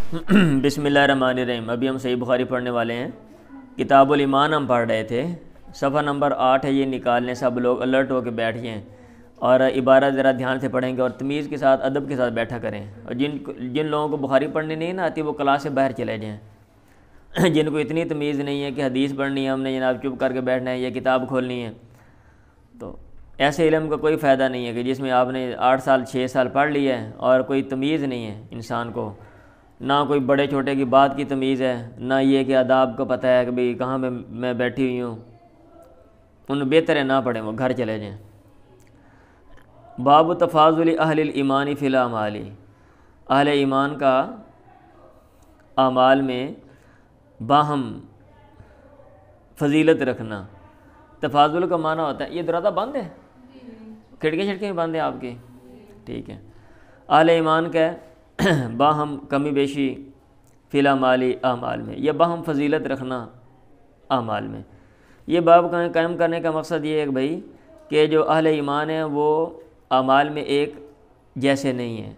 بسم اللہ الرحمن الرحیم۔ ابھی ہم صحیح بخاری پڑھنے والے ہیں۔ کتاب الایمان ہم پڑھ رہے تھے، صفحہ نمبر 8 ہے، یہ نکالنے سب لوگ الرٹ ہو کے بیٹھ جائیں اور عبارت ذرا دھیان سے پڑھیں گے اور تمیز کے ساتھ ادب کے ساتھ بیٹھا کریں، اور جن لوگوں کو بخاری پڑھنی نہیں نا آتی وہ کلاس سے باہر چلے جائیں۔ جن کو اتنی تمیز نہیں ہے کہ حدیث پڑھنی ہے ہم نے جناب چپ کر کے بیٹھنا ہے یا کتاب کھولنی ہے، تو ایسے علم کا کوئی فائدہ نہیں ہے کہ جس میں آپ نے 8 سال 6 سال پڑھ لیا ہے اور کوئی تمیز نہیں ہے انسان کو، نہ کوئی بڑے چھوٹے کی بات کی تمیز ہے، نہ یہ کہ آداب کو پتہ ہے کہ بھئی کہاں میں بیٹھی ہوئی ہوں۔ ان بہتر ہے نہ پڑھیں، وہ گھر چلے جائیں۔ باب تفاضل اہل الایمان فی الاعمال، اہل ایمان کا اعمال میں باہم فضیلت رکھنا۔ تفاضل کا معنی ہوتا ہے، یہ دروازہ بند ہے، کھڑکیاں بند ہیں آپ کی، ٹھیک ہے۔ اہل ایمان کا باہم کمی بیشی فی الاعمال، اعمال میں، یا باہم فضیلت رکھنا اعمال میں۔ یہ باب قائم کرنے کا مقصد یہ ہے کہ بھائی کہ جو اہل ایمان ہیں وہ اعمال میں ایک جیسے نہیں ہیں۔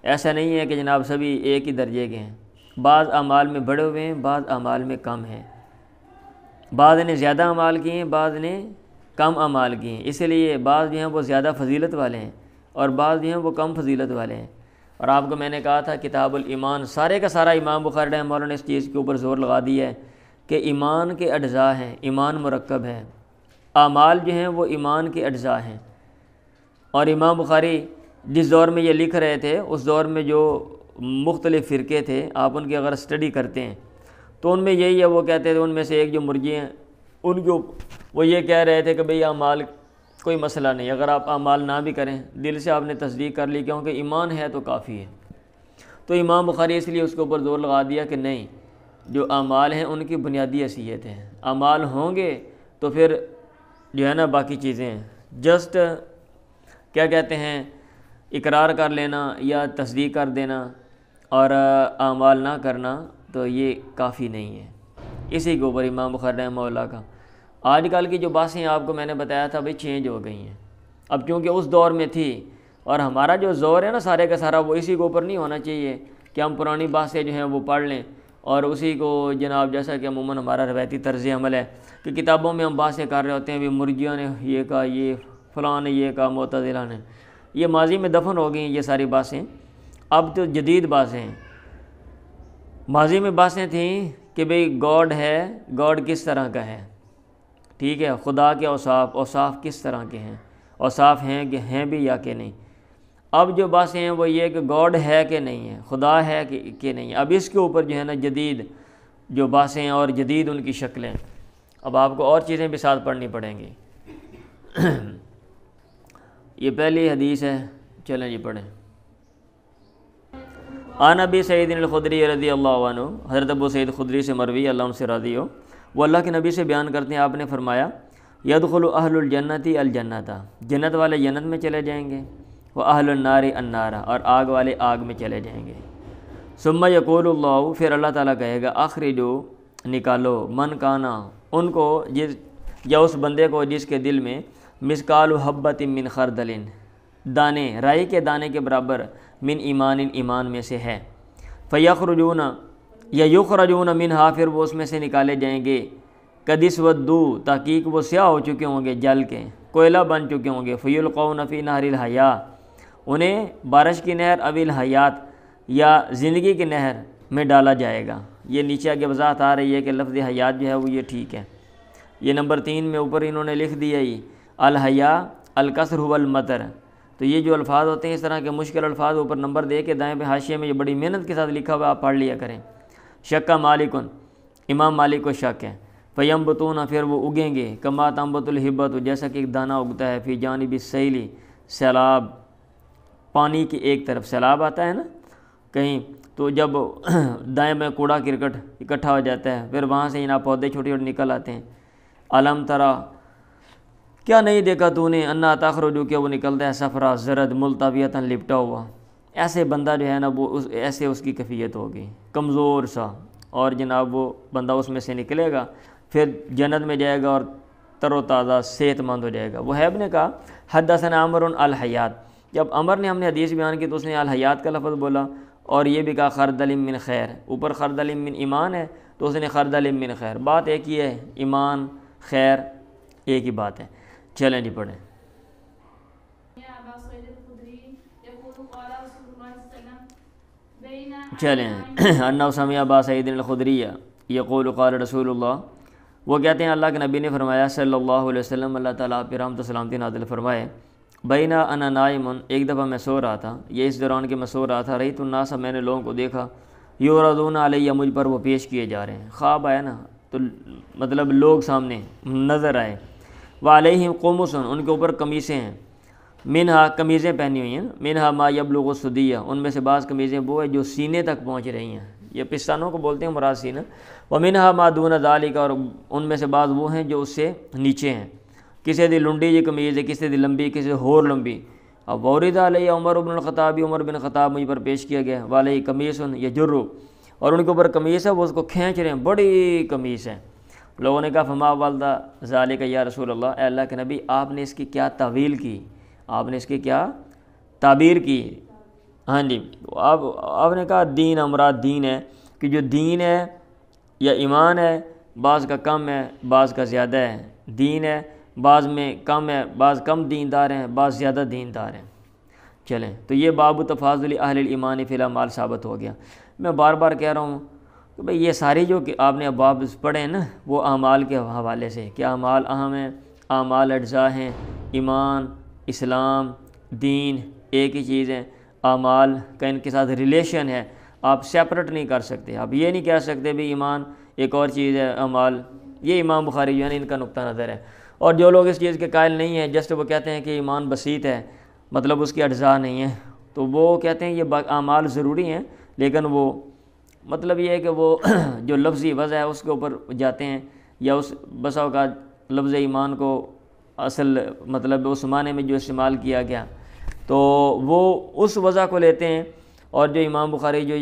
ایسا نہیں ہے کہ جناب سبھی ایک ہی درجے کے ہیں، بعض اعمال میں بڑے ہوئے ہیں، بعض اعمال میں کم ہیں، بعض نے زیادہ اعمال کیے ہیں، بعض نے کم اعمال کیے ہیں، اسی لیے بعض جو ہیں وہ زیادہ فضیلت والے ہیں اور بعض جو ہیں وہ کم فضیلت والے ہیں۔ اور آپ کو میں نے کہا تھا کتاب الایمان سارے کا سارا امام بخاری رحمہ اللہ نے اس چیز کے اوپر زور لگا دیا ہے کہ ایمان کے اجزاء ہیں، ایمان مرکب ہے، اعمال جو ہیں وہ ایمان کے اجزاء ہیں۔ اور امام بخاری جس دور میں یہ لکھ رہے تھے اس دور میں جو مختلف فرقے تھے، آپ ان کی اگر اسٹڈی کرتے ہیں تو ان میں یہی ہے، وہ کہتے تھے، ان میں سے ایک جو مرجئے ہیں ان کو وہ یہ کہہ رہے تھے کہ بھئی اعمال کوئی مسئلہ نہیں، اگر آپ اعمال نہ بھی کریں دل سے آپ نے تصدیق کر لی کیونکہ ایمان ہے تو کافی ہے۔ تو امام بخاری اس لیے اس کے اوپر زور لگا دیا کہ نہیں، جو اعمال ہیں ان کی بنیادی حیثیت ہے، اعمال ہوں گے تو پھر جو ہے نا باقی چیزیں جسٹ کیا کہتے ہیں اقرار کر لینا یا تصدیق کر دینا اور اعمال نہ کرنا تو یہ کافی نہیں ہے۔ اسی کے اوپر امام بخاری رحمہ اللہ کا آج کل کی جو باتیں آپ کو میں نے بتایا تھا بھئی چینج ہو گئی ہیں، اب کیونکہ اس دور میں تھی اور ہمارا جو زور ہے نا سارے کا سارا وہ اسی کے اوپر نہیں ہونا چاہیے کہ ہم پرانی باتیں جو ہیں وہ پڑھ لیں اور اسی کو جناب جیسا کہ عموماً ہمارا روایتی طرز عمل ہے کہ کتابوں میں ہم باتیں کر رہے ہوتے ہیں بھی مرجئہ نے یہ کہا، یہ فلاں نے یہ کہا، معتزلہ نے، یہ ماضی میں دفن ہو گئی ہیں یہ ساری باتیں، اب تو جدید باتیں ہیں۔ ماضی میں باتیں تھیں کہ بھئی گاڈ ہے، گاڈ کس طرح کا ہے، ٹھیک ہے، خدا کے اوصاف کس طرح کے ہیں، اوصاف ہیں کہ ہیں بھی یا کہ نہیں۔ اب جو باتیں ہیں وہ یہ کہ گاڈ ہے کہ نہیں ہے، خدا ہے کہ نہیں۔ اب اس کے اوپر جو ہے نا جدید جو باتیں ہیں اور جدید ان کی شکلیں، اب آپ کو اور چیزیں بھی ساتھ پڑھنی پڑیں گی۔ یہ پہلی حدیث ہے، چلیں جی پڑھیں۔ عن ابی سعید الخدری رضی اللہ عنہ، حضرت ابو سعید خدری سے مروی، اللہ ان سے راضی ہو، وہ اللہ کے نبی سے بیان کرتے ہیں، آپ نے فرمایا یدخل اہل الجنت الجنت، جنت والے جنت میں چلے جائیں گے، وہ اہل النار النار، اور آگ والے آگ میں چلے جائیں گے۔ ثم یقول اللہ، پھر اللہ تعالیٰ کہے گا اخرجو، نکالو، من کانا، ان کو یا اس بندے کو جس کے دل میں مثقال حبۃ من خردل، دانے رائی کے دانے کے برابر، من ایمان، ایمان میں سے ہے، فیخرجون یا یخرجون منہا، پھر وہ اس میں سے نکالے جائیں گے، قدس ودو، تحقیق وہ سیاہ ہو چکے ہوں گے، جل کے کوئلہ بن چکے ہوں گے، فیلقون فی نہر الحیاء، انہیں بارش کی نہر اوی الحیات یا زندگی کی نہر میں ڈالا جائے گا۔ یہ نیچے آگے وضاحت آ رہی ہے کہ لفظ حیات جو ہے وہ یہ ٹھیک ہے، یہ نمبر 3 میں اوپر انہوں نے لکھ دیا ہی الحیاء الکسر هو المطر، تو یہ جو الفاظ ہوتے ہیں اس طرح کے مشکل الفاظ اوپر نمبر دے کے دائیں پہ حاشیے میں یہ بڑی محنت کے ساتھ لکھا ہوا، آپ پڑھ لیا کریں۔ شک مالکن، امام مالک کو شک ہے، فینبتون، پھر وہ اگیں گے، کما تنبت الحبۃ، جیسا کہ ایک دانہ اگتا ہے، فی جانب السیل، سیلاب، پانی کی ایک طرف سیلاب آتا ہے نا کہیں، تو جب دائیں میں کوڑا کرکٹ اکٹھا ہو جاتا ہے پھر وہاں سے جناب پودے چھوٹے چھوٹے نکل آتے ہیں۔ علم ترا، کیا نہیں دیکھا تو نے، انا تخرجو، کہ وہ نکلتا ہے صفرا زرد ملتویتاً، لپٹا ہوا، ایسے بندہ جو ہے نا وہ ایسے اس کی کیفیت ہوگی کمزور سا، اور جناب وہ بندہ اس میں سے نکلے گا پھر جنت میں جائے گا اور تر و تازہ صحت مند ہو جائے گا۔ وہیب نے کہا حدثنا عمر الحیات، جب عمر نے ہم نے حدیث بیان کی تو اس نے الحیات کا لفظ بولا، اور یہ بھی کہا خردل من خیر، اوپر خردل من ایمان ہے تو اس نے خردل من خیر، بات ایک ہی ہے، ایمان خیر ایک ہی بات ہے۔ چلیں جی پڑھیں۔ چلیں انہ سمع ابا سعید الخدری یقول قال رسول اللہ، وہ کہتے ہیں اللہ کے نبی نے فرمایا صلی اللہ علیہ وسلم، اللہ تعالیٰ پہ رحمت و سلامتی نازل فرمائے، بینا انا نائم، ایک دفعہ میں سو رہا تھا، یہ اس دوران کہ میں سو رہا تھا، رأیت الناس، میں نے لوگوں کو دیکھا، یعرضون علیہ، مجھ پر وہ پیش کیے جا رہے ہیں، خواب آیا نا تو مطلب لوگ سامنے نظر آئے، وعلیہم قمص، ان کے اوپر قمیصیں ہیں، منہا، قمیضیں پہنی ہوئی ہیں، منہا ما یبلغ الثدیہ، ان میں سے بعض قمیضیں وہ ہے جو سینے تک پہنچ رہی ہیں، یہ پستانوں کو بولتے ہیں مراد سینہ، ومنہا ما دون ذالک، اور ان میں سے بعض وہ ہیں جو اس سے نیچے ہیں، کسی دی لنڈی جی قمیض ہے، کسی دی لمبی، کسی ہور لمبی۔ اب وورد علیہ عمر بن الخطاب، عمر بن خطاب مجھ پر پیش کیا گیا، والی قمیص یجر، اور ان کے اوپر قمیص ہے وہ اس کو کھینچ رہے ہیں، بڑی قمیص ہے۔ لوگوں نے کہا فما والدہ ذالک یا رسول اللہ، اے اللہ کے نبی آپ نے اس کی کیا تعویل کی، آپ نے اس کی کیا تعبیر کی؟ ہاں جی، آپ نے کہا دین امراد دین ہے، کہ جو دین ہے یا ایمان ہے بعض کا کم ہے بعض کا زیادہ ہے، دین ہے بعض میں کم ہے، بعض کم دیندار ہیں، بعض زیادہ دیندار ہیں۔ چلیں تو یہ باب تفاضل اہل الایمان فی الاعمال ثابت ہو گیا۔ میں بار بار کہہ رہا ہوں کہ بھئی یہ ساری جو کہ آپ نے ابواب پڑھے ہیں نا وہ اعمال کے حوالے سے، کہ اعمال اہم ہیں، اعمال اجزاء ہیں، ایمان، اسلام، دین ایک ہی چیز ہے، اعمال کا ان کے ساتھ ریلیشن ہے، آپ سیپریٹ نہیں کر سکتے، آپ یہ نہیں کہہ سکتے بھی ایمان ایک اور چیز ہے اعمال، یہ امام بخاری جو ہے نا ان کا نقطہ نظر ہے۔ اور جو لوگ اس چیز کے قائل نہیں ہیں، جسٹ وہ کہتے ہیں کہ ایمان بسیط ہے، مطلب اس کی اجزاء نہیں ہیں، تو وہ کہتے ہیں یہ اعمال ضروری ہیں، لیکن وہ مطلب یہ ہے کہ وہ جو لفظی وضع ہے اس کے اوپر جاتے ہیں، یا اس بسا اوقات لفظ ایمان کو اصل مطلب اس معنی میں جو استعمال کیا گیا تو وہ اس وضع کو لیتے ہیں، اور جو امام بخاری جو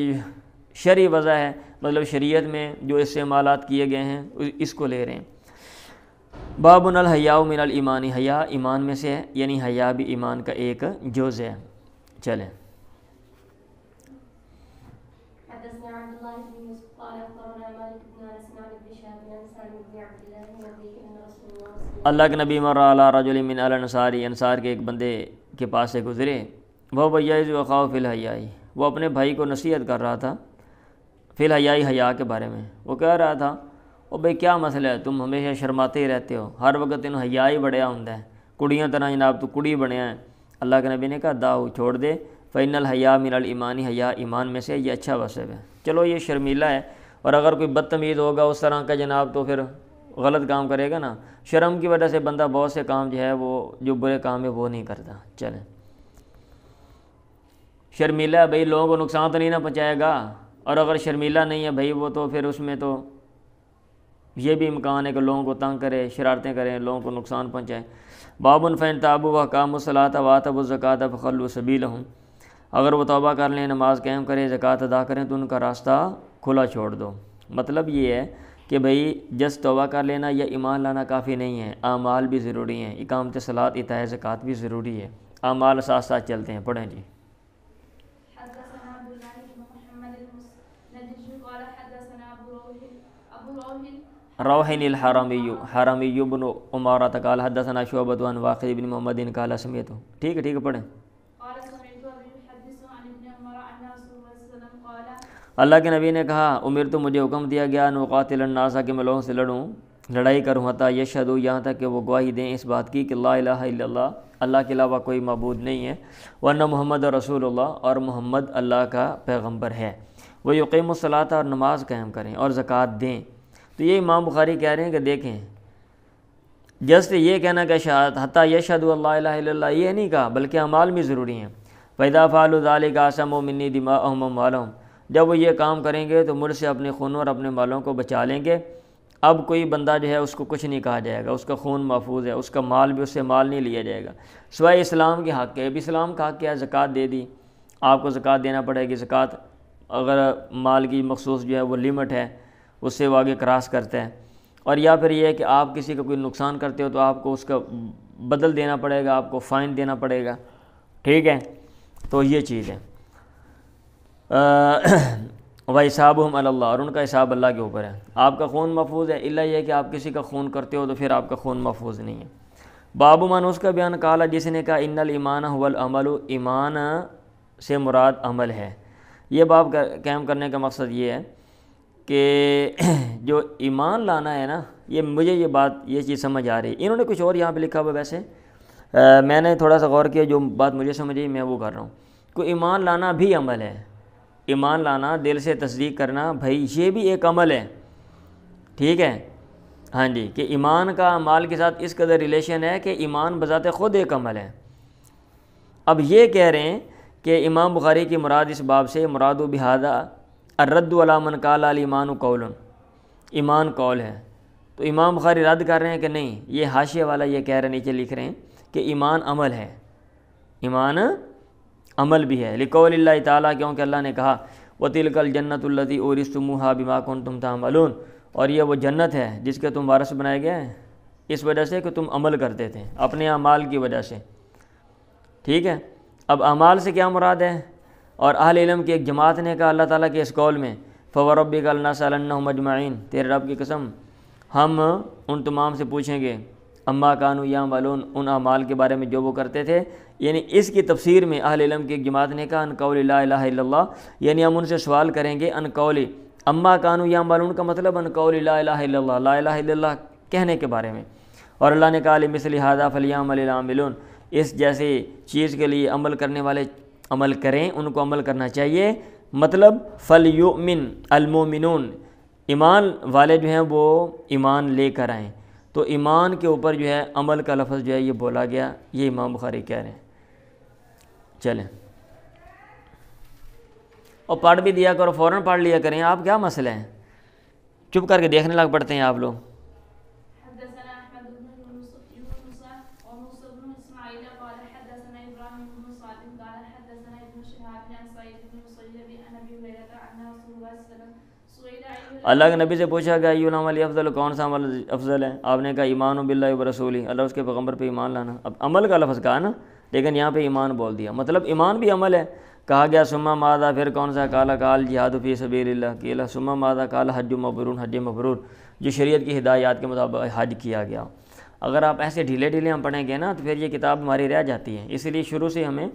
شرعی وضع ہے مطلب شریعت میں جو استعمالات کیے گئے ہیں اس کو لے رہے ہیں۔ باب الحیاء من الایمان، حیا ایمان میں سے ہے، یعنی حیا بھی ایمان کا ایک جز ہے۔ چلیں اللہ کے نبی مر علی رجل من الانصار، انصار کے ایک بندے کے پاس سے گزرے، وہ بیعظ اخاہ فی الحیاء، وہ اپنے بھائی کو نصیحت کر رہا تھا فی الحیاء، حیا کے بارے میں، وہ کہہ رہا تھا او بھئی کیا مسئلہ ہے، تم ہمیشہ شرماتے ہی رہتے ہو، ہر وقت تینوں حیا ہی بڑھیا ہوندا ہے، کڑیاں طرح جناب تو کڑی بنیا ہے۔ اللہ کے نبی نے کہا داؤ چھوڑ دے، فإن الحیاء من الایمان، حیا ایمان میں سے، یہ اچھا وصف ہے، چلو یہ شرمیلا ہے، اور اگر کوئی بدتمیز ہوگا اس طرح کا جناب تو پھر غلط کام کرے گا نا، شرم کی وجہ سے بندہ بہت سے کام جو ہے وہ جو برے کام ہے وہ نہیں کرتا۔ چلیں شرمیلا ہے بھئی لوگوں کو نقصان تو نہیں نہ پہنچائے گا، اور اگر شرمیلا نہیں ہے بھئی وہ تو پھر اس میں تو یہ بھی امکان ہے کہ لوگوں کو تنگ کرے، شرارتیں کریں، لوگوں کو نقصان پہنچائے۔ باب فإن تابوا وأقاموا الصلاة وآتوا الزکاة فخلوا سبیلهم، اگر وہ توبہ کر لیں، نماز قائم کریں، زکوٰۃ ادا کریں تو ان کا راستہ کھلا چھوڑ دو۔ مطلب یہ ہے کہ بھئی جس توبہ کر لینا یا ایمان لانا کافی نہیں ہے، اعمال بھی ضروری ہیں، اقامت صلاۃ، ایتاء زکوٰۃ بھی ضروری ہے، اعمال ساتھ ساتھ چلتے ہیں۔ پڑھیں جی۔ روح الحرمی، حرمی بن عمارہ قال حدثنا شعبۃ عن واقد بن محمد قال سمعت، ٹھیک ہے پڑھیں۔ اللہ کے نبی نے کہا امر تو مجھے حکم دیا گیا ان اقاتل الناس، کہ میں لوگوں سے لڑوں، لڑائی کروں، حتیٰ یشہدوا، یہاں تک کہ وہ گواہی دیں اس بات کی کہ لا الہ الا اللہ، اللہ کے علاوہ کوئی معبود نہیں ہے، وان محمد رسول اللہ، اور محمد اللہ کا پیغمبر ہے، وہ یقیم الصلاۃ، اور نماز قائم کریں اور زکوٰۃ دیں۔ تو یہ امام بخاری کہہ رہے ہیں کہ دیکھیں جسٹ یہ کہنا کہ شہادت حتیٰ یشہدوا اللہ الہ الا اللہ یہ نہیں کہا، بلکہ اعمال بھی ضروری ہیں۔ فإذا فعلوا ذلك عصموا منی دماءهم واموالهم، جب وہ یہ کام کریں گے تو مجھ سے اپنے خونوں اور اپنے مالوں کو بچا لیں گے۔ اب کوئی بندہ جو ہے اس کو کچھ نہیں کہا جائے گا، اس کا خون محفوظ ہے، اس کا مال بھی اس سے مال نہیں لیا جائے گا، سوائے اسلام کے حق ہے۔ اب اسلام کا حق کیا ہے؟ زکوٰۃ دے دی، آپ کو زکوٰۃ دینا پڑے گی۔ زکوٰۃ اگر مال کی مخصوص جو ہے وہ لمٹ ہے اس سے وہ آگے کراس کرتا ہے، اور یا پھر یہ ہے کہ آپ کسی کا کوئی نقصان کرتے ہو تو آپ کو اس کا بدل دینا پڑے گا، آپ کو فائن دینا پڑے گا، ٹھیک ہے، تو یہ چیز ہے۔ وَحِسَابُهُمْ عَلَى اللَّهِ، اور ان کا حساب اللہ کے اوپر ہے. آپ کا خون محفوظ ہے، الا یہ کہ آپ کسی کا خون کرتے ہو تو پھر آپ کا خون محفوظ نہیں ہے. باب من، اس کا بیان کالا جس نے کہا ان الایمان هو العمل، ایمان سے مراد عمل ہے. یہ باب قائم کرنے کا مقصد یہ ہے کہ جو ایمان لانا ہے نا، یہ مجھے یہ چیز سمجھ آ رہی ہے. انہوں نے کچھ اور یہاں پہ لکھا ہوا، ویسے میں نے تھوڑا سا غور کیا، جو بات مجھے سمجھ آئی میں وہ کر رہا ہوں. کہ ایمان لانا بھی عمل ہے، ایمان لانا، دل سے تصدیق کرنا، بھائی یہ بھی ایک عمل ہے. ٹھیک ہے، ہاں جی، کہ ایمان کا اعمال کے ساتھ اس قدر ریلیشن ہے کہ ایمان بذات خود ایک عمل ہے. اب یہ کہہ رہے ہیں کہ امام بخاری کی مراد اس باب سے مراد و بہذا الرد علی من قال الایمان قول، ایمان قول ہے. تو امام بخاری رد کر رہے ہیں کہ نہیں، یہ حاشیہ والا یہ کہہ رہے، نیچے لکھ رہے ہیں کہ ایمان عمل ہے، ایمان عمل بھی ہے. لقول اللہ تعالیٰ، کیونکہ اللہ نے کہا وَتِلْكَ الْجَنَّةُ الَّتِي أُورِثْتُمُوهَا بِمَا كُنْتُمْ تَعْمَلُونَ، اور یہ وہ جنت ہے جس کے تم وارث بنائے گئے ہیں اس وجہ سے کہ تم عمل کرتے تھے، اپنے اعمال کی وجہ سے. ٹھیک ہے، اب اعمال سے کیا مراد ہے؟ اور اہل علم کی ایک جماعت نے کہا اللہ تعالیٰ کے اس قول میں فَوَرَبِّكَ لَنَسْأَلَنَّهُمْ أَجْمَعِينَ، تیرے رب کی قسم ہم ان تمام سے پوچھیں گے اما کانوا یعملون، ان اعمال کے بارے میں جو وہ کرتے تھے. یعنی اس کی تفسیر میں اہل علم کی ایک جماعت نے کہا ان قول لا الہ الا اللہ، یعنی ہم ان سے سوال کریں گے ان قول اما کانوا یعملون کا مطلب ان قول لا الہ الا اللہ، لا الہ الا اللہ کہنے کے بارے میں. اور اللہ نے کہا لمثل ھذا فلیعمل العاملون، اس جیسی چیز کے لیے عمل کرنے والے عمل کریں، ان کو عمل کرنا چاہیے. مطلب فلیؤمن المؤمنون، ایمان والے جو ہیں وہ ایمان لے کر آئیں. تو ایمان کے اوپر جو ہے عمل کا لفظ جو ہے یہ بولا گیا، یہ امام بخاری کہہ رہے ہیں. چلیں، اور پڑھ بھی دیا کرو، فوراً پڑھ لیا کریں. آپ کیا مسئلہ ہے، چپ کر کے دیکھنے لگ پڑتے ہیں آپ لوگ. اللہ کے نبی سے پوچھا گیا ایو العمل افضل، کون سا عمل افضل ہے؟ آپ نے کہا ایمان باللہ و رسولہ، اللہ اس کے پیغمبر پہ ایمان لانا. اب عمل کا لفظ کہا نا، لیکن یہاں پہ ایمان بول دیا، مطلب ایمان بھی عمل ہے. کہا گیا ثم ماذا، پھر کون سا؟ قال جہاد فی سبیل اللہ، قیل ثم ماذا، قال حج مبرور، حج مبرور، جو شریعت کی ہدایات کے مطابق حج کیا گیا. اگر آپ ایسے ڈھیلے ہم پڑھیں گے نا تو پھر یہ کتاب ہماری رہ جاتی ہے. اس لیے شروع سے ہمیں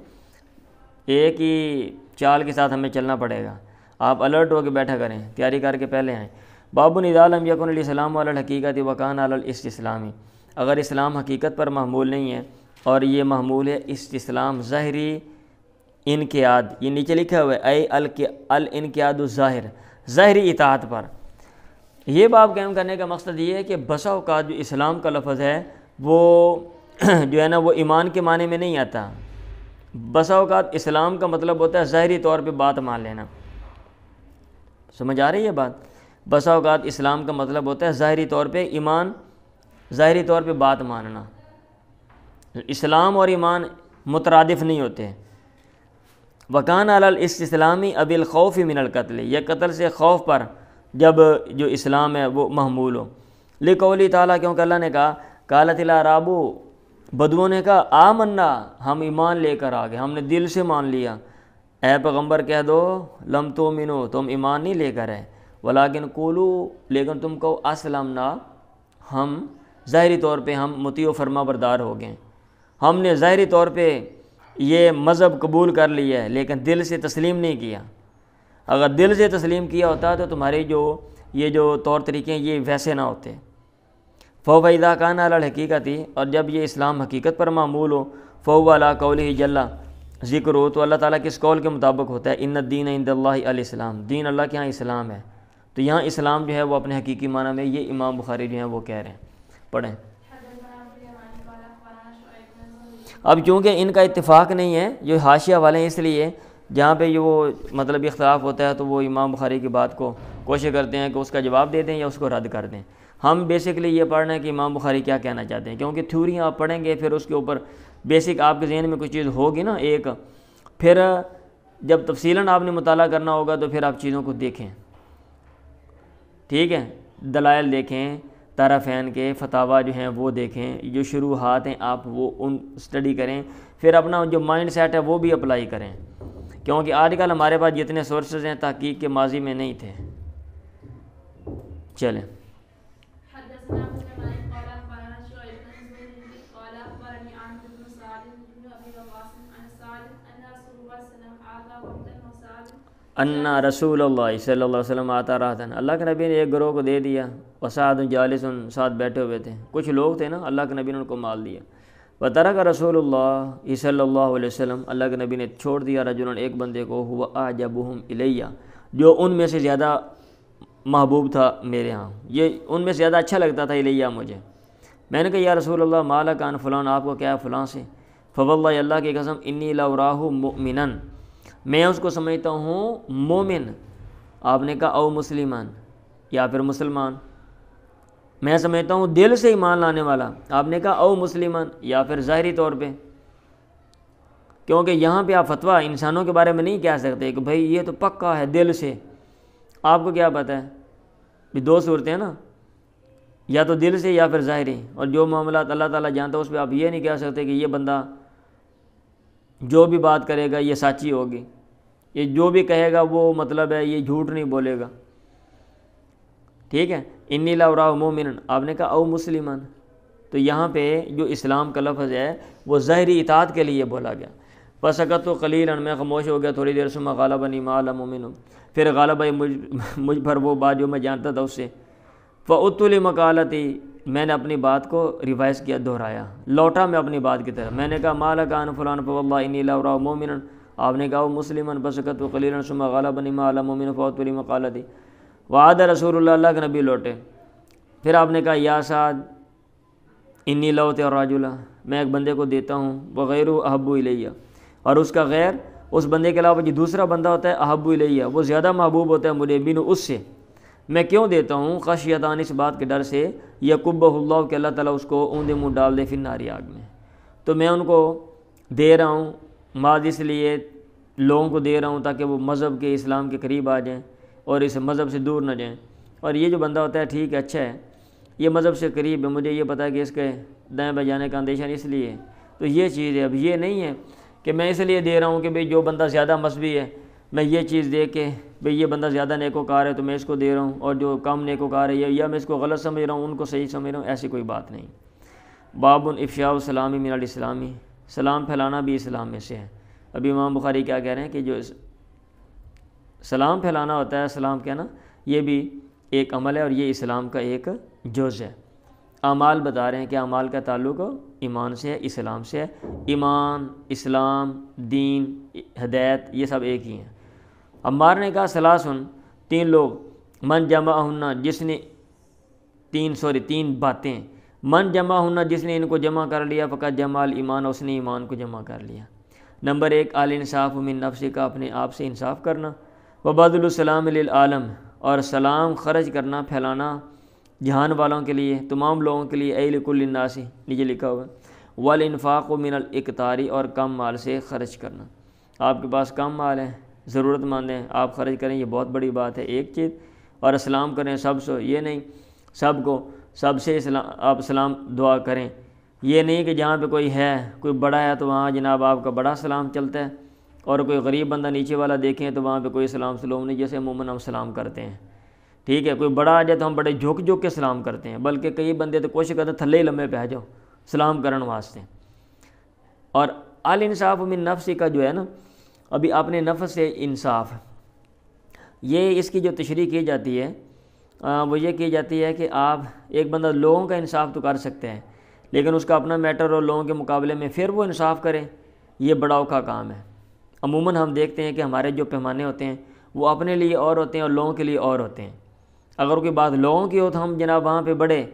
ایک ہی چال کے ساتھ ہمیں چلنا پڑے گا. آپ الرٹ ہو کے بیٹھا کریں، تیاری کر کے پہلے آئیں. باب اذا لم یکن الاسلام علی الحقیقت وکان علی الاستسلام، اگر اسلام حقیقت پر محمول نہیں ہے اور یہ محمول ہے استسلام ظاہری انقیاد، یہ نیچے لکھا ہوا ہے الانقیاد الظاہر، ظاہری اطاعت پر. یہ باب قائم کرنے کا مقصد یہ ہے کہ بسا اوقات جو اسلام کا لفظ ہے وہ جو ہے نا وہ ایمان کے معنی میں نہیں آتا. بسا اوقات اسلام کا مطلب ہوتا ہے ظاہری طور پہ بات مان لینا. سمجھ آ رہی ہے بات؟ بسا اوقات اسلام کا مطلب ہوتا ہے ظاہری طور پہ ایمان، ظاہری طور پہ بات ماننا. اسلام اور ایمان مترادف نہیں ہوتے. وکان علی الاستسلامی ابی الخوف من القتل، یہ قتل سے خوف پر جب جو اسلام ہے وہ محمول ہو. لقولی تعالیٰ، کیونکہ اللہ نے کہا قالت الاعراب، بدوؤں نے کہا آمنا، ہم ایمان لے کر آ گئے، ہم نے دل سے مان لیا. اے پیغمبر کہہ دو لم تؤمنو، تم ایمان نہیں لے کر آئے، ولیکن قولو، لیکن تم کہو اسلمنا، ہم ظاہری طور پہ ہم مطیع و فرما بردار ہو گئے، ہم نے ظاہری طور پہ یہ مذہب قبول کر لیا ہے لیکن دل سے تسلیم نہیں کیا. اگر دل سے تسلیم کیا ہوتا تو تمہارے یہ جو طور طریقے ہیں یہ ویسے نہ ہوتے. فَإِذَا كَانَ عَلَى الْحَقِيقَةِ، اور جب یہ اسلام حقیقت پر معمول ہو، فَهُوَ عَلَىٰ قَوْلِهِ جَلَّ ذکر ہو، تو اللہ تعالیٰ کس قول کے مطابق ہوتا ہے ان الدین عند اللہ الاسلام، دین اللہ کے ہاں اسلام ہے. تو یہاں اسلام جو ہے وہ اپنے حقیقی معنی میں یہ امام بخاری جو ہیں وہ کہہ رہے ہیں. پڑھیں. اب چونکہ ان کا اتفاق نہیں ہے جو حاشیہ والے ہیں، اس لیے جہاں پہ یہ وہ مطلب اختلاف ہوتا ہے تو وہ امام بخاری کی بات کو کوشش کرتے ہیں کہ اس کا جواب دے دیں یا اس کو رد کر دیں. ہم بیسکلی یہ پڑھ رہے ہیں کہ امام بخاری کیا کہنا چاہتے ہیں، کیونکہ تھیوریاں آپ پڑھیں گے پھر اس کے اوپر بیسک آپ کے ذہن میں کچھ چیز ہوگی نا ایک، پھر جب تفصیلاً آپ نے مطالعہ کرنا ہوگا تو پھر آپ چیزوں کو دیکھیں. ٹھیک ہے، دلائل دیکھیں، طرفین کے فتاویٰ جو ہیں وہ دیکھیں، جو شروحات ہیں آپ وہ ان اسٹڈی کریں، پھر اپنا جو مائنڈ سیٹ ہے وہ بھی اپلائی کریں. کیونکہ آج کل ہمارے پاس جتنے سورسز ہیں تحقیق کے ماضی میں نہیں تھے. چلیں. انا رسول اللہ صلی اللہ علیہ وسلم آتا رہا تھا. اللہ کے نبی نے ایک گروہ کو دے دیا. وسعد جالس ساتھ بیٹھے ہوئے تھے. کچھ لوگ تھے نا, اللہ کے نبی نے ان کو مال دیا. وترک رسول اللہ صلی اللہ علیہ وسلم, اللہ کے نبی نے چھوڑ دیا رجلا ایک بندے کو, ہوا اعجبہم الیہ, جو ان میں سے زیادہ محبوب تھا میرے ہاں, یہ ان میں سے زیادہ اچھا لگتا تھا الیہ مجھے. میں نے کہا یا رسول اللہ ما لک عن فلان, آپ کو کیا ہے فلاں سے؟ فواللہ, اللہ کی قسم, انی لاراہ مؤمنا, میں اس کو سمجھتا ہوں مومن. آپ نے کہا او مسلمان, یا پھر مسلمان. میں سمجھتا ہوں دل سے ایمان لانے والا. آپ نے کہا او مسلمان, یا پھر ظاہری طور پہ, کیونکہ یہاں پہ آپ فتویٰ انسانوں کے بارے میں نہیں کہہ سکتے کہ بھائی یہ تو پکا ہے دل سے. آپ کو کیا پتہ ہے؟ بھی دو صورتیں ہیں نا, یا تو دل سے یا پھر ظاہری. اور جو معاملات اللہ تعالیٰ جانتا ہے اس پہ آپ یہ نہیں کہہ سکتے کہ یہ بندہ جو بھی بات کرے گا یہ سچی ہوگی, یہ جو بھی کہے گا وہ مطلب ہے یہ جھوٹ نہیں بولے گا. ٹھیک ہے, انی لاراہ مومنا, آپ نے کہا او مسلمان. تو یہاں پہ جو اسلام کا لفظ ہے وہ ظاہری اطاعت کے لیے بولا گیا. فسکت قلیلا, میں خاموش ہو گیا تھوڑی دیر. ثم غلبنی ما لا مؤمن, پھر غالب ہے مجھ پر وہ بات جو میں جانتا تھا اس سے. فعدت لمقالتی, میں نے اپنی بات کو ریوائز کیا, دہرایا, لوٹا میں اپنی بات کی طرف. میں نے کہا ما لک عن فلان فواللہ انی لاراہ مؤمنا, آپ نے کہا مسلمان. فسکت قلیلا ثم غلبنی ما لا مؤمن فعدت لمقالتی. وعد رسول اللہ, اللہ کے نبی لوٹے. پھر آپ نے کہا یا سعد انی لوت الرجل, میں ایک بندے کو دیتا ہوں, وغیر احب الیہ, اور اس کا غیر, اس بندے کے علاوہ جو دوسرا بندہ ہوتا ہے احب الیہ, وہ زیادہ محبوب ہوتا ہے مجھے, بین اس سے. میں کیوں دیتا ہوں؟ خشیتان, اس بات کے ڈر سے, یکبہ اللہ, کہ اللہ تعالیٰ اس کو اوندا منہ ڈال دے فی النار, آگ میں. تو میں ان کو دے رہا ہوں ماض اس لیے لوگوں کو دے رہا ہوں تاکہ وہ مذہب کے اسلام کے قریب آ جائیں اور اس مذہب سے دور نہ جائیں. اور یہ جو بندہ ہوتا ہے ٹھیک ہے, اچھا ہے, یہ مذہب سے قریب ہے, مجھے یہ پتہ ہے کہ اس کے دائیں بائیں جانے کا اندیشہ نہیں, اس لیے تو یہ چیز ہے. اب یہ نہیں ہے کہ میں اس لیے دے رہا ہوں کہ بھئی جو بندہ زیادہ مذہبی ہے میں یہ چیز دے کے بھئی یہ بندہ زیادہ نیکوکار ہے تو میں اس کو دے رہا ہوں, اور جو کم نیکوکار ہے یا میں اس کو غلط سمجھ رہا ہوں ان کو صحیح سمجھ رہا ہوں, ایسی کوئی بات نہیں. باب افشاء السلام من الاسلامی, سلام پھیلانا بھی اسلام میں سے ہے. ابھی امام بخاری کیا کہہ رہے ہیں کہ جو سلام پھیلانا ہوتا ہے, سلام کہنا, یہ بھی ایک عمل ہے اور یہ اسلام کا ایک جز ہے. اعمال بتا رہے ہیں کہ اعمال کا تعلق ایمان سے ہے, اسلام سے ہے. ایمان, اسلام, دین, ہدایت, یہ سب ایک ہی ہیں. عمار نے کہا ثلاثن, تین لوگ, من جمعہن, جس نے تین باتیں, من جمعہن, جس نے ان کو جمع کر لیا, فقط جمع الایمان, اس نے ایمان کو جمع کر لیا. نمبر ایک, الانصاف من نفس کا, اپنے آپ سے انصاف کرنا. وبذل السلام للعالم, اور سلام خرچ کرنا, پھیلانا جہان والوں کے لیے, تمام لوگوں کے لیے. اے لکل الناس, نیچے لکھا ہوا. والانفاق من الاقتار, اور کم مال سے خرچ کرنا. آپ کے پاس کم مال ہے, ضرورت مند ہیں, آپ خرچ کریں, یہ بہت بڑی بات ہے, ایک چیز. اور اسلام کریں سب سے, یہ نہیں سب کو, سب سے آپ سلام دعا کریں. یہ نہیں کہ جہاں پہ کوئی ہے, کوئی بڑا ہے تو وہاں جناب آپ کا بڑا سلام چلتا ہے, اور کوئی غریب بندہ نیچے والا دیکھیں تو وہاں پہ کوئی سلام سلوم نہیں, جیسے عموماً ہم سلام کرتے ہیں. ٹھیک ہے, کوئی بڑا آ جائے تو ہم بڑے جھک کے سلام کرتے ہیں, بلکہ کئی بندے تو کوشش کرتے ہیں تھلے ہی لمبے پہ آ جاؤ سلام کرنے واسطے. اور الانصاف من نفس کا جو ہے نا, ابھی اپنے نفس سے انصاف, یہ اس کی جو تشریح کی جاتی ہے وہ یہ کی جاتی ہے کہ آپ ایک بندہ لوگوں کا انصاف تو کر سکتے ہیں, لیکن اس کا اپنا میٹر اور لوگوں کے مقابلے میں پھر وہ انصاف کرے, یہ بڑا اوکھا کام ہے. عموماً ہم دیکھتے ہیں کہ ہمارے جو پیمانے ہوتے ہیں وہ اپنے لیے اور ہوتے ہیں اور لوگوں کے لیے اور ہوتے ہیں. اگر کوئی بات لوگوں کی ہو تو ہم جناب وہاں پہ بڑے,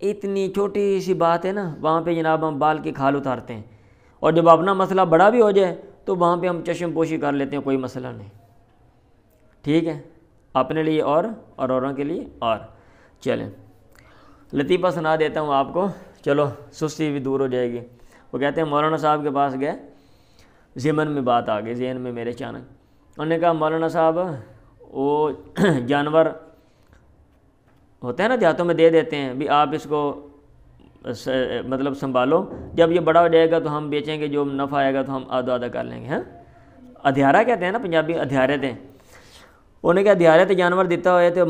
اتنی چھوٹی سی بات ہے نا, وہاں پہ جناب ہم بال کی کھال اتارتے ہیں, اور جب اپنا مسئلہ بڑا بھی ہو جائے تو وہاں پہ ہم چشم پوشی کر لیتے ہیں, کوئی مسئلہ نہیں. ٹھیک ہے, اپنے لیے اور اوروں کے لیے اور. چلیں لطیفہ سنا دیتا ہوں آپ کو, چلو سستی بھی دور ہو جائے گی. وہ کہتے ہیں مولانا صاحب کے پاس گئے, ذہن میں بات آ گئی, ذہن میں میرے اچانک. انہوں نے کہا مولانا صاحب وہ جانور ہوتے ہیں نا دیہاتوں میں دے دیتے ہیں, بھی آپ اس کو مطلب سنبھالو, جب یہ بڑا ہو جائے گا تو ہم بیچیں گے, جو نفع آئے گا تو ہم آدھا کر لیں گے. ہاں, ادھیارا کہتے ہیں نا پنجابی, ادھیارے تھے. انہیں کیا ادھیارے تے جانور دیتا ہوئے تو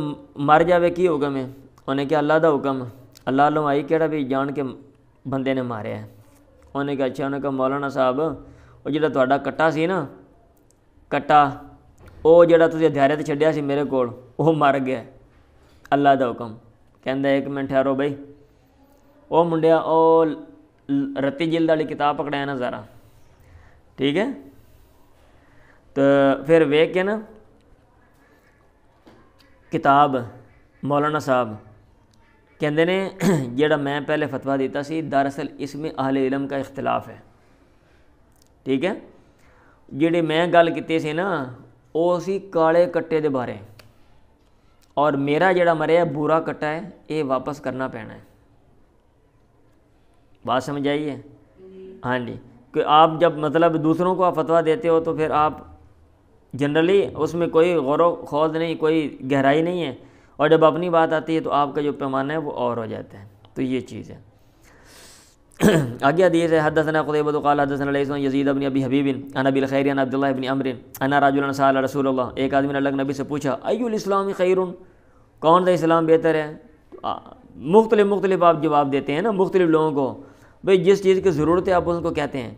مر جاوے کی حکم ہے؟ انہیں کیا اللہ دا حکم, اللہ علم آئی کہڑا بھی جان کے بندے نے ماریا ہے. انہیں کہا اچھا. انہیں کہا مولانا صاحب وہ جڑا تہاڈا کٹا سی نا, کٹا وہ جڑا تسی ادھیارے تے چھڈیا سی میرے کول, وہ مر گیا اللہ دا حکم. کہندا ایک منٹ ٹھہرو بھائی, او منڈیا او رتی جلد والی کتاب پکڑایا نا ذرا, ٹھیک ہے. تو پھر ویکھ کے نا کتاب مولانا صاحب کہندے نے جڑا میں پہلے فتویٰ دیتا سی دراصل اس میں اہل علم کا اختلاف ہے, ٹھیک ہے. جڑی میں گل کیتی سی نا وہ سی کالے کٹے دے بارے, اور میرا جڑا مریا برا کٹا ہے یہ واپس کرنا پینا ہے. بات سمجھ آئی ہے؟ ہاں جی. کہ آپ جب مطلب دوسروں کو آپ فتویٰ دیتے ہو تو پھر آپ جنرلی اس میں کوئی غور و خوض نہیں, کوئی گہرائی نہیں ہے, اور جب اپنی بات آتی ہے تو آپ کا جو پیمانہ ہے وہ اور ہو جاتا ہے. تو یہ چیز ہے. آگے حدیث ہے حدثنا قتیبہ قال حدثنا لیث بن یزید بن ابی حبیب عن ابی الخیر عن عبداللہ بن عمرو ان رجلا سأل رسول اللہ, ایک آدمی نے اللہ نبی سے پوچھا ای الاسلام خیر, کون سا اسلام بہتر ہے؟ مختلف آپ جواب دیتے ہیں نا مختلف لوگوں کو, بھئی جس چیز کی ضرورت ہے آپ اس کو کہتے ہیں.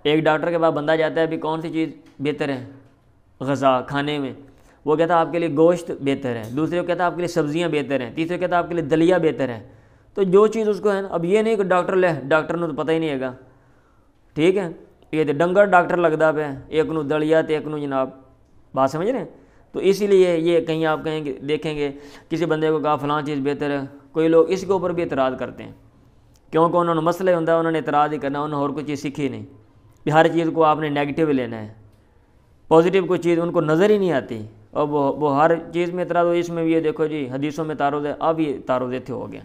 ایک ڈاکٹر کے پاس بندہ جاتا ہے بھی کون سی چیز بہتر ہے غذا کھانے میں, وہ کہتا ہے آپ کے لیے گوشت بہتر ہے, دوسرے کو کہتا ہے آپ کے لیے سبزیاں بہتر ہیں, تیسرے کہتا ہے آپ کے لیے دلیا بہتر ہے. تو جو چیز اس کو ہے نا, اب یہ نہیں کہ ڈاکٹر نے تو پتہ ہی نہیں ہے گا, ٹھیک ہے. یہ تو ڈنگر ڈاکٹر لگتا پہ, ایک نو دلیا تو ایک نو جناب, بات سمجھ رہے ہیں. تو اسی لیے یہ کہیں آپ کہیں گے دیکھیں گے کسی بندے کو کہا فلاں چیز بہتر ہے, کوئی لوگ اس کے اوپر بھی اعتراض کرتے ہیں کیونکہ انہوں نے مسئلہ ہوتا ہے, انہوں نے اعتراض ہی کرنا, انہوں نے اور کوئی چیز سیکھی نہیں. ہر چیز کو آپ نے نیگیٹو لینا ہے, پازیٹیو کوئی چیز ان کو نظر ہی نہیں آتی, اور وہ ہر چیز میں اعتراض ہو. اس میں بھی یہ دیکھو جی حدیثوں میں تعارض ہے, اب یہ تعارض تھے ہو گیا.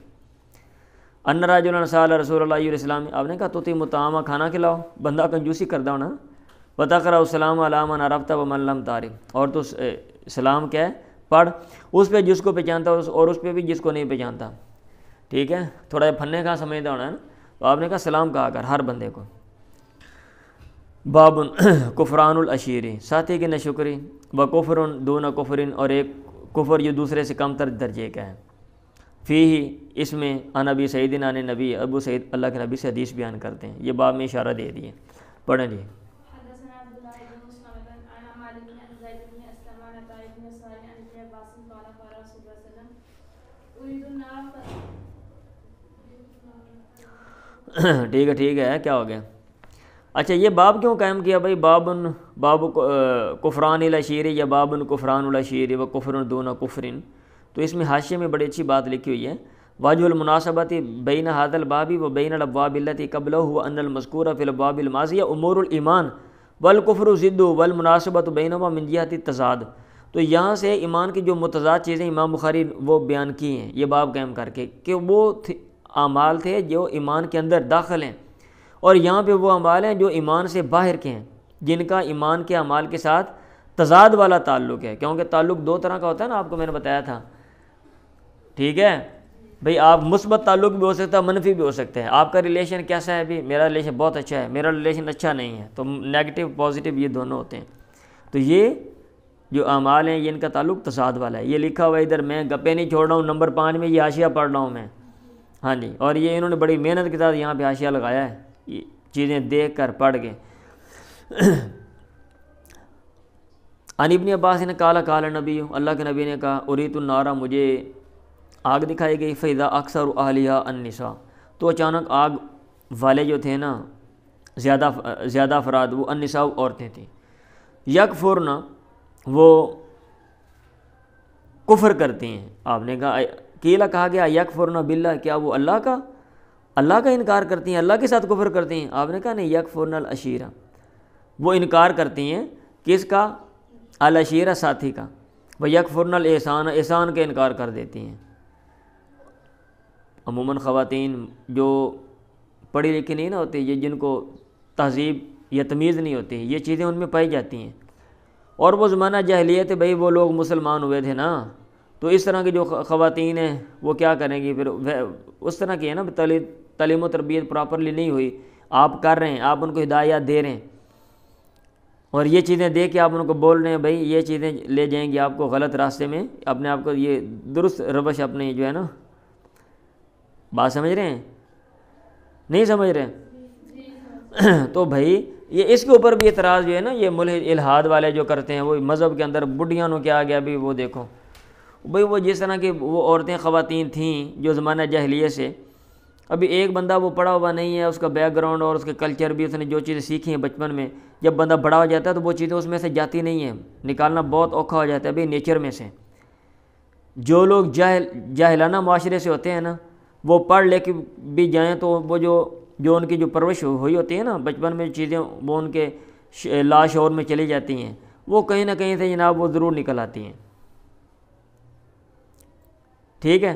ان رجلا سأل رسول اللہ علیہ السلام, آپ نے کہا تو تم طعام کھانا کھلاؤ, بندہ کنجوسی کرتا ہونا. وتقرأ السلام علی من عرفت ومن لم تعرف, اور تو سلام کیا ہے پڑھ اس پہ جس کو پہچانتا اور اس پہ بھی جس کو نہیں پہچانتا, ٹھیک ہے. تھوڑا جا پھنے کا سمجھتا ہونا ہے نا, تو آپ نے کہا سلام کہا کر ہر بندے کو. باب کفران العشیری, ساتھی کی ناشکری, و کفر دون کفرن, اور ایک کفر جو دوسرے سے کم تر درجے کا ہے. فی اس میں عن ابی سعید عن نبی, ابو سعید اللہ کے نبی سے حدیث بیان کرتے ہیں. یہ باب میں اشارہ دے دیے, پڑھیں جی. ٹھیک ہے کیا ہو گیا؟ اچھا یہ باب کیوں قائم کیا بھائی؟ باب کفران العشیری یا باب کفران العشیری و کفر دون کفرن. تو اس میں حاشیے میں بڑی اچھی بات لکھی ہوئی ہے, واجب المناسبت بین هذا الباب و بین الابواب التي قبله هو ان المذکور فی الابواب الماضیہ امور الایمان والکفر ضد والمناسبت بینہما من جہت التضاد. تو یہاں سے ایمان کی جو متضاد چیزیں امام بخاری وہ بیان کی ہیں یہ باب قائم کر کے, کہ وہ اعمال تھے جو ایمان کے اندر داخل ہیں, اور یہاں پہ وہ اعمال ہیں جو ایمان سے باہر کے ہیں, جن کا ایمان کے اعمال کے ساتھ تضاد والا تعلق ہے. کیونکہ تعلق دو طرح کا ہوتا ہے نا, آپ کو میں نے بتایا تھا, ٹھیک ہے بھئی. آپ مثبت تعلق بھی ہو سکتا ہے, منفی بھی ہو سکتا ہے. آپ کا ریلیشن کیسا ہے بھی؟ میرا ریلیشن بہت اچھا ہے, میرا ریلیشن اچھا نہیں ہے, تو نیگیٹو پازیٹیو یہ دونوں ہوتے ہیں. تو یہ جو اعمال ہیں یہ ان کا تعلق تضاد والا ہے. یہ لکھا ہوا ہے ادھر, میں گپے نہیں چھوڑ رہا ہوں, نمبر 5 میں یہ حاشیہ پڑھ رہا ہوں میں, ہاں جی. اور یہ انہوں نے بڑی محنت کے ساتھ یہاں پہ حاشیہ لگایا ہے, یہ چیزیں دیکھ کر پڑھ کے. عن ابن عباس نے قال نبی, اللہ کے نبی نے کہا اریت النار, مجھے آگ دکھائی گئی, فیضا اکثر اہلیہ النساء, تو اچانک آگ والے جو تھے نا زیادہ افراد وہ النساء عورتیں تھیں. یکفرن, وہ کفر کرتی ہیں. آپ نے کہا کیلا کہا گیا یکفرن باللہ, کیا وہ اللہ کا انکار کرتی ہیں, اللہ کے ساتھ کفر کرتی ہیں؟ آپ نے کہا نہیں, یکفرن العشیرہ, وہ انکار کرتی ہیں کس کا؟ العشیرہ, ساتھی کا. وہ یکفرن الاحسان, احسان کا انکار کر دیتی ہیں. عموماً خواتین جو پڑھی لکھی نہیں نہ ہوتی, یہ جن کو تہذیب یا تمیز نہیں ہوتی, یہ چیزیں ان میں پائی جاتی ہیں. اور وہ زمانہ جاہلیت ہے بھائی, وہ لوگ مسلمان ہوئے تھے نا, تو اس طرح کی جو خواتین ہیں وہ کیا کریں گی پھر؟ اس طرح کی ہے نا, تعلیم و تربیت پراپرلی نہیں ہوئی, آپ کر رہے ہیں, آپ ان کو ہدایات دے رہے ہیں, اور یہ چیزیں دیکھ کے آپ ان کو بول رہے ہیں بھائی یہ چیزیں لے جائیں گی آپ کو غلط راستے میں، اپنے آپ کو یہ درست روش اپنی جو ہے نا، بات سمجھ رہے ہیں نہیں سمجھ رہے؟ تو بھائی یہ اس کے اوپر بھی اعتراض جو ہے نا، یہ ملحد الحاد والے جو کرتے ہیں، وہ مذہب کے اندر بڈھیاں نو کیا آ گیا بھی، وہ دیکھو بھائی وہ جس طرح کی وہ عورتیں خواتین تھیں جو زمانہ جاہلیت سے، ابھی ایک بندہ وہ پڑھا ہوا نہیں ہے، اس کا بیک گراؤنڈ اور اس کے کلچر بھی، اس نے جو چیزیں سیکھی ہیں بچپن میں، جب بندہ بڑا ہو جاتا ہے تو وہ چیزیں اس میں سے جاتی نہیں ہیں، نکالنا بہت اوکھا ہو جاتا ہے بھائی نیچر میں سے۔ جو لوگ جاہلانہ معاشرے سے ہوتے ہیں نا، وہ پڑھ لے کے بھی جائیں تو وہ جو ان کی جو پرورش ہوئی ہوتی ہے نا بچپن میں، چیزیں وہ ان کے لاشعور میں چلی جاتی ہیں، وہ کہیں نہ کہیں سے جناب وہ ضرور نکل آتی ہیں، ٹھیک ہے؟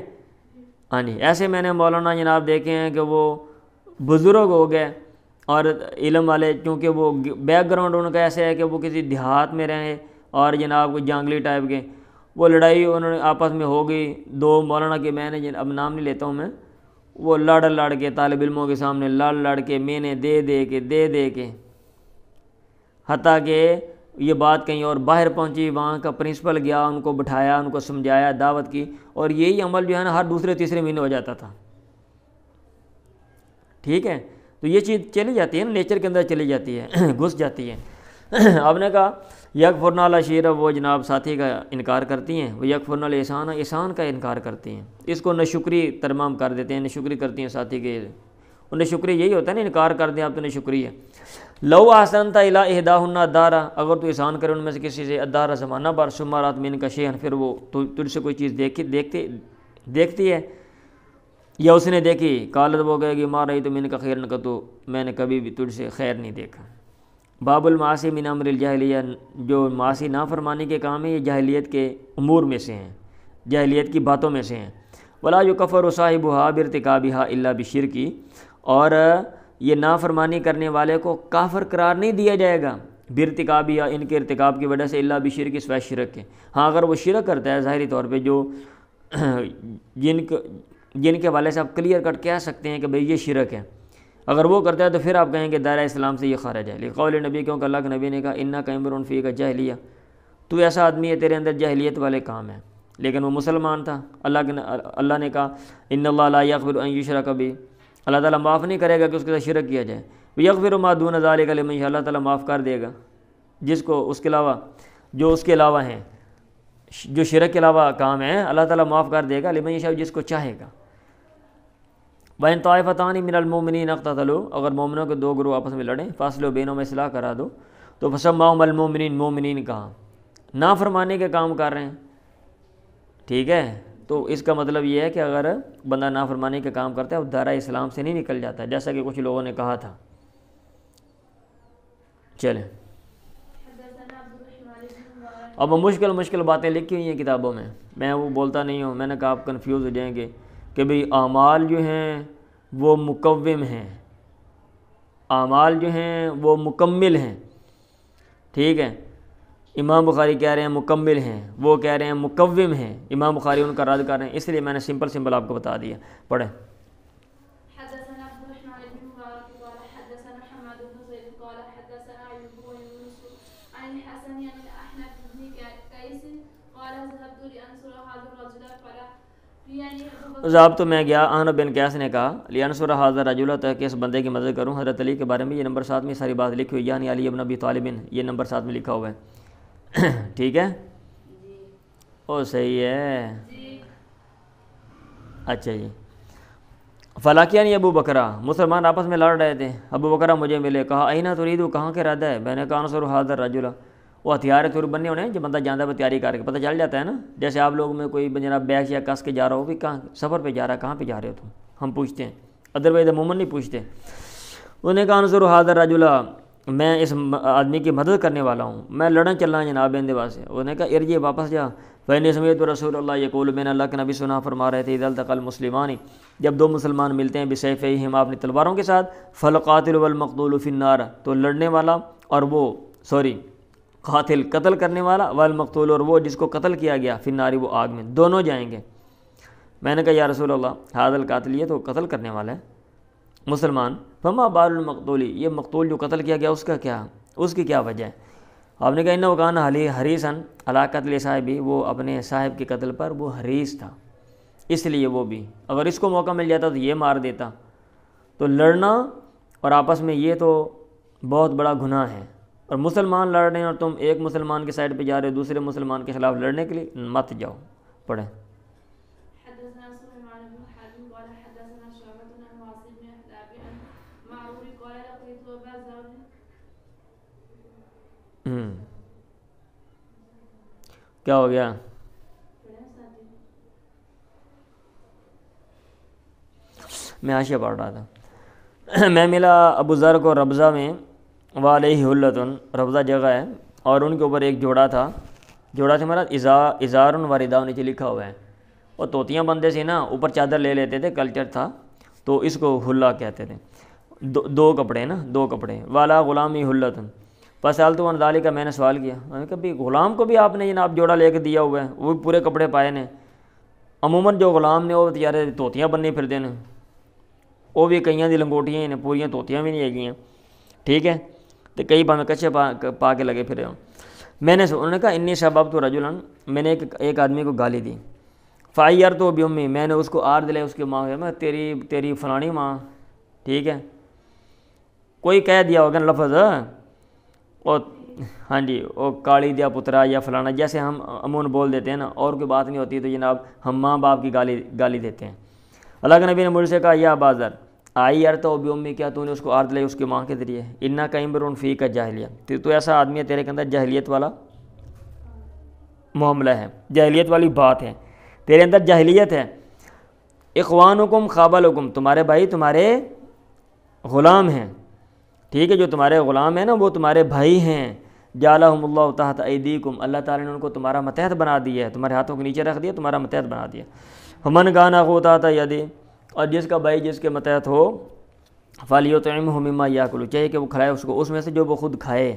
ہاں جی، ایسے میں نے مولانا جناب دیکھے ہیں کہ وہ بزرگ ہو گئے اور علم والے، کیونکہ وہ بیک گراؤنڈ ان کا ایسا ہے کہ وہ کسی دیہات میں رہے اور جناب کوئی جانگلی ٹائپ کے، وہ لڑائی انہوں نے آپس میں ہو گئی دو مولانا کے، میں نے اب نام نہیں لیتا ہوں میں، وہ لڑ کے طالب علموں کے سامنے لڑ کے میں نے دے کے حتیٰ کہ یہ بات کہیں اور باہر پہنچی، وہاں کا پرنسپل گیا، ان کو بٹھایا، ان کو سمجھایا، دعوت کی، اور یہی عمل جو ہے نا ہر دوسرے تیسرے مہینے ہو جاتا تھا، ٹھیک ہے؟ تو یہ چیز چلی جاتی ہے نا، نیچر کے اندر چلی جاتی ہے، گھس جاتی ہے۔ آپ نے کہا یکفرن العشیرہ، وہ جناب ساتھی کا انکار کرتی ہیں، وہ یکفرن الاحسان، احسان کا انکار کرتی ہیں، اس کو نشکری ترمام کر دیتے ہیں، نشکری کرتی ہیں ساتھی کے، اور نشکری یہی ہوتا ہے نا، انکار کر دیں آپ تو نشکری ہے۔ لو احسنت الی احداہن الدارا، اگر تو احسان کرے ان میں سے کسی سے، الدارا زمانہ بار، ثم رات منک شیئا، پھر وہ تجھ سے کوئی چیز دیکھتی ہے یا اس نے دیکھی، قالت وہ کہے گی ما رأیت منک خیرا قط، میں نے کبھی بھی تجھ سے خیر نہیں دیکھا۔ باب المعاصی من امر الجاہلیہ، جو معاصی نافرمانی کے کام ہیں یہ جاہلیت کے امور میں سے ہیں، جاہلیت کی باتوں میں سے ہیں۔ ولا یکفر صاحبها بارتکابها الا بالشرک، اور یہ نافرمانی کرنے والے کو کافر قرار نہیں دیا جائے گا، بارتکابها، ان کے ارتکاب کی وجہ سے، الا بالشرک، سوائے شرک کے۔ ہاں اگر وہ شرک کرتا ہے ظاہری طور پہ، جو جن کے والے سے آپ کلیئر کٹ کہہ سکتے ہیں کہ بھئی یہ شرک ہے، اگر وہ کرتا ہے تو پھر آپ کہیں کہ دائرہ اسلام سے یہ خارج ہے، لقول نبی، کیونکہ اللہ کے نبی نے کہا انک امرؤ فیک جاہلیہ، تو ایسا آدمی ہے تیرے اندر جاہلیت والے کام ہیں، لیکن وہ مسلمان تھا۔ اللہ نے کہا ان اللہ لا یغفر ان یشرک بہ، اللہ تعالیٰ معاف نہیں کرے گا کہ اس کے ساتھ شرک کیا جائے، ویغفر ما دون ذلک لمن یشاء، اللہ تعالیٰ معاف کر دے گا جس کو اس کے علاوہ، جو اس کے علاوہ ہیں، جو شرک کے علاوہ کام ہیں، اللہ تعالیٰ معاف کر دے گا، لمن یشاء، جس کو چاہے گا۔ وَإِن طَائِفَتَانِ مِنَ الْمُؤْمِنِينَ اقْتَتَلُوا، اگر مومنوں کے دو گروہ آپس میں لڑیں، فاصلوا بینہم، اصلاح کرا دو، تو فسماہم المؤمنین، مومنین کہا، نافرمانی کے کام کر رہے ہیں، ٹھیک ہے؟ تو اس کا مطلب یہ ہے کہ اگر بندہ نافرمانی کے کام کرتا ہے وہ دائرہ اسلام سے نہیں نکل جاتا، جیسا کہ کچھ لوگوں نے کہا تھا۔ چلیں، اب مشکل باتیں لکھی ہوئی ہیں کتابوں میں وہ بولتا نہیں ہوں، میں نے کہا آپ کنفیوز ہو جائیں گے کہ بھئی اعمال جو ہیں وہ مقوم ہیں، اعمال جو ہیں وہ مکمل ہیں، ٹھیک ہے؟ امام بخاری کہہ رہے ہیں مکمل ہیں، وہ کہہ رہے ہیں مقوم ہیں، امام بخاری ان کا رد کر رہے ہیں، اس لیے میں نے سمپل آپ کو بتا دیا۔ پڑھیں۔ ضابط میں گیا، احنف بن قیس نے کہا لینصر ھذا الرجل، تاکہ اس بندے کی مدد کروں، حضرت علی کے بارے میں، یہ نمبر 7 میں ساری بات لکھی ہوئی، یعنی علی بن ابی طالب، یہ نمبر 7 میں لکھا ہوا ہے، ٹھیک ہے؟ او صحیح ہے، اچھا جی۔ فلاکیانی ابو بکرہ، مسلمان آپس میں لڑ رہے تھے، ابو بکرہ مجھے ملے، کہا اینا تریدو، کہاں کے ارادہ ہے؟ میں نے کہا انصر ھذا الرجل، وہ ہتھیار تھوڑے بننے ہونے ہیں، جب بندہ جاندہ پہ تیاری کر کے پتہ چل جاتا ہے نا، جیسے آپ لوگ میں کوئی جناب بیگ یا کس کے جا رہا ہو، بھی کہاں سفر پہ جا رہا ہے، کہاں پہ جا رہے ہو تم، ہم پوچھتے ہیں، ادروائز عموماً نہیں پوچھتے۔ انہوں نے کہا انصر ھذا الرجل، میں اس آدمی کی مدد کرنے والا ہوں، میں لڑن چل رہا ہوں جناب اندے سے۔ انہوں نے کہا ارجع، واپس جا، فإنی سمعت رسول اللہ یقول، میں نے اللہ کے نبی سنا فرما رہے تھے، اذا التقى المسلمان، جب دو مسلمان ملتے ہیں، بسیفیہما، اپنی تلواروں کے ساتھ، فالقاتل والمقتول فی النار، تو لڑنے والا اور وہ قاتل قتل کرنے والا، والمقتول، اور وہ جس کو قتل کیا گیا، فی النار، وہ آگ میں، دونوں جائیں گے۔ میں نے کہا یا رسول اللہ ھذا القاتل، یہ تو قتل کرنے والا ہے مسلمان، فما بال المقتول، یہ مقتول جو قتل کیا گیا اس کی کیا وجہ ہے؟ آپ نے کہا انہ وکان حریصاً علی قتل صاحبی، وہ اپنے صاحب کے قتل پر وہ حریص تھا، اس لیے وہ بھی، اگر اس کو موقع مل جاتا تو یہ مار دیتا۔ تو لڑنا اور آپس میں یہ تو بہت بڑا گناہ ہے، اور مسلمان لڑ رہے ہیں اور تم ایک مسلمان کے سائڈ پہ جا رہے ہو دوسرے مسلمان کے خلاف لڑنے کے لیے، مت جاؤ۔ پڑھیں۔ حدثنا سليمان بن حرب قال حدثنا شعبة عن واصل بن أحلاب عن معروف قال لقيت أبا ذر کیا ہو گیا؟ میں حاشیہ پڑھ رہا تھا۔ میں ملا ابو ذر کو ربضہ میں، وعلیہ حلتن، ربضہ جگہ ہے اور ان کے اوپر ایک جوڑا تھا، جوڑا سے مراد ازار و رداء نیچے لکھا ہوا ہے، اور طوطیاں بندے سے نا اوپر چادر لے لیتے تھے، کلچر تھا تو اس کو حلہ کہتے تھے، دو کپڑے نا، دو کپڑے، والا غلامی حلتن، فسألتو عن ذالک، میں نے سوال کیا، میں نے کہا بھی غلام کو بھی آپ نے جناب جوڑا لے کے دیا ہوا ہے، وہ بھی پورے کپڑے پائے نے، عموماً جو غلام نے وہ بیچارے طوطیاں بننے پھرتے ہیں، وہ بھی کئیاں دی لنگوٹیاں ہیں، پوریاں طوطیاں بھی نہیں ہےگیاں، ٹھیک ہے، تو کئی بار میں کچے پا کے لگے پھرے ہوں۔ میں نے انہوں نے کہا انی سببت رجلاً، میں نے ایک آدمی کو گالی دی، فعیرت بأمی، میں نے اس کو آر دلائے اس کے ماں میں تیری فلانی ماں، ٹھیک ہے، کوئی کہہ دیا ہوگا نا لفظ، اور ہاں جی وہ کاڑی دیا پترا یا فلانا، جیسے ہم امون بول دیتے ہیں نا، اور کوئی بات نہیں ہوتی تو جناب ہم ماں باپ کی گالی دیتے ہیں۔ اللہ کے نبی نے مجھ سے کہا یا ابا ذر آئیرتو بأمی، کیا تو نے اس کو آر دلائی اس کی ماں کے ذریعے، انا کا امرؤ فیک جاہلیہ، تو ایسا آدمی ہے تیرے کے اندر جاہلیت والا معاملہ ہے، جاہلیت والی بات ہے، تیرے اندر جاہلیت ہے۔ اخوانکم خابلکم، تمہارے بھائی تمہارے غلام ہیں، ٹھیک ہے، جو تمہارے غلام ہیں نا وہ تمہارے بھائی ہیں، جعلہم اللہ تحت ایدیکم، اللہ تعالیٰ نے ان کو تمہارا متحد بنا دیا ہے، تمہارے ہاتھوں کے نیچے رکھ دیا، تمہارا متحد بنا دیا۔ فمن کان اخوہ تحت یدہ، اور جس کا بھائی جس کے متحد ہو، فلیطعمہ مما یاکل، چاہیے کہ وہ کھلائے اس کو اس میں سے جو وہ خود کھائے،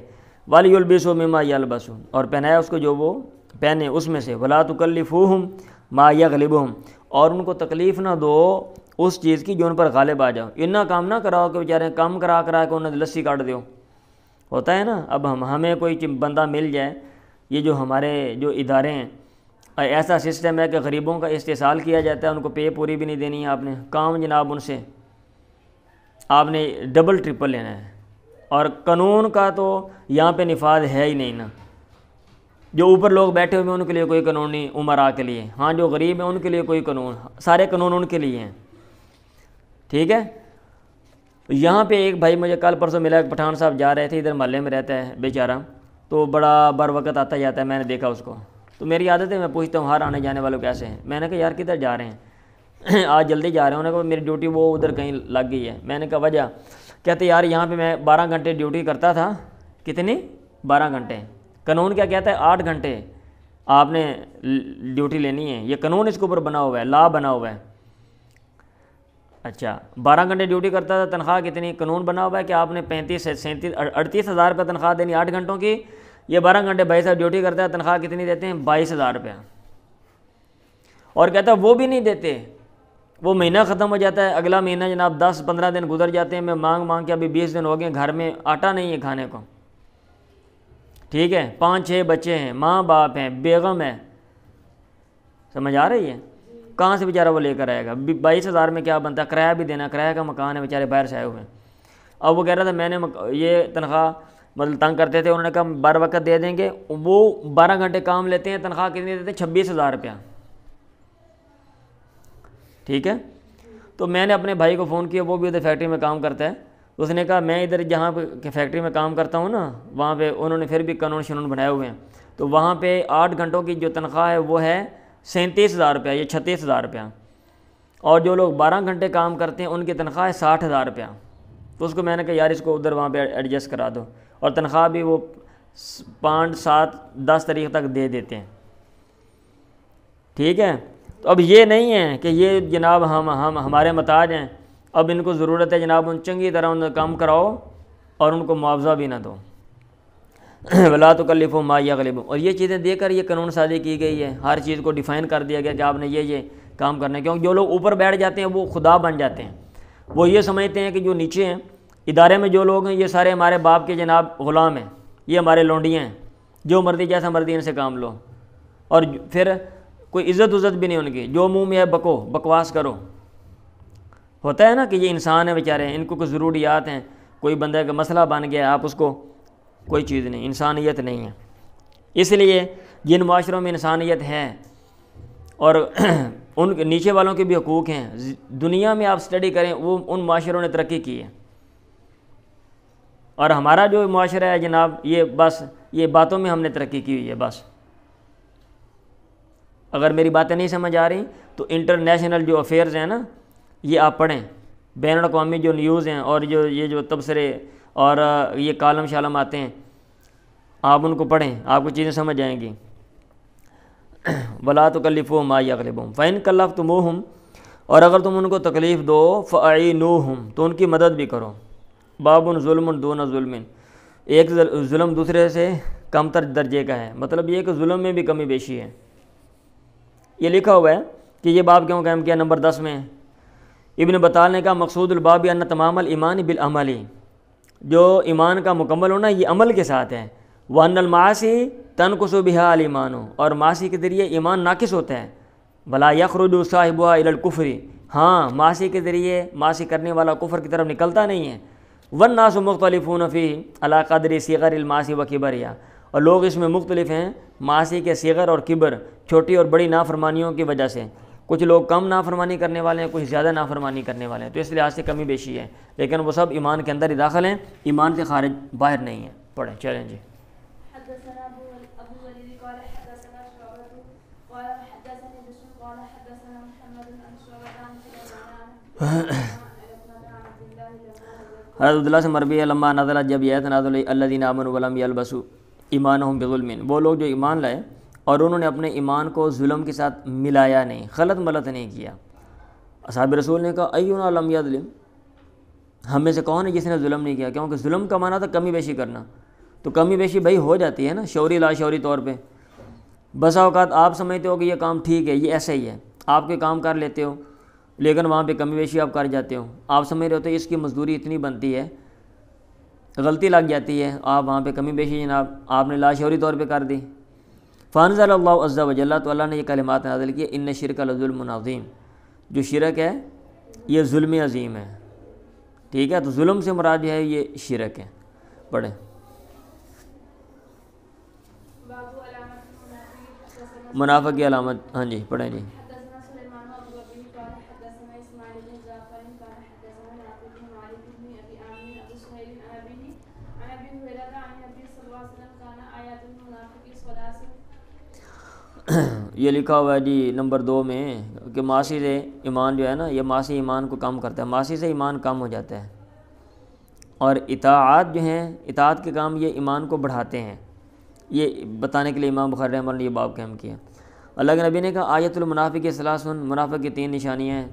ولیلبسہ مما یلبس، اور پہنائے اس کو جو وہ پہنے اس میں سے، ولا تکلفوہم ما یغلبہم، اور ان کو تکلیف نہ دو اس چیز کی جو ان پر غالب آ جاؤ، اتنا کام نہ کراؤ کہ بیچارے کام کرا کے انہیں لسی کاٹ دیو، ہوتا ہے نا۔ اب ہمیں کوئی بندہ مل جائے، یہ جو ہمارے جو ادارے ہیں ایسا سسٹم ہے کہ غریبوں کا استحصال کیا جاتا ہے، ان کو پے پوری بھی نہیں دینی ہے آپ نے، کام جناب ان سے آپ نے ڈبل ٹرپل لینا ہے، اور قانون کا تو یہاں پہ نفاذ ہے ہی نہیں نا، جو اوپر لوگ بیٹھے ہوئے ہیں ان کے لیے کوئی قانون نہیں، امراء کے لیے، ہاں جو غریب ہیں ان کے لیے کوئی قانون، سارے قانون ان کے لیے ہیں، ٹھیک ہے۔ یہاں پہ ایک بھائی مجھے کل پرسوں ملا، ایک پٹھان صاحب جا رہے تھے، ادھر محلے میں رہتا ہے بیچارہ، تو بڑا بر وقت آتا جاتا ہے، میں نے دیکھا اس کو، تو میری عادت ہے میں پوچھتا ہوں ہر آنے جانے والوں کیسے ہیں، میں نے کہا یار کدھر جا رہے ہیں آج جلدی جا رہے ہیں، انہوں نے کہا میری ڈیوٹی وہ ادھر کہیں لگ گئی ہے، میں نے کہا وجہ، کہتے یار یہاں پہ میں 12 گھنٹے ڈیوٹی کرتا تھا، کتنی 12 گھنٹے، قانون کیا کہتا ہے 8 گھنٹے آپ نے ڈیوٹی لینی ہے، یہ قانون اس کے اوپر بنا ہوا ہے، لا بنا ہوا ہے، اچھا 12 گھنٹے ڈیوٹی کرتا تھا، تنخواہ کتنی، قانون بنا ہوا ہے کہ آپ نے 35 سے 37 38 ہزار روپے تنخواہ دینی 8 گھنٹوں کی، یہ 12 گھنٹے بھائی صاحب ڈیوٹی کرتا ہے، تنخواہ کتنی دیتے ہیں 22,000 روپیہ، اور کہتا ہے وہ بھی نہیں دیتے، وہ مہینہ ختم ہو جاتا ہے، اگلا مہینہ جناب 10-15 دن گزر جاتے ہیں، میں مانگ کے ابھی 20 دن ہو گئے، گھر میں آٹا نہیں ہے کھانے کو، ٹھیک ہے، 5-6 بچے ہیں، ماں باپ ہیں، بیگم ہے، سمجھ آ رہی ہے، کہاں سے بیچارہ وہ لے کر آئے گا، 22,000 میں کیا بنتا ہے، کرایہ بھی دینا، کرایہ کا مکان ہے، بیچارے باہر سے آئے ہوئے ہیں۔ اب وہ کہہ رہا تھا میں نے یہ تنخواہ مطلب تنگ کرتے تھے، انہوں نے کہا بر وقت دے دیں گے، وہ 12 گھنٹے کام لیتے ہیں، تنخواہ کتنی دیتے ہیں 26,000 روپیہ، ٹھیک ہے۔ تو میں نے اپنے بھائی کو فون کیا، وہ بھی ادھر فیکٹری میں کام کرتا ہے، اس نے کہا میں ادھر جہاں پہ فیکٹری میں کام کرتا ہوں نا، وہاں پہ انہوں نے پھر بھی قانون شنون بنائے ہوئے ہیں، تو وہاں پہ 8 گھنٹوں کی جو تنخواہ ہے وہ ہے 37,000 روپیہ، یہ 36,000 روپیہ، اور جو لوگ 12 گھنٹے کام کرتے ہیں ان کی تنخواہ ہے 60,000 روپیہ، تو اس کو میں نے کہا یار اس کو ادھر وہاں پہ ایڈجسٹ کرا دو، اور تنخواہ بھی وہ 5, 7, 10 تاریخ تک دے دیتے ہیں، ٹھیک ہے۔ تو اب یہ نہیں ہے کہ یہ جناب ہم ہمارے محتاج ہیں، اب ان کو ضرورت ہے جناب ان چنگی طرح ان کا کام کراؤ اور ان کو معاوضہ بھی نہ دو، ولا تکلفوا ما یغلبہم، اور یہ چیزیں دے کر یہ قانون سازی کی گئی ہے، ہر چیز کو ڈیفائن کر دیا گیا کہ آپ نے یہ کام کرنا ہے، کیونکہ جو لوگ اوپر بیٹھ جاتے ہیں وہ خدا بن جاتے ہیں، وہ یہ سمجھتے ہیں کہ جو نیچے ہیں ادارے میں جو لوگ ہیں یہ سارے ہمارے باپ کے جناب غلام ہیں، یہ ہمارے لونڈیاں ہیں، جو مرضی جیسا مرضی ان سے کام لو، اور پھر کوئی عزت بھی نہیں ان کی، جو منہ میں ہے بکو، بکواس کرو۔ ہوتا ہے نا کہ یہ انسان ہے بیچارے، ان کو کچھ ضروریات ہیں، کوئی بندہ کا مسئلہ بن گیا، آپ اس کو کوئی چیز نہیں، انسانیت نہیں ہے۔ اس لیے جن معاشروں میں انسانیت ہے اور ان کے نیچے والوں کے بھی حقوق ہیں، دنیا میں آپ سٹڈی کریں، وہ ان معاشروں نے ترقی کی ہے۔ اور ہمارا جو معاشرہ ہے جناب، یہ بس یہ باتوں میں ہم نے ترقی کی ہوئی ہے بس۔ اگر میری باتیں نہیں سمجھ آ رہی تو انٹرنیشنل جو افیئرز ہیں نا، یہ آپ پڑھیں، بین الاقوامی جو نیوز ہیں اور یہ جو تبصرے اور یہ کالم شالم آتے ہیں، آپ ان کو پڑھیں، آپ کو چیزیں سمجھ آئیں گی۔ وَلَا تُكَلِّفُوهُمْ مَا يَغْلِبُهُمْ فَإِن كَلَّفْتُمُوهُمْ، اور اگر تم ان کو تکلیف دو، فَأَعِينُوهُمْ، تو ان کی مدد بھی کرو۔ باب ظلم دون ظلم، ایک ظلم دوسرے سے کم تر درجے کا ہے، مطلب یہ کہ ظلم میں بھی کمی بیشی ہے۔ یہ لکھا ہوا ہے کہ یہ باب کیوں قائم کیا، نمبر 10 میں ابن بطال نے کہا مقصود الباب ان تمام الایمان بالعمل، جو ایمان کا مکمل ہونا یہ عمل کے ساتھ ہے۔ وان المعاصی تنقص بها الایمان، اور معاصی کے ذریعے ایمان ناقص ہوتا ہے۔ ولا یخرج صاحبها الى الکفر، ہاں معاصی کے ذریعے معاصی کرنے والا کفر کی طرف نکلتا نہیں ہے۔ والناس مختلفون فیہ علی قدر صغر المعاصی وکبرها، اور لوگ اس میں مختلف ہیں معاصی کے صغر اور کبر، چھوٹی اور بڑی نافرمانیوں کی وجہ سے۔ کچھ لوگ کم نافرمانی کرنے والے ہیں، کچھ زیادہ نافرمانی کرنے والے ہیں، تو اس لحاظ سے کمی بیشی ہے، لیکن وہ سب ایمان کے اندر ہی داخل ہیں، ایمان سے خارج باہر نہیں ہیں۔ پڑھیں چلیں جی۔ حدثنا ابو ولید قال حدثنا شعبة قال حدثني بشر قال حدثنا محمد عن شعبة عن سليمان حضرت عبداللہ سے مروی ہے لما نزلت، جب یہ آیت نازل ہوئی الذین آمنوا ولم یلبسوا ایمانہم بظلم، وہ لوگ جو ایمان لائے اور انہوں نے اپنے ایمان کو ظلم کے ساتھ ملایا نہیں، غلط ملت نہیں کیا۔ اصحاب رسول نے کہا اینا لم یظلم، ہم میں سے کون ہے جس نے ظلم نہیں کیا، کیونکہ ظلم کا معنی تھا کمی بیشی کرنا، تو کمی بیشی بھائی ہو جاتی ہے نا شعوری لا شعوری طور پہ۔ بسا اوقات آپ سمجھتے ہو کہ یہ کام ٹھیک ہے، یہ ایسا ہی ہے، آپ کے کام کر لیتے ہو، لیکن وہاں پہ کمی بیشی آپ کر جاتے ہو، آپ سمجھ رہے ہوتے اس کی مزدوری اتنی بنتی ہے، غلطی لگ جاتی ہے، آپ وہاں پہ کمی بیشی جناب آپ نے لا شعوری طور پہ کر دی۔ فانزل اللہ عز وجل، تو اللہ نے یہ کلمات نازل کیے ان شرک لظلم عظیم، جو شرک ہے یہ ظلم عظیم ہے، ٹھیک ہے، تو ظلم سے مراد جو ہے یہ شرک ہے۔ پڑھیں باب علامت المنافق، منافق کی علامت، ہاں جی پڑھیں جی۔ حدثنا سليمان وابو بكر قال حدثنا اسماعيل بن جعفر قال حدثنا نافع بن مالك بن ابي عامر ابو سهيل عن ابيه عن ابي هريره عن النبي صلى الله عليه وسلم كان ايات المنافق ثلاث۔ یہ لکھا ہوا ہے جی نمبر 2 میں کہ معاصی سے ایمان جو ہے نا، یہ معاصی ایمان کو کم کرتا ہے، معاصی سے ایمان کم ہو جاتا ہے، اور اطاعات جو ہیں، اطاعت کے کام یہ ایمان کو بڑھاتے ہیں، یہ بتانے کے لیے امام بخاری رحمہ اللہ نے یہ باب قائم کیا۔ اللہ کے نبی نے کہا آیت المنافق ثلاثن، منافق کی 3 نشانیاں ہیں،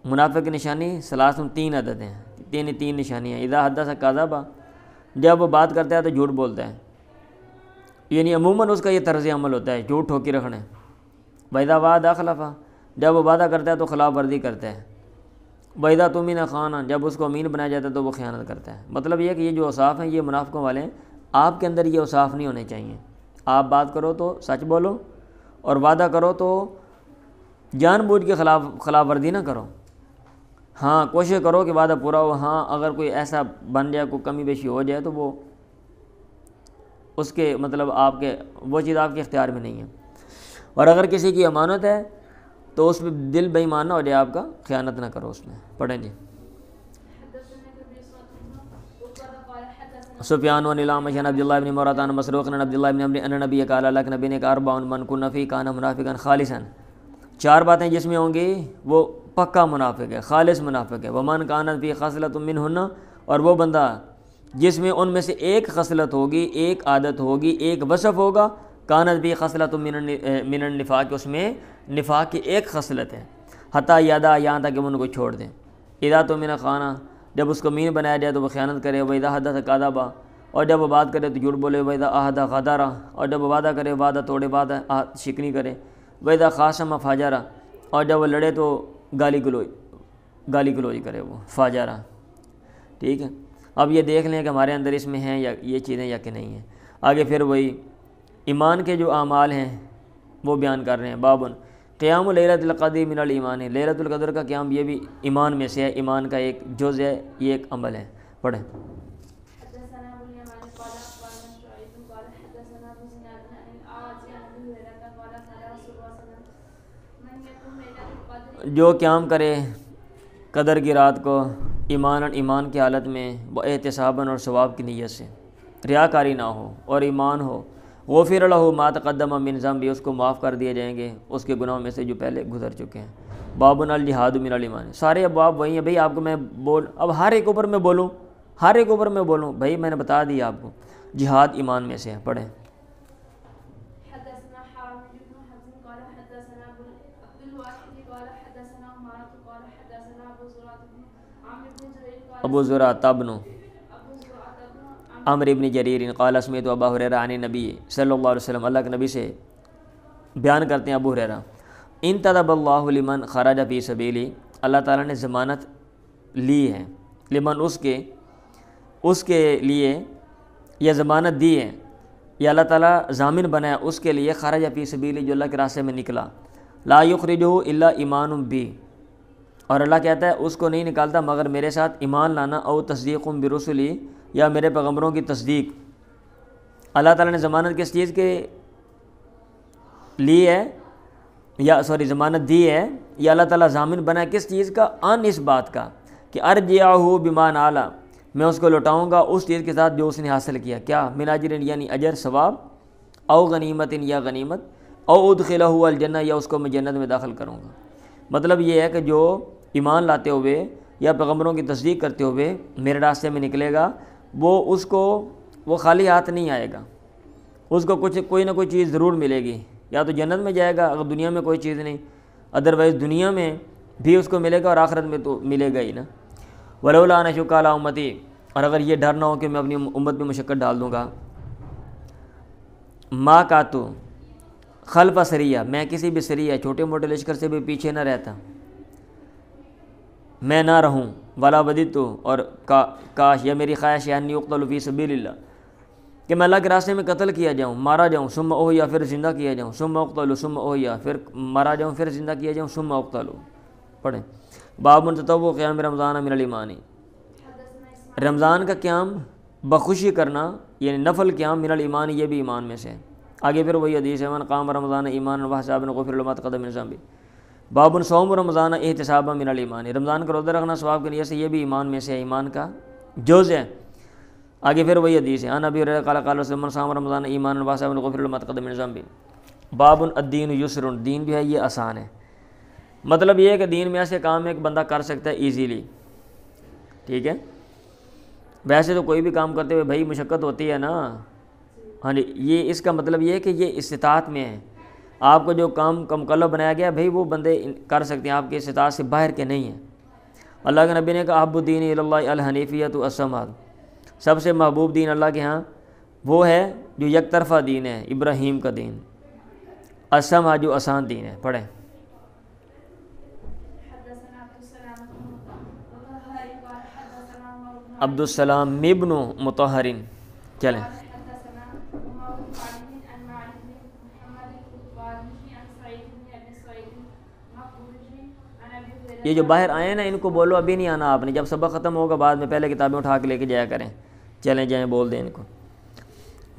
منافق کی نشانی ثلاثن 3 عدد ہیں، 3 نشانیاں ہیں۔ اذا حدث کذب، جب وہ بات کرتا ہے تو جھوٹ بولتا ہے، یعنی عموماً اس کا یہ طرز عمل ہوتا ہے جھوٹ ٹھوکی رکھنا ہے۔ وَإِذَا وَعَدَ أَخْلَفَ، جب وہ وعدہ کرتا ہے تو خلاف ورزی کرتا ہے۔ وَإِذَا تُؤْمِنَ خَانَ، جب اس کو امین بنایا جاتا ہے تو وہ خیانت کرتا ہے۔ مطلب یہ ہے کہ یہ جو اوصاف ہیں یہ منافقوں والے ہیں، آپ کے اندر یہ اوصاف نہیں ہونے چاہیے۔ آپ بات کرو تو سچ بولو، اور وعدہ کرو تو جان بوجھ کے خلاف ورزی نہ کرو، ہاں کوشش کرو کہ وعدہ پورا ہو، ہاں اگر کوئی ایسا بن جائے، کوئی کمی بیشی ہو جائے تو وہ اس کے مطلب آپ کے وہ چیز آپ کے اختیار میں نہیں ہے۔ اور اگر کسی کی امانت ہے تو اس میں دل بے ایمان نہ ہو جائے آپ کا، خیانت نہ کرو اس میں۔ پڑھیں جی۔ سفیان عن الأعمش عن عبد الله بن مرة عن مسروق عن عبد الله بن عمرو أن النبي قال اللہ کے نبی نے کہا اربع من كن فيه كان منافقا خالصا، 4 باتیں جس میں ہوں گی وہ پکا منافق ہے، خالص منافق ہے۔ ومن كانت فيه خصلة منهن، اور وہ بندہ جس میں ان میں سے ایک خصلت ہوگی، ایک عادت ہوگی، ایک وصف ہوگا، كانت فيه خصلة من النفاق، اس میں نفاق کی ایک خصلت ہے، حتی یادا، یہاں تک کہ وہ ان کو چھوڑ دیں۔ اذا تؤمن خان، جب اس کو امین بنایا جائے تو وہ خیانت کرے۔ وَإِذَا حَدَّثَ كَذَبَ، اور جب وہ بات کرے تو جھوٹ بولے۔ وَإِذَا عَهَدَ غَدَرَ، اور جب وہ وعدہ کرے وعدہ توڑے، وعدہ شکنی کرے۔ وَإِذَا خَاصَمَ فَجَرَ، اور جب وہ لڑے تو گالی گلوچ کرے، وہ فاجرہ، ٹھیک ہے۔ اب یہ دیکھ لیں کہ ہمارے اندر اس میں ہیں یا یہ چیزیں یا کہ نہیں ہیں۔ آگے پھر وہی ایمان کے جو اعمال ہیں وہ بیان کر رہے ہیں. بابن قیام لیلۃ القدر من الایمان، لیلۃ القدر کا قیام یہ بھی ایمان میں سے ہے، ایمان کا ایک جز ہے، یہ ایک عمل ہے. پڑھیں. حدثنا ابو اليمان قال اخبرنا شعيب قال حدثنا ابو زناد عن الاعرج عن ابي هريره قال قال رسول الله صلى الله عليه وسلم من يقوم ليله القدر، جو قیام کرے قدر کی رات کو ایمان کی حالت میں، وہ احتساباً اور ثواب کی نیت سے، ریاکاری نہ ہو اور ایمان ہو، غفر لہ ما تقدم من ذنبہ، اس کو معاف کر دیے جائیں گے اس کے گناہوں میں سے جو پہلے گزر چکے ہیں. بابن الجہاد من الایمان، سارے ابواب وہی ہیں. بھئی آپ کو میں اب ہر ایک اوپر میں بولوں بھئی میں نے بتا دیا آپ کو، جہاد ایمان میں سے ہے. پڑھیں. حدثنا حارث بن حزم قال حدثنا عبد الواحد قال حدثنا عمارة قال حدثنا ابو زرعة بن عمرو بن جرير قال ابو زرعة بن عمرو بن جریر قال سمعت ابا ہریرہ عن النبی صلی اللہ علیہ وسلم، اللہ کے نبی سے بیان کرتے ہیں ابو ہریرہ، انتدب اللہ لمن خرج فی سبیلی، اللہ تعالیٰ نے ضمانت لی ہے، لمن اس کے لیے، یا ضمانت دی ہے، یا اللہ تعالیٰ ضامن بنایا اس کے لیے، خرج فی سبیلی، جو اللہ کے راستے میں نکلا، لا یخرجہ الا ایمان بی، اور اللہ کہتا ہے اس کو نہیں نکالتا مگر میرے ساتھ ایمان لانا، او تصدیق برسلی، یا میرے پیغمبروں کی تصدیق. اللہ تعالیٰ نے ضمانت کس چیز کے لی ہے، ضمانت دی ہے، یا اللہ تعالیٰ ضامن بنا کس چیز کا، ان اس بات کا کہ ارجعہ بما نال، میں اس کو لوٹاؤں گا اس چیز کے ساتھ جو اس نے حاصل کیا، کیا من اجر، یعنی اجر ثواب، او غنیمت، یا غنیمت، او ادخلہ الجنہ، یا اس کو میں جنت میں داخل کروں گا. مطلب یہ ہے کہ جو ایمان لاتے ہوئے یا پیغمبروں کی تصدیق کرتے ہوئے میرے راستے میں نکلے گا، وہ خالی ہاتھ نہیں آئے گا، اس کو کوئی نہ کوئی چیز ضرور ملے گی، یا تو جنت میں جائے گا اگر دنیا میں کوئی چیز نہیں، ادروائز دنیا میں بھی اس کو ملے گا اور آخرت میں تو ملے گا ہی نا. ولولا ان اشق علی امتی، اور اگر یہ ڈر نہ ہو کہ میں اپنی امت میں مشقت ڈال دوں گا، ما کاتو خلف سریہ، میں کسی بھی سریہ چھوٹے موٹے لشکر سے بھی پیچھے نہ رہتا، میں نہ رہوں، ولا ودیتو، اور کاش یا میری خواہش ہے، انی اقتل فی سبیل اللہ، کہ میں اللہ کے راستے میں قتل کیا جاؤں، مارا جاؤں، ثم احیا، پھر زندہ کیا جاؤں، ثم اقتل، ثم احیا، پھر مارا جاؤں، پھر زندہ کیا جاؤں، ثم اقتل. پڑھیں. باب تطوع قیام رمضان من الایمان، رمضان کا قیام بخوشی کرنا، یعنی نفل قیام، من الایمان، یہ بھی ایمان میں سے ہے. آگے پھر وہی حدیث ہے، من قام رمضان ایمانا واحتسابا غفر له ما تقدم من ذنبه. باب صوم رمضان احتسابا من الایمان، رمضان کا روزہ رکھنا ثواب کے نیت سے، یہ بھی ایمان میں سے ہے، ایمان کا جز ہے. آگے پھر وہی حدیث ہے، ان ابی ہریرہ قال قال رسول اللہ صام رمضان ایمانا واحتسابا غفر له ما تقدم من ذنبه. باب الدین یسر، دین بھی ہے یہ آسان ہے، مطلب یہ ہے کہ دین میں ایسے کام ایک بندہ کر سکتا ہے ایزیلی. ٹھیک ہے، ویسے تو کوئی بھی کام کرتے ہوئے بھائی مشقت ہوتی ہے نا، ہاں جی، یہ اس کا مطلب یہ ہے کہ یہ استطاعت میں ہے، آپ کو جو کام کا مکلف بنایا گیا بھائی وہ بندے کر سکتے ہیں، آپ کی استطاعت سے باہر کے نہیں ہیں. اللہ کے نبی نے کہا احب الدین الی اللہ الحنیفیۃ السمحۃ، سب سے محبوب دین اللہ کے ہاں وہ ہے جو یک طرفہ دین ہے، ابراہیم کا دین، السمحۃ جو آسان دین ہے. پڑھیں. عبد السلام ابن مطہر، چلیں. یہ جو باہر آئے ہیں نا ان کو بولو ابھی نہیں آنا آپ نے، جب سبق ختم ہوگا بعد میں پہلے کتابیں اٹھا کے لے کے جایا کریں، چلیں جائیں بول دیں ان کو.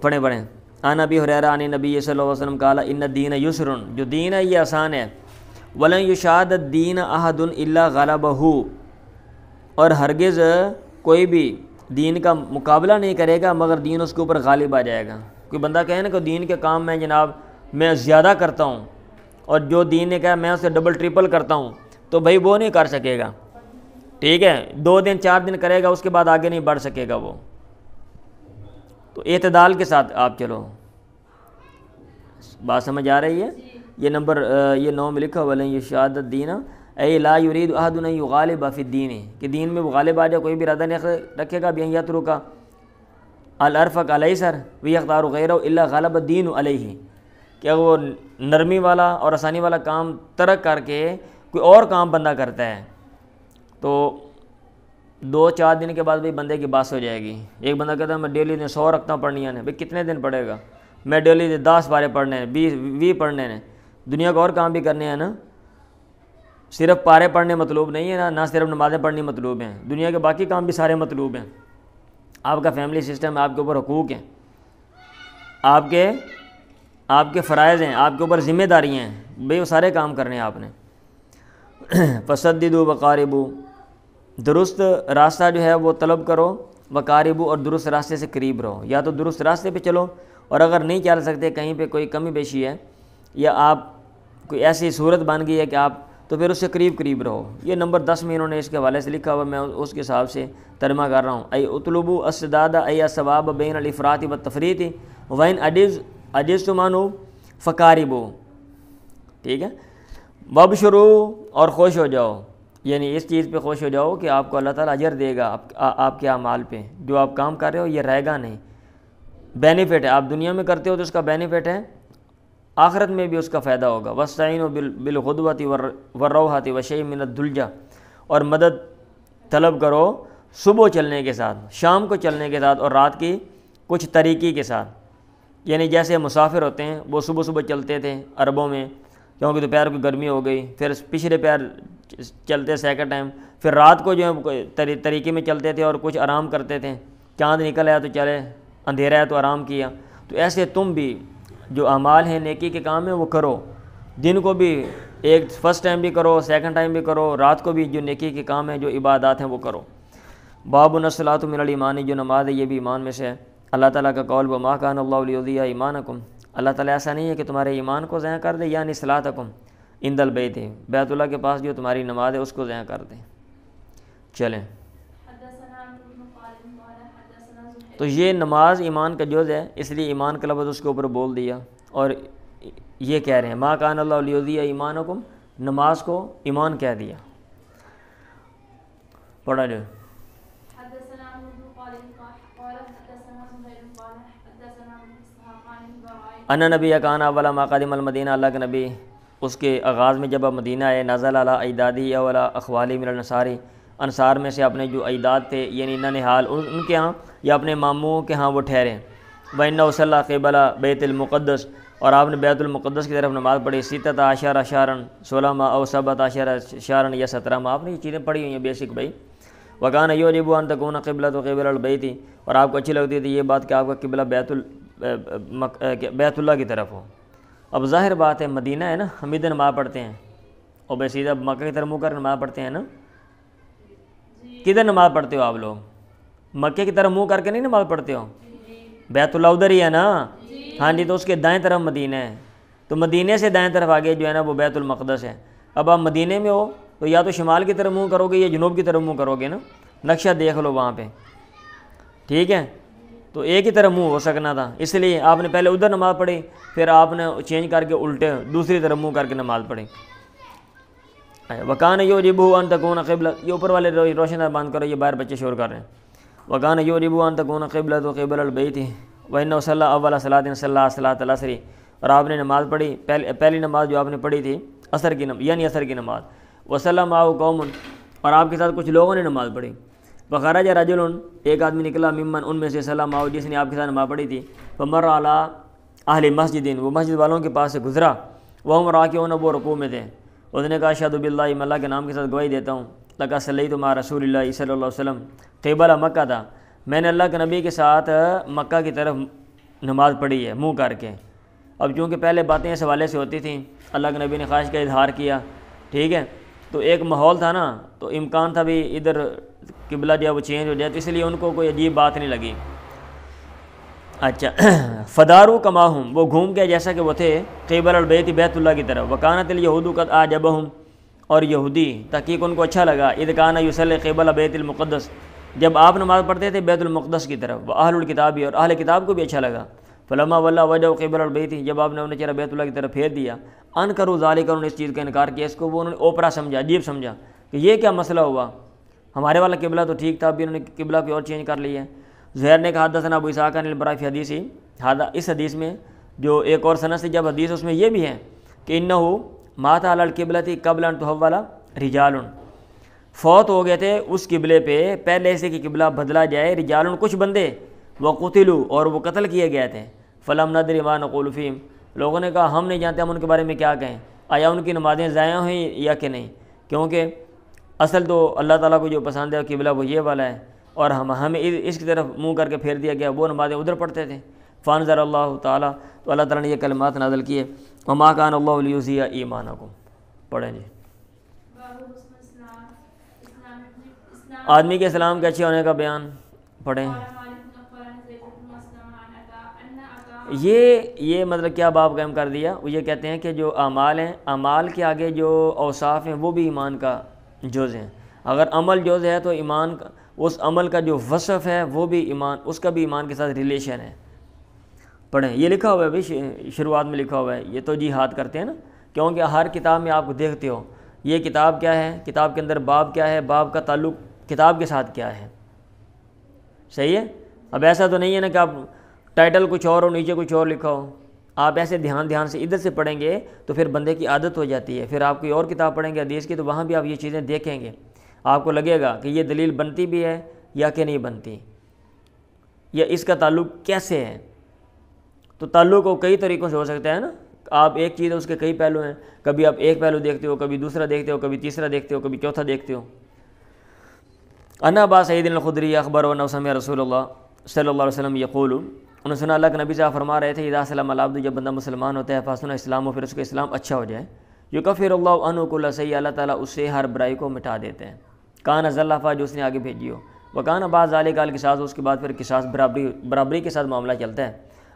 پڑھیں. عن ابی ہریرہ عن نبی صلی اللہ علیہ وسلم قال ان الدین یسر، جو دین ہے یہ آسان ہے، ولن یشاد الدین احد الا غلبہ، اور ہرگز کوئی بھی دین کا مقابلہ نہیں کرے گا مگر دین اس کے اوپر غالب آ جائے گا. کوئی بندہ کہے نا کہ دین کے کام میں جناب میں زیادہ کرتا ہوں، اور جو دین نے کہا میں اسے ڈبل ٹرپل کرتا ہوں، تو بھائی وہ نہیں کر سکے گا. ٹھیک ہے، 2 دن 4 دن کرے گا، اس کے بعد آگے نہیں بڑھ سکے گا وہ. تو اعتدال کے ساتھ آپ چلو. بات سمجھ آ رہی ہے؟ یہ نمبر یہ 9 میں لکھا ولن یشاد الدین اے لا یرید احد ان یغالب فی الدین، کہ دین میں وہ غالب آ جائے، کوئی بھی ارادہ نہیں رکھے گا بین یترک الارفق الیسر ویختار غیرہ الا غلب الدین علیہ، کہ وہ نرمی والا اور آسانی والا کام ترک کر کے کوئی اور کام بندہ کرتا ہے تو 2-4 دن کے بعد بھائی بندے کی باس ہو جائے گی. ایک بندہ کہتا ہے میں ڈیلی نے 100 رکھتا پڑھنی ہے. بھائی کتنے دن پڑھے گا؟ میں ڈیلی 10 پارے پڑھنے ہیں, 20 پڑھنے ہیں. دنیا کو اور کام بھی کرنے ہیں نا, صرف پارے پڑھنے مطلوب نہیں ہے نا, نہ صرف نمازیں پڑھنی مطلوب ہیں, دنیا کے باقی کام بھی سارے مطلوب ہیں. آپ کا فیملی سسٹم ہے, آپ کے اوپر حقوق ہیں, آپ کے فرائض ہیں, آپ کے اوپر ذمہ داریاں ہیں, بھئی وہ سارے کام کرنے ہیں آپ نے. فسددوا وقاربوا, درست راستہ جو ہے وہ طلب کرو, وقاربوا اور درست راستے سے قریب رہو. یا تو درست راستے پہ چلو, اور اگر نہیں چل سکتے, کہیں پہ کوئی کمی بیشی ہے یا آپ کوئی ایسی صورت بن گئی ہے کہ آپ, تو پھر اس سے قریب رہو. یہ نمبر 10 میں انہوں نے اس کے حوالے سے لکھا ہوا, میں اس کے حساب سے ترجمہ کر رہا ہوں. ای اطلبوا السداد ای الثواب بین الافراط والتفریط وان عجزتم عنہ فقاربوا. ٹھیک ہے. وابشروا اور خوش ہو جاؤ, یعنی اس چیز پہ خوش ہو جاؤ کہ آپ کو اللہ تعالیٰ اجر دے گا آپ کے اعمال پہ. جو آپ کام کر رہے ہو یہ رہے گا نہیں, بینیفٹ ہے. آپ دنیا میں کرتے ہو تو اس کا بینیفٹ ہے, آخرت میں بھی اس کا فائدہ ہوگا. واستعینوا بالغدوۃ والروحۃ وشیء من الدلجہ, اور مدد طلب کرو صبح چلنے کے ساتھ, شام کو چلنے کے ساتھ, اور رات کی کچھ طریقی کے ساتھ. یعنی جیسے مسافر ہوتے ہیں وہ صبح چلتے تھے عربوں میں, کیونکہ دوپہر کو گرمی ہو گئی, پھر پچھلے پیر چلتے سیکنڈ ٹائم, پھر رات کو جو ہے طریقے میں چلتے تھے اور کچھ آرام کرتے تھے. چاند نکل آیا تو چلے, اندھیرا ہے تو آرام کیا. تو ایسے تم بھی جو اعمال ہیں نیکی کے کام ہیں وہ کرو, دن کو بھی ایک فرسٹ ٹائم بھی کرو, سیکنڈ ٹائم بھی کرو, رات کو بھی جو نیکی کے کام ہیں جو عبادات ہیں وہ کرو. باب الصلاۃ من الایمان, جو نماز ہے یہ بھی ایمان میں سے ہے. اللہ تعالیٰ کا قول وما کان اللہ لیضیع ایمانکم, اللہ تعالیٰ ایسا نہیں ہے کہ تمہارے ایمان کو ضائع کر دے, یعنی صلاتکم عند البیت, بیت اللہ کے پاس جو تمہاری نماز ہے اس کو ضائع کر دے. چلیں, تو یہ نماز ایمان کا جز ہے, اس لیے ایمان کا لفظ اس کے اوپر بول دیا. اور یہ کہہ رہے ہیں ما کان اللہ لیضیع ایمانکم, نماز کو ایمان کہہ دیا. پڑھا جو ان نبی کان اول ما قدم المدینہ, اللہ کے نبی اس کے آغاز میں جب اب مدینہ آئے, نزل علی اجدادی اولا اخوالی من الانصاری, انصار میں سے اپنے جو اجداد تھے یعنی ننہال ان کے ہاں یا اپنے ماموں کے ہاں وہ ٹھہرے. وَإِنَّهُ صَلَّى قِبَلَ بیت المقدس, اور آپ نے بیت المقدس کی طرف نماز پڑھی. 16 شہرن, 16 ماہ او 17 شہرن یا 17 ماہ, آپ نے یہ چیزیں پڑھی ہوئی ہیں بیسک بھائی. وَكَانَ يُعْجِبُ أَن تَكُونَ قِبْلَةُ قِبْلَ الْبَيْتِ, اور آپ کو اچھی لگتی تھی یہ بات کہ آپ کا قبلہ بیت اللہ کی طرف ہو. اب ظاہر بات ہے مدینہ ہے نا, ہم ادھر نماز پڑھتے ہیں, اور بے سیدھا مکہ کی طرف منہ کر نماز پڑھتے ہیں نا. کدھر نماز پڑھتے ہو آپ لوگ؟ مکے کی طرف منہ کر کے نہیں نماز پڑھتے ہو, بیت اللہ ادھر ہی ہے نا. ہاں جی, تو اس کے دائیں طرف مدینہ ہے, تو مدینے سے دائیں طرف آگے جو ہے نا وہ بیت المقدس ہے. اب آپ مدینے میں ہو تو یا تو شمال کی طرف منہ کرو گے یا جنوب کی طرف منہ کرو گے نا, نقشہ دیکھ لو وہاں پہ. ٹھیک ہے, تو ایک ہی طرف منہ ہو سکنا تھا, اس لیے آپ نے پہلے ادھر نماز پڑھی, پھر آپ نے چینج کر کے الٹے دوسری طرف منہ کر کے نماز پڑھی. وَكَانَ يُعْجِبُهُ أَن تَكُونَ قِبْلَةُ, یہ اوپر والے روشن بند کرو, یہ باہر بچے شور کر رہے ہیں. وَكَانَ يُعْجِبُهُ أَن تَكُونَ قِبْلَةُ قِبْلَ الْبَيْتِ وَإِنَّهُ صَلَّى أَوَّلَ صَلَاةٍ صَلَّى صَلَاةَ الْعَصْرِ, اور آپ نے نماز پڑھی پہلی نماز جو آپ نے پڑھی تھی عصر کی یعنی عصر کی نماز. وَصَلَّى مَعَهُ قَوْمٌ, اور آپ کے ساتھ کچھ لوگوں نے نماز پڑھی. فَخَرَجَ رَجُلٌ, ایک آدمی نکلا, ممن ان میں سے, صلی مَعَهُ جس نے آپ کے ساتھ نماز پڑھی تھی. فَمَرَّ عَلَىٰ أَهْلِ مَسْجِدٍ, وہ مسجد والوں کے پاس سے گزرا. وَهُمْ رَاكِعُونَ, وہ رکوع میں تھے. اس نے کہا اشہد باللہ, میں اللہ کے نام کے ساتھ گواہی دیتا ہوں, لقد صلیت مع رسول اللہ صلی اللہ علیہ وسلم قبلہ مکہ تھا, میں نے اللہ کے نبی کے ساتھ مکہ کی طرف نماز پڑھی ہے منہ کر کے. اب چونکہ پہلے باتیں اس حوالے سے ہوتی تھیں, اللہ کے نبی نے خواہش کا اظہار کیا, ٹھیک ہے, تو ایک ماحول تھا نا, تو امکان تھا بھی ادھر قبلہ جو ہے وہ چینج ہو جائے, تو اس لیے ان کو کوئی عجیب بات نہیں لگی. اچھا, فدارو کماہم, وہ گھوم گئے جیسا کہ وہ تھے قبل البیت بیت اللہ کی طرف. وکانت الیہود قد اعجبہم, اور یہودی تحقیق ان کو اچھا لگا. اذ کان یصلی قبل بیت المقدس, جب آپ نماز پڑھتے تھے بیت المقدس کی طرف. واہل الکتاب, اور اہل کتاب کو بھی اچھا لگا. فلما ولا وجہ قبل البیت, جب آپ نے انہیں چہرہ بیت اللہ کی طرف پھیر دیا. انکروا ذالک, انہوں نے اس چیز کا انکار کیا, اس کو وہ انہوں نے اوپرا سمجھا, عجیب سمجھا کہ یہ کیا مسئلہ ہوا, ہمارے والا قبلہ تو ٹھیک تھا, ابھی انہوں نے قبلہ کوئی اور چینج کر لیا ہے. زہیر نے کہا حدثنا ابو اسحاق عن البراء فی حدیثی, اس حدیث میں جو ایک اور سند سے جب حدیث اس میں یہ بھی ہے کہ انہ مات علی القبلۃ قبل ان تحول رجال فوت ہو گئے تھے اس قبلے پہ پہلے سے کہ قبلہ بدلا جائے، رجالن کچھ بندے، وقتلوا اور وہ قتل کیے گئے تھے، فلم ندری ما نقول فیہم لوگوں نے کہا ہم نہیں جانتے ہم ان کے بارے میں کیا کہیں، آیا ان کی نمازیں ضائع ہوئیں یا کہ نہیں، کیونکہ اصل تو اللہ تعالیٰ کو جو پسند ہے قبلہ وہ یہ والا ہے، اور ہمیں اس کی طرف منہ کر کے پھیر دیا گیا، وہ نمازیں ادھر پڑھتے تھے۔ فانزل اللہ تعالیٰ تو اللہ تعالیٰ نے یہ کلمات نازل کیے، وما کان اللہ لیضیع ایمانکم۔ پڑھیں جی۔ آدمی کے اسلام کے اچھے ہونے کا بیان پڑھیں۔ یہ مطلب کیا باب قائم کر دیا، وہ یہ کہتے ہیں کہ جو اعمال ہیں، اعمال کے آگے جو اوصاف ہیں وہ بھی ایمان کا جز ہیں۔ اگر عمل جز ہے تو ایمان کا اس عمل کا جو وصف ہے وہ بھی ایمان، اس کا بھی ایمان کے ساتھ ریلیشن ہے۔ پڑھیں، یہ لکھا ہوا ہے بھائی، شروعات میں لکھا ہوا ہے، یہ توجیحات کرتے ہیں نا، کیونکہ ہر کتاب میں آپ کو دیکھتے ہو یہ کتاب کیا ہے، کتاب کے اندر باب کیا ہے، باب کا تعلق کتاب کے ساتھ کیا ہے، صحیح ہے۔ اب ایسا تو نہیں ہے نا کہ آپ ٹائٹل کچھ اور ہو نیچے کچھ اور لکھا ہو، آپ ایسے دھیان سے ادھر سے پڑھیں گے تو پھر بندے کی عادت ہو جاتی ہے، پھر آپ کوئی اور کتاب پڑھیں گے حدیث کی تو وہاں بھی آپ یہ چیزیں دیکھیں گے، آپ کو لگے گا کہ یہ دلیل بنتی بھی ہے یا کہ نہیں بنتی، یا اس کا تعلق کیسے ہے۔ تو تعلق کو کئی طریقوں سے ہو سکتا ہے نا، آپ ایک چیز ہے اس کے کئی پہلو ہیں، کبھی آپ ایک پہلو دیکھتے ہو، کبھی دوسرا دیکھتے ہو، کبھی تیسرا دیکھتے ہو، کبھی چوتھا دیکھتے ہو۔ انا ابا سعید الخدری اخبر و سمع رسول اللہ صلی اللہ علیہ وسلم یقول، انہوں نے سنا اللہ کے نبی صاحب فرما رہے تھے، اذا اسلم العبد جب بندہ مسلمان ہوتا ہے، فحسن اسلام، پھر اس کا اسلام اچھا ہو جائے، یکفر اللہ عنہ کل سیئ، اللہ تعالیٰ اس سے ہر برائی کو مٹا دیتے ہیں، کان ذلفا جو اس نے آگے بھیجی ہو، وکان بعد ذالک القصاص، اس کے بعد پھر قصاص برابری کے ساتھ معاملہ چلتا ہے،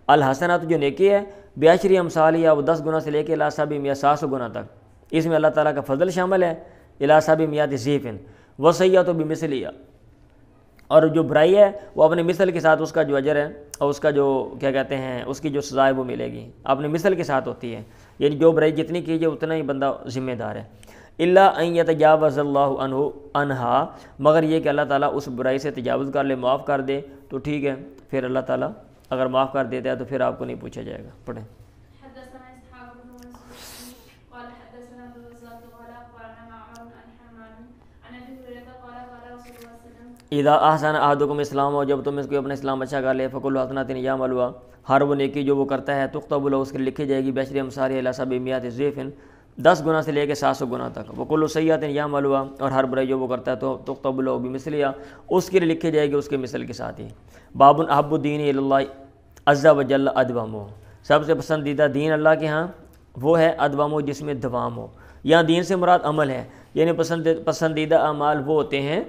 الحسنات جو نیکی ہے بعشر امثالها، وہ 10 گنا سے لے کے الی 700 گنا تک، اس میں اللہ تعالیٰ کا فضل شامل ہے، الی 700 ضعف، وسیئۃ بمثلها، اور جو برائی ہے وہ اپنے مثل کے ساتھ اس کا جو اجر ہے اور اس کا جو کیا کہتے ہیں اس کی جو سزا ہے وہ ملے گی، اپنے مثل کے ساتھ ہوتی ہے، یعنی جو برائی جتنی کیجیے اتنا ہی بندہ ذمہ دار ہے۔ الا ان یتجاوز اللہ عنہا، مگر یہ کہ اللہ تعالیٰ اس برائی سے تجاوز کر لے، معاف کر دے تو ٹھیک ہے، پھر اللہ تعالیٰ اگر معاف کر دیتا ہے تو پھر آپ کو نہیں پوچھا جائے گا۔ پڑھیں۔ اذا احسن احدکم اسلام، اور جب تم اس کو اپنا اسلام اچھا کر لے، فکل حسنات یعملها، ہر وہ نیکی جو وہ کرتا ہے، تکتب له اس کے لکھی جائے گی، بعشر امثالها الی 700 ضعف، 10 گنا سے لے کے 700 گنا تک، وکل سیئۃ یعملها، اور ہر برائی جو وہ کرتا ہے تو تکتب له بمثلها، اس کے لیے لکھی جائے گی اس کے مثل کے ساتھ ہی۔ باب احب الدین الی اللہ عز وجل ادومہ، سب سے پسندیدہ دین اللہ کے ہاں وہ ہے ادومہ، جس میں دوام ہو، یہاں دین سے مراد عمل ہے، یعنی پسندیدہ اعمال وہ ہوتے ہیں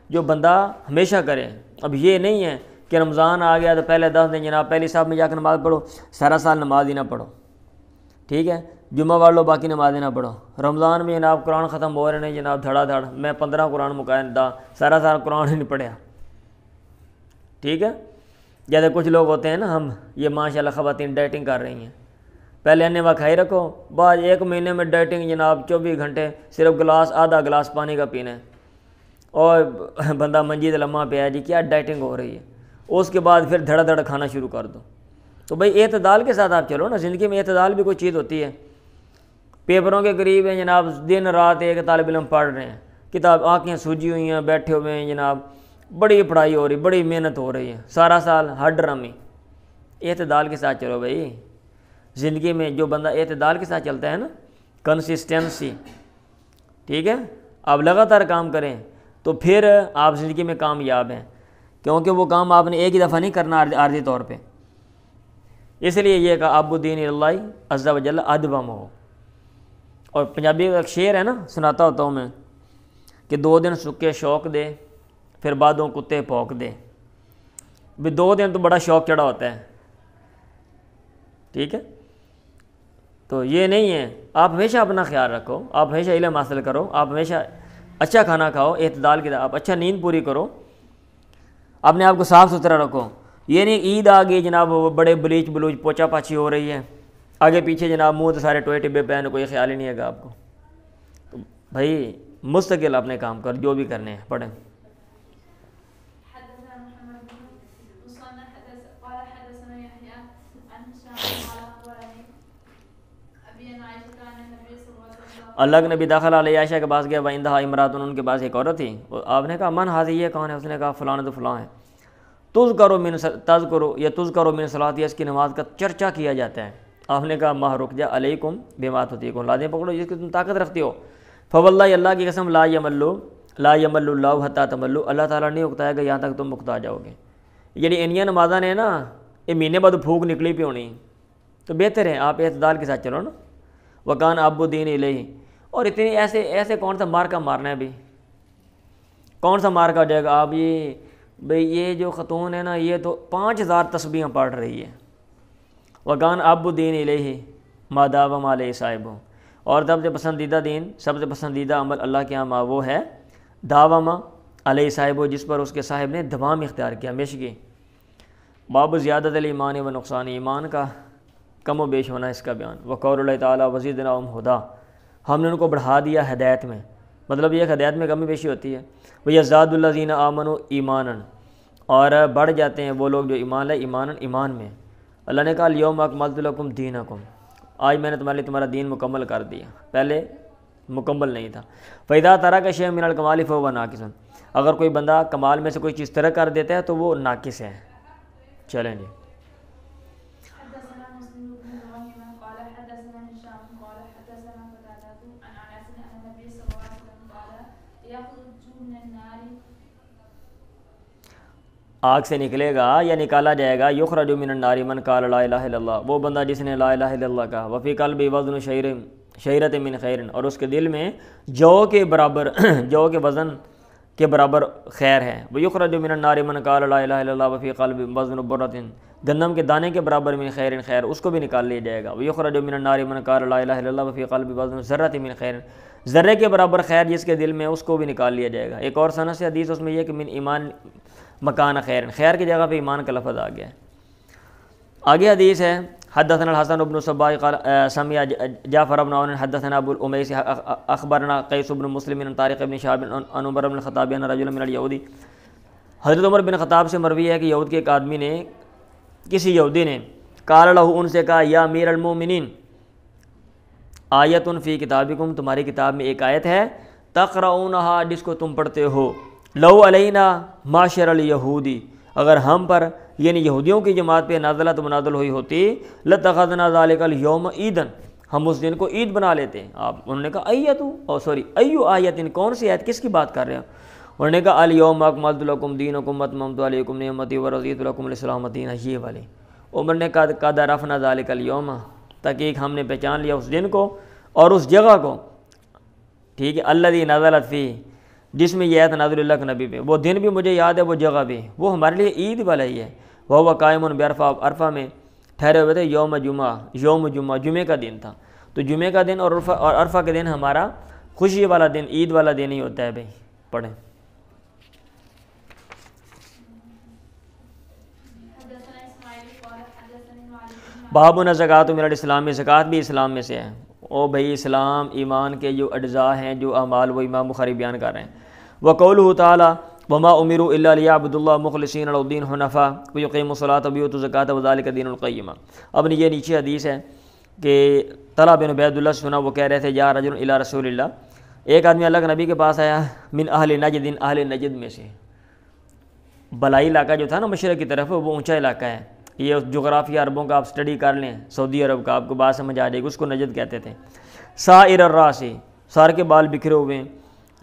جو بندہ ہمیشہ کرے۔ اب یہ نہیں ہے کہ رمضان آ گیا تو پہلے 10 دن جناب پہلی صاحب میں جا کے نماز پڑھو، سارا سال نماز ہی نہ پڑھو، ٹھیک ہے، جمعہ والو باقی نمازیں نہ پڑھو، رمضان میں جناب قرآن ختم ہو رہے ہیں جناب دھڑا دھڑ، میں 15 قرآن مکائن دا، سارا سال قرآن ہی نہیں پڑھیا، ٹھیک ہے۔ جیسے کچھ لوگ ہوتے ہیں نا، ہم یہ ماشاءاللہ خواتین ڈائٹنگ کر رہی ہیں، پہلے انیوا کھائی رکھو، بعد 1 مہینے میں ڈائٹنگ جناب 24 گھنٹے صرف آدھا گلاس پانی کا پینا ہے، اور بندہ منجید لمحہ پہ ہے جی کیا ڈائٹنگ ہو رہی ہے، اس کے بعد پھر دھڑا دھڑا کھانا شروع کر دو۔ تو بھائی اعتدال کے ساتھ آپ چلو نا، زندگی میں اعتدال بھی کوئی چیز ہوتی ہے۔ پیپروں کے قریب ہیں جناب، دن رات ایک طالب علم پڑھ رہے ہیں، کتاب آنکھیں سوجی ہوئی ہیں، بیٹھے ہوئے ہیں جناب، بڑی پڑھائی ہو رہی، بڑی محنت ہو رہی ہے، سارا سال ہر ڈرامی۔ اعتدال کے ساتھ چلو بھائی، زندگی میں جو بندہ اعتدال کے ساتھ چلتا ہے نا، کنسسٹنسی، ٹھیک ہے، آپ لگاتار کام کریں تو پھر آپ زندگی میں کامیاب ہیں، کیونکہ وہ کام آپ نے ایک ہی دفعہ نہیں کرنا عارضی طور پہ، اس لیے یہ کہا ابو دین اللہ عز وجل ادوم ہو۔ اور پنجابی کا ایک شعر ہے نا، سناتا ہوتا ہوں میں کہ 2 دن سکے شوق دے، پھر بعدوں کتے پوک دے، بھی 2 دن تو بڑا شوق چڑھا ہوتا ہے، ٹھیک ہے۔ تو یہ نہیں ہے، آپ ہمیشہ اپنا خیال رکھو، آپ ہمیشہ علم حاصل کرو، آپ ہمیشہ اچھا کھانا کھاؤ، اعتدال کے، آپ اچھا نیند پوری کرو، اپنے آپ کو صاف ستھرا رکھو۔ یہ نہیں عید آ گئی جناب بڑے بلیچ بلوچ پوچا پاچی ہو رہی ہے، آگے پیچھے جناب منہ تو سارے ٹوئے ٹبے پہن، کوئی خیال ہی نہیں ہے گا آپ کو۔ تو بھائی مستقل اپنے کام کر، جو بھی کرنے ہیں۔ پڑھیں۔ اللہ کے نبی داخل علیہ عائشہ کے پاس گیا، وَعِنْدَهَا امرأۃ، ان کے پاس ایک عورت تھی، آپ نے کہا من حاضر، یہ کون ہے؟ اس نے کہا فلاں تو فلاں ہے، تذکروا من صلاتی، اس کی نماز کا چرچا کیا جاتا ہے۔ آپ نے کہا ماہ رک جا، علیکم بما تطیقون، لازم پکڑو جس کی تم طاقت رکھتی ہو۔ فواللہ، اللہ کی قسم، لا یمل اللہ حتی تملو، اللہ تعالیٰ نہیں اکتائے گا یہاں تک تم اکتا جاؤ گے۔ یعنی انیاں نمازاں نے نا یہ مہینے بعد پھوک نکلی پی ہونی، تو بہتر ہے آپ اعتدال کے ساتھ چلو نا۔ وکان ابو دین الیہ، اور اتنی ایسے کون سا مارکا مارنا ہے بھائی، کون سا مارکا ہو جائے گا؟ آپ یہ بھئی یہ جو خاتون ہے نا یہ تو 5000 تسبیحیں پڑھ رہی ہے۔ وکان ابو دین الیہ ما داوم علیہ صاحب، اور سب سے پسندیدہ دین، سب سے پسندیدہ عمل اللہ کے ہاں وہ ہے داوم علیہ صاحب، جس پر اس کے صاحب نے دوام اختیار کیا، ہمیشگی۔ باب زیادت الایمان و نقصان، ایمان کا کم و بیش ہونا، اس کا بیان۔ وقول اللہ تعالیٰ وزیدناہم ہدی، ہم نے ان کو بڑھا دیا ہدایت میں، مطلب یہ ہدایت میں کمی بیشی ہوتی ہے۔ وَيَزْدَادُ الَّذِينَ آمَنُوا ایمانًا، اور بڑھ جاتے ہیں وہ لوگ جو ایمان لائے، ایمان میں۔ اللہ نے کہا الیوم اکملت لکم دینکم، آج میں نے تمہارے لیے تمہارا دین مکمل کر دیا، پہلے مکمل نہیں تھا۔ فَإِذَا تَرَكَ شَيْءٌ مِنَ الْكَمَالِ فَهُوَ نَاقِصٌ، اگر کوئی بندہ کمال میں سے کوئی چیز ترک کر دیتا ہے تو وہ ناقص ہے۔ چلیں جی۔ حدثنا مسلم بن ابراهيم قال حدثنا هشام قال حدثنا قتادة عن انس ان النبي صلى الله عليه وسلم قال يخرج من النار، آگ سے نکلے گا یا نکالا جائے گا، یخرج من النار من قال لا الہ الا اللہ، وہ بندہ جس نے لا الہ الا اللہ کہا، وفی قلبہ وزن شعیرۃ من خیر، اور اس کے دل میں جو کے برابر جو کے وزن کے برابر خیر ہے۔ ویخرج من النار من قال لا الہ الا اللہ وفی قلبہ وزن برۃ، گندم کے دانے کے برابر من خیر، اس کو بھی نکال لیا جائے گا۔ ویخرج من النار من قال لا الہ الا اللہ وفی قلبہ وزن ذرۃ من خیر، ذرے کے برابر خیر جس کے دل میں، اس کو بھی نکال لیا جائے گا۔ ایک اور سند سے حدیث اس میں یہ کہ من ایمان مکان خیر کی جگہ پہ ایمان کا لفظ آ گیا ہے۔ آگے حدیث ہے حدثنا الحسن بن صباح قال سمع جعفر بن عون حدثنا ابو الامیس اخبرنا قیس بن مسلم عن طارق بن شہاب عن عمر بن الخطاب ان رجلا من اليهود، حضرت عمر بن خطاب سے مروی ہے کہ یہود کے ایک آدمی نے، کسی یہودی نے، قال له، ان سے کہا، یا امیر المومنین، آیت فی کتابکم، تمہاری کتاب میں ایک آیت ہے، تقرؤونہا، جس کو تم پڑھتے ہو، لو علینا معاشر الیہودی، اگر ہم پر یعنی یہودیوں کی جماعت پہ نازلت منازل ہوئی ہوتی، لتخذنا ذالک الیوم عیدن، ہم اس دن کو عید بنا لیتے ہیں۔ آپ انہوں نے کہا ایو آیت، کون سی آیت، کس کی بات کر رہے ہیں؟ انہوں نے کہا الیوم اکملت لکم دینکم واتممت علیکم نعمتی ورضیت لکم الاسلام دینا، یہ والی۔ عمر نے کہا قد عرفنا ذالک الیوم، تحقیق ہم نے پہچان لیا اس دن کو اور اس جگہ کو، ٹھیک ہے، الذی نزلت فیہ، جس میں یہ آیت نازل اللہ کے نبی پہ، وہ دن بھی مجھے یاد ہے، وہ جگہ بھی، وہ ہمارے لیے عید والا ہی ہے۔ وہ قائم بعرفہ، عرفہ میں ٹھہرے ہوئے تھے، یوم جمعہ، جمعے کا دن تھا، تو جمعے کا دن اور عرفہ کے دن ہمارا خوشی والا دن، عید والا دن ہی ہوتا ہے بھائی۔ پڑھیں۔ باب الزکوٰۃ من الاسلام، زکوٰۃ بھی اسلام میں سے ہے۔ او بھائی اسلام ایمان کے جو اجزاء ہیں، جو اعمال، وہ امام بخاری بیان کر رہے ہیں۔ وقولہ تعالیٰ وما امروا الا ليعبدوا الله مخلصین له الدین حنفاء ويقيموا الصلاة ويؤتوا الزکاة وذلك دین القیمہ۔ اب یہ نیچے حدیث ہے کہ طلحہ بن عبید اللہ سے سنا، وہ کہہ رہے تھے یا رجل الی رسول اللہ، ایک آدمی اللہ کے نبی کے پاس آیا، من اہل نجد، اہل نجد میں سے، بلائی علاقہ جو تھا نا مشرق کی طرف، وہ اونچا علاقہ ہے، یہ جغرافیہ عربوں کا آپ سٹڈی کر لیں، سعودی عرب کا، آپ کو بات سمجھ آ جائے گی، اس کو نجد کہتے تھے۔ سائر الراس، سار کے بال بکھرے ہوئے،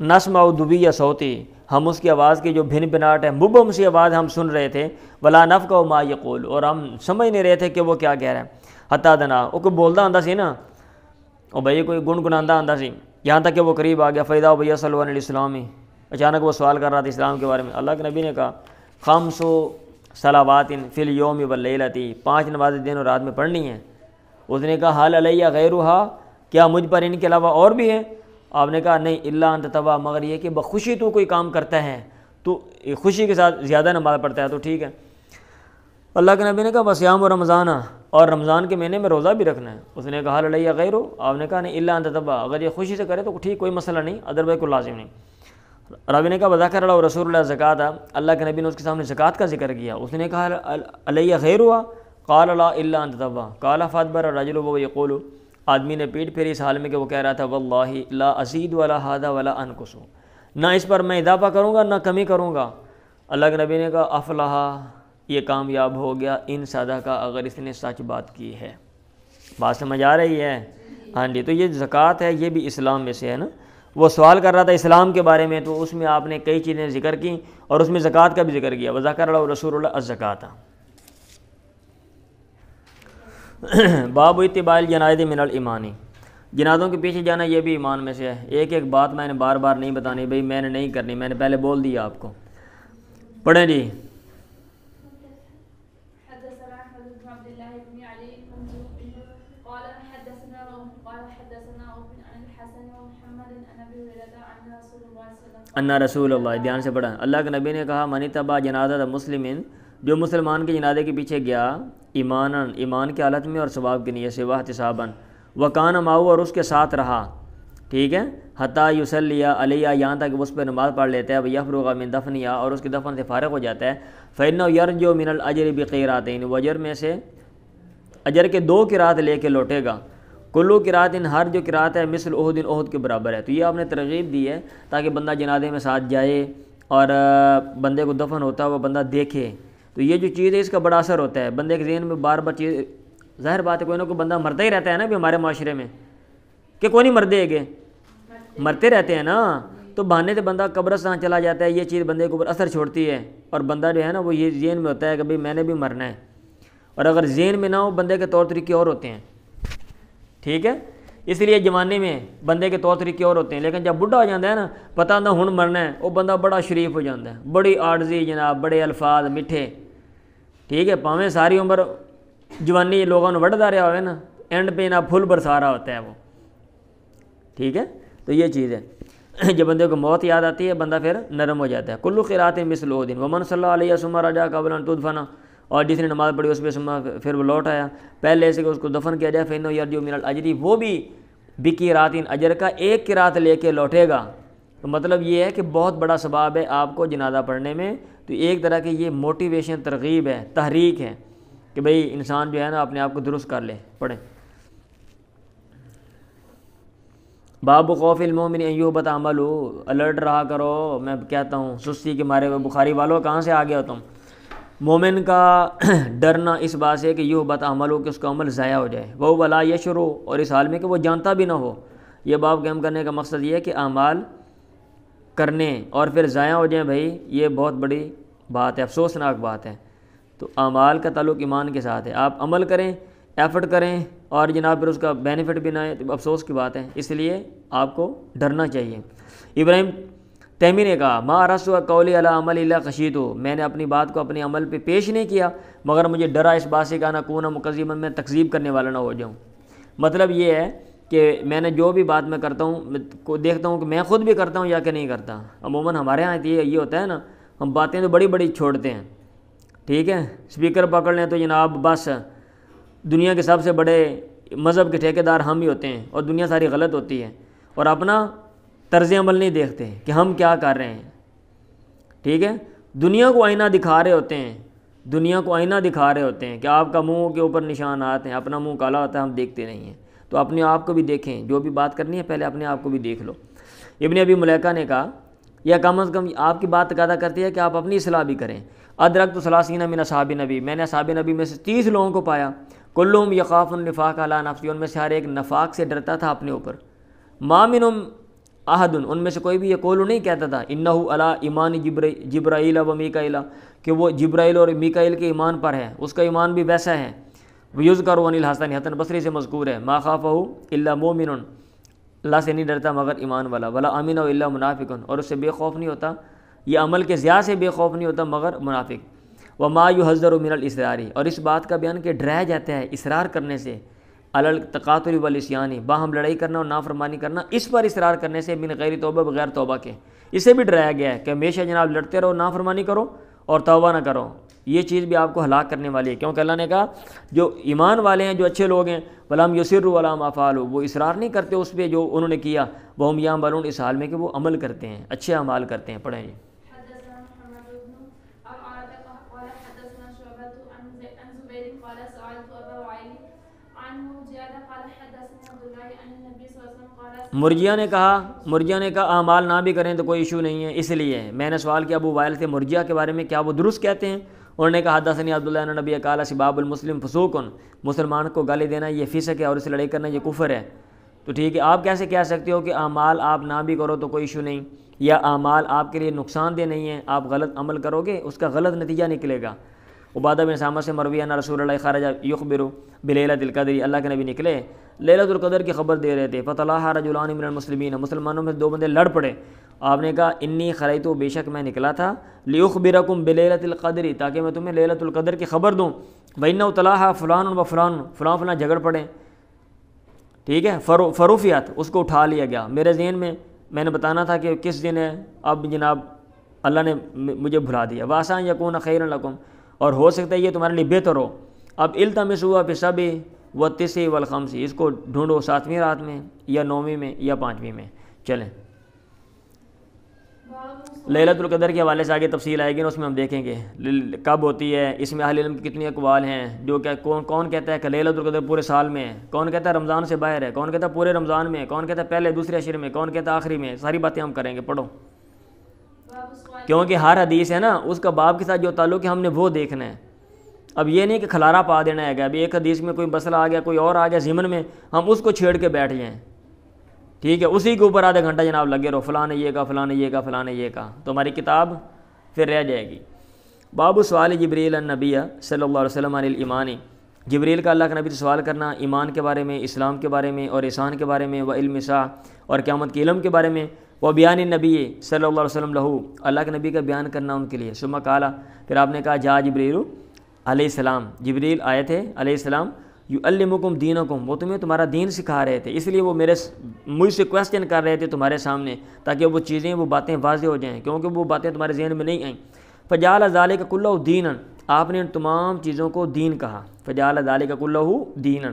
نسمع دبی صوتی، ہم اس کی آواز کی جو بھن بھناٹ ہے، مبہم سی آواز ہم سن رہے تھے، ولا نفقہ ما یقول، اور ہم سمجھ نہیں رہے تھے کہ وہ کیا کہہ رہا ہے۔ حتی دنا، وہ کوئی بولتا آندا سی نا، اور بھائی کوئی گنگناندہ آندا سی، یہاں تک کہ وہ قریب آ گیا۔ فیضا بھیا صلی اللہ علیہ وسلم، اچانک وہ سوال کر رہا تھا اسلام کے بارے میں۔ اللہ کے نبی نے کہا خمس صلوات فی الیوم واللیلۃ، 5 نمازیں دن اور رات میں پڑھنی ہیں۔ اس نے کہا حل علیہ غیرھا، کیا مجھ پر ان کے علاوہ اور بھی ہیں؟ آپ نے کہا نہیں، الا ان تتبع، مگر یہ کہ بخوشی تو کوئی کام کرتا ہے، تو خوشی کے ساتھ زیادہ نماز پڑھتا ہے تو ٹھیک ہے۔ اللہ کے نبی نے کہا وصیام و رمضان، اور رمضان کے مہینے میں روزہ بھی رکھنا ہے۔ اس نے کہا حل علیہ غیرہ، آپ نے کہا نہیں، الا ان تتبع، اگر یہ خوشی سے کرے تو ٹھیک، کوئی مسئلہ نہیں، ادروائز کوئی لازم نہیں۔ راوی نے کہا وذکر اللہ رسول اللہ زکوٰۃ، اللہ کے نبی نے اس کے سامنے زکوٰۃ کا ذکر کیا۔ اس نے کہا علیہ غیرہ، قال لا الا ان تتبع، قال فادبر الرجل وهو یقول، آدمی نے پیٹ پھیری اس حال میں کہ وہ کہہ رہا تھا واللہ لا ازید ولا ھذا ولا انقص، نہ اس پر میں اضافہ کروں گا نہ کمی کروں گا۔ اللہ کے نبی نے کہا افلح، یہ کامیاب ہو گیا، ان صدقہ، اگر اس نے سچ بات کی ہے۔ بات سمجھ آ رہی ہے؟ ہاں جی۔ تو یہ زکوٰۃ ہے، یہ بھی اسلام میں سے ہے نا۔ وہ سوال کر رہا تھا اسلام کے بارے میں، تو اس میں آپ نے کئی چیزیں ذکر کی اور اس میں زکوٰۃ کا بھی ذکر کیا، وذکر اللہ رسول اللہ الزکوٰۃ۔ باب اتباع الجنائز من الایمان، جنازوں کے پیچھے جانا یہ بھی ایمان میں سے ہے۔ ایک ایک بات میں نے بار بار نہیں بتانی بھائی، میں نے نہیں کرنی، میں نے پہلے بول دیا آپ کو۔ پڑھیں جی۔ حدثنا احمد بن عبد الله بن علي قال حدثنا روح قال حدثنا ابو عن الحسن ومحمد عن ابي هريره عن رسول الله صلى الله عليه وسلم ان رسول اللہ، دھیان سے پڑھا، اللہ کے نبی نے کہا من تبع جنازہ مسلم، جو مسلمان کے جنازے کے پیچھے گیا ایمان کی حالت میں اور ثواب کی نیت سے، واحتسابا وکان معه، اور اس کے ساتھ رہا، ٹھیک ہے، حتی یصلی علیہ، یہاں تک اس پہ نماز پڑھ لیتا ہے، ویفرغ من دفنها، اور اس کے دفن سے فارغ ہو جاتا ہے، فإنه يرجو من الاجر بقیراتین، وہ اجر میں سے اجر کے 2 قرات لے کے لوٹے گا، کلو قرات، ہر جو قرات ہے مثل احد، احد کے برابر ہے۔ تو یہ آپ نے ترغیب دی ہے تاکہ بندہ جنازے میں ساتھ جائے اور بندے کو دفن ہوتا ہوا بندہ دیکھے، تو یہ جو چیز ہے اس کا بڑا اثر ہوتا ہے بندے کے ذہن میں بار بار چیز۔ ظاہر بات ہے کوئی نہ کوئی بندہ مرتا ہی رہتا ہے نا بھی ہمارے معاشرے میں، کہ کوئی نہیں مردے گے، مرتے رہتے ہیں نا، تو بہانے سے بندہ قبرستان چلا جاتا ہے، یہ چیز بندے کے اوپر اثر چھوڑتی ہے، اور بندہ جو ہے نا وہ یہ ذہن میں ہوتا ہے کہ بھئی میں نے بھی مرنا ہے، اور اگر ذہن میں نہ ہو بندے کے طور طریقے اور ہوتے ہیں، ٹھیک ہے۔ اس لیے جوانی میں بندے کے طور طریقے اور ہوتے ہیں، لیکن جب بڈھا ہو جاتا ہے نا، پتہ نہ ہن مرنا ہے، وہ بندہ بڑا شریف ہو جاتا ہے، بڑی عاجزی جناب، بڑے الفاظ میٹھے، ٹھیک ہے، پاویں ساری عمر جوانی لوگوں نے وڈھدا رہا ہوئے نا، اینڈ پہ نہ پھول برسا رہا ہوتا ہے وہ، ٹھیک ہے۔ تو یہ چیز ہے، جب بندے کو موت یاد آتی ہے بندہ پھر نرم ہو جاتا ہے۔ کلو قرات مثل احد ومن صلی علیہ ثم رجع قبل ان تدفن، اور جس نے نماز پڑھی اس پہ پھر وہ لوٹ آیا پہلے سے کہ اس کو دفن کیا جائے، فإنه يرجو من الاجر، وہ بھی بقرات، اجر کا 1 قرات لے کے لوٹے گا۔ تو مطلب یہ ہے کہ بہت بڑا ثواب ہے آپ کو جنازہ پڑھنے میں، تو ایک طرح کی یہ موٹیویشن، ترغیب ہے، تحریک ہے کہ بھئی انسان جو ہے نا اپنے آپ کو درست کر لے۔ پڑھیں باب خوف المومن ان یحبط عملہ، الرٹ رہا کرو، میں کہتا ہوں سستی کے مارے ہوئے بخاری والوں کہاں سے آ گیا تم؟ مومن کا ڈرنا اس بات سے کہ یحبط عملہ، کہ اس کا عمل ضائع ہو جائے، وہ ولا یشعر، اور اس حال میں کہ وہ جانتا بھی نہ ہو۔ یہ باب قائم کرنے کا مقصد یہ ہے کہ اعمال کرنے اور پھر ضائع ہو جائیں، بھائی یہ بہت بڑی بات ہے، افسوسناک بات ہے۔ تو اعمال کا تعلق ایمان کے ساتھ ہے، آپ عمل کریں، ایفرٹ کریں اور جناب پھر اس کا بینیفٹ بھی نہ آئے تو افسوس کی بات ہے، اس لیے آپ کو ڈرنا چاہیے۔ ابراہیم تیمی نے کہا ما رسوا قولی علی عمل الا خشیت، میں نے اپنی بات کو اپنے عمل پہ پیش نہیں کیا مگر مجھے ڈرا اس بات سے کہ نہ کون مکذبا، میں تکذیب کرنے والا نہ ہو جاؤں۔ مطلب یہ ہے کہ میں نے جو بھی بات میں کرتا ہوں کو دیکھتا ہوں کہ میں خود بھی کرتا ہوں یا کہ نہیں کرتا۔ عموماً ہمارے یہاں یہ ہوتا ہے نا، ہم باتیں تو بڑی بڑی چھوڑتے ہیں، ٹھیک ہے، اسپیکر پکڑ لیں تو جناب بس دنیا کے سب سے بڑے مذہب کے ٹھیکیدار ہم ہی ہوتے ہیں اور دنیا ساری غلط ہوتی ہے، اور اپنا طرز عمل نہیں دیکھتے کہ ہم کیا کر رہے ہیں، ٹھیک ہے۔ دنیا کو آئینہ دکھا رہے ہوتے ہیں، دنیا کو آئینہ دکھا رہے ہوتے ہیں کہ آپ کا منہ کے اوپر نشانات ہیں، اپنا منہ کالا ہوتا ہے، ہم دیکھتے نہیں ہیں۔ تو اپنے آپ کو بھی دیکھیں، جو بھی بات کرنی ہے پہلے اپنے آپ کو بھی دیکھ لو۔ ابن ابی ملیکہ نے کہا یا کم از کم آپ کی بات تقاضا کرتی ہے کہ آپ اپنی اصلاح بھی کریں۔ ادرکت ثلاثین من اصحاب نبی، میں نے اصحاب نبی میں سے 30 لوگوں کو پایا، کلہم یخاف النفاق علی نفسہ، ان میں سے ہر ایک نفاق سے ڈرتا تھا اپنے اوپر۔ ما منہم احد، ان میں سے کوئی بھی یہ قول نہیں کہتا تھا انہ علی ایمان جبرائیل و میکائیل، کہ وہ جبرائیل اور میکائیل کے ایمان پر ہے، اس کا ایمان بھی ویسا ہے۔ ویذکر عن الحسن، حسن بصری سے مذکور ہے ما خافہ الا مومن، اللہ سے نہیں ڈرتا مگر ایمان والا، ولا امن الا منافق، اور اس سے بے خوف نہیں ہوتا، یہ عمل کے ضیاع سے بے خوف نہیں ہوتا مگر منافق۔ وما یحذر من الاصرار، اور اس بات کا بیان کہ ڈرایا جاتا ہے اصرار کرنے سے، علی التقاتل والعصیان، باہم لڑائی کرنا اور نافرمانی کرنا، اس پر اصرار کرنے سے، من غیر توبہ، بغیر توبہ کے، اسے بھی ڈرایا گیا ہے کہ ہمیشہ جناب لڑتے رہو، نافرمانی کرو اور توبہ نہ کرو، یہ چیز بھی آپ کو ہلاک کرنے والی ہے، کیونکہ اللہ نے کہا جو ایمان والے ہیں، جو اچھے لوگ ہیں، ولم یصروا علی ما فعلوا، وہ اصرار نہیں کرتے اس پہ جو انہوں نے کیا، وہم یعملون، اس حال میں کہ وہ عمل کرتے ہیں، اچھے اعمال کرتے ہیں۔ پڑھیں جی۔ مرجیہ نے کہا اعمال نہ بھی کریں تو کوئی ایشو نہیں ہے. اس لیے میں نے سوال کیا ابو وائل سے مرجیہ کے بارے میں، کیا وہ درست کہتے ہیں؟ انہوں نے کہا حدثنی عبداللہ ان نبی قال سباب المسلم فسوق، مسلمان کو گالی دینا یہ فسق ہے اور اس سے لڑائی کرنا یہ کفر ہے. تو ٹھیک ہے، آپ کیسے کہہ سکتے ہو کہ اعمال آپ نہ بھی کرو تو کوئی ایشو نہیں، یا اعمال آپ کے لیے نقصان دہ نہیں ہیں، آپ غلط عمل کرو گے اس کا غلط نتیجہ نکلے گا. عبادہ بن سامت سے مروی ان رسول اللہ خرج یخبر بلیلۃ القدر، اللہ کے نبی نکلے لیلۃ القدر کی خبر دے رہے تھے. فطلع رجلان من المسلمین، مسلمانوں میں دو بندے لڑ پڑے. آپ نے کہا انی خریت، بے شک میں نکلا تھا، لیخبرکم بلیلۃ القدر، تاکہ میں تمہیں لیلۃ القدر کی خبر دوں. وانہ طلع فلان و فلان، فلاں فلاں جھگڑ پڑے. ٹھیک ہے، فروفیات، اس کو اٹھا لیا گیا. میرے ذہن میں نے بتانا تھا کہ کس دن ہے، اب جناب اللہ نے مجھے بھلا دیا. واسع یکون خیرا لکم، اور ہو سکتا ہے یہ تمہارے لیے بہتر ہو. اب التمسوا فی السبع والتسع والخمس، اس کو ڈھونڈو 7ویں رات میں یا 9ویں میں یا 5ویں میں. چلیں لیلۃ القدر کے حوالے سے آگے تفصیل آئے گی نا، اس میں ہم دیکھیں گے کب ہوتی ہے. اس میں اہل علم کی کتنی اقوال ہیں، جو کہ کون کہتا ہے کہ لیلۃ القدر پورے سال میں ہے، کون کہتا ہے رمضان سے باہر ہے، کون کہتا ہے پورے رمضان میں، کون کہتا ہے پہلے دوسرے عشر میں، کون کہتا ہے آخری میں. ساری باتیں ہم کریں گے، پڑھو. کیونکہ ہر حدیث ہے نا اس کا باب کے ساتھ جو تعلق ہے ہم نے وہ دیکھنا ہے. اب یہ نہیں کہ کھلارا پا دینا ہے. ابھی ایک حدیث میں کوئی مسئلہ آ گیا، کوئی اور آ گیا ضمن میں، ہم اس کو چھیڑ کے بیٹھ جائیں. ٹھیک ہے، اسی کے اوپر آدھا گھنٹہ جناب لگے رہو، فلاں نے یہ کہا، فلاں نے یہ کہا، فلاں نے یہ کہا، تو ہماری کتاب پھر رہ جائے گی. باب سوال جبریل النبی صلی اللہ علیہ وسلم عن الایمان، جبریل کا اللہ کے نبی سے سوال کرنا ایمان کے بارے میں، اسلام کے بارے میں اور احسان کے بارے میں، و علم الساعہ، اور قیامت کے علم کے بارے میں، و بیان النبی صلی اللہ علیہ وسلم لہو، اللہ کے نبی کا بیان کرنا ان کے لیے. ثم قال، پھر آپ نے کہا جا جبریل علیہ السلام، جبریل آئے تھے علیہ السلام، یعلمکم دینکم، وہ تمہیں تمہارا دین سکھا رہے تھے. اس لیے وہ مجھ سے کویسچن کر رہے تھے تمہارے سامنے، تاکہ وہ چیزیں وہ باتیں واضح ہو جائیں، کیونکہ وہ باتیں تمہارے ذہن میں نہیں آئیں. فجعل ذلک کلہ دینا، آپ نے ان تمام چیزوں کو دین کہا. فجعل ذلک کلہ دینا،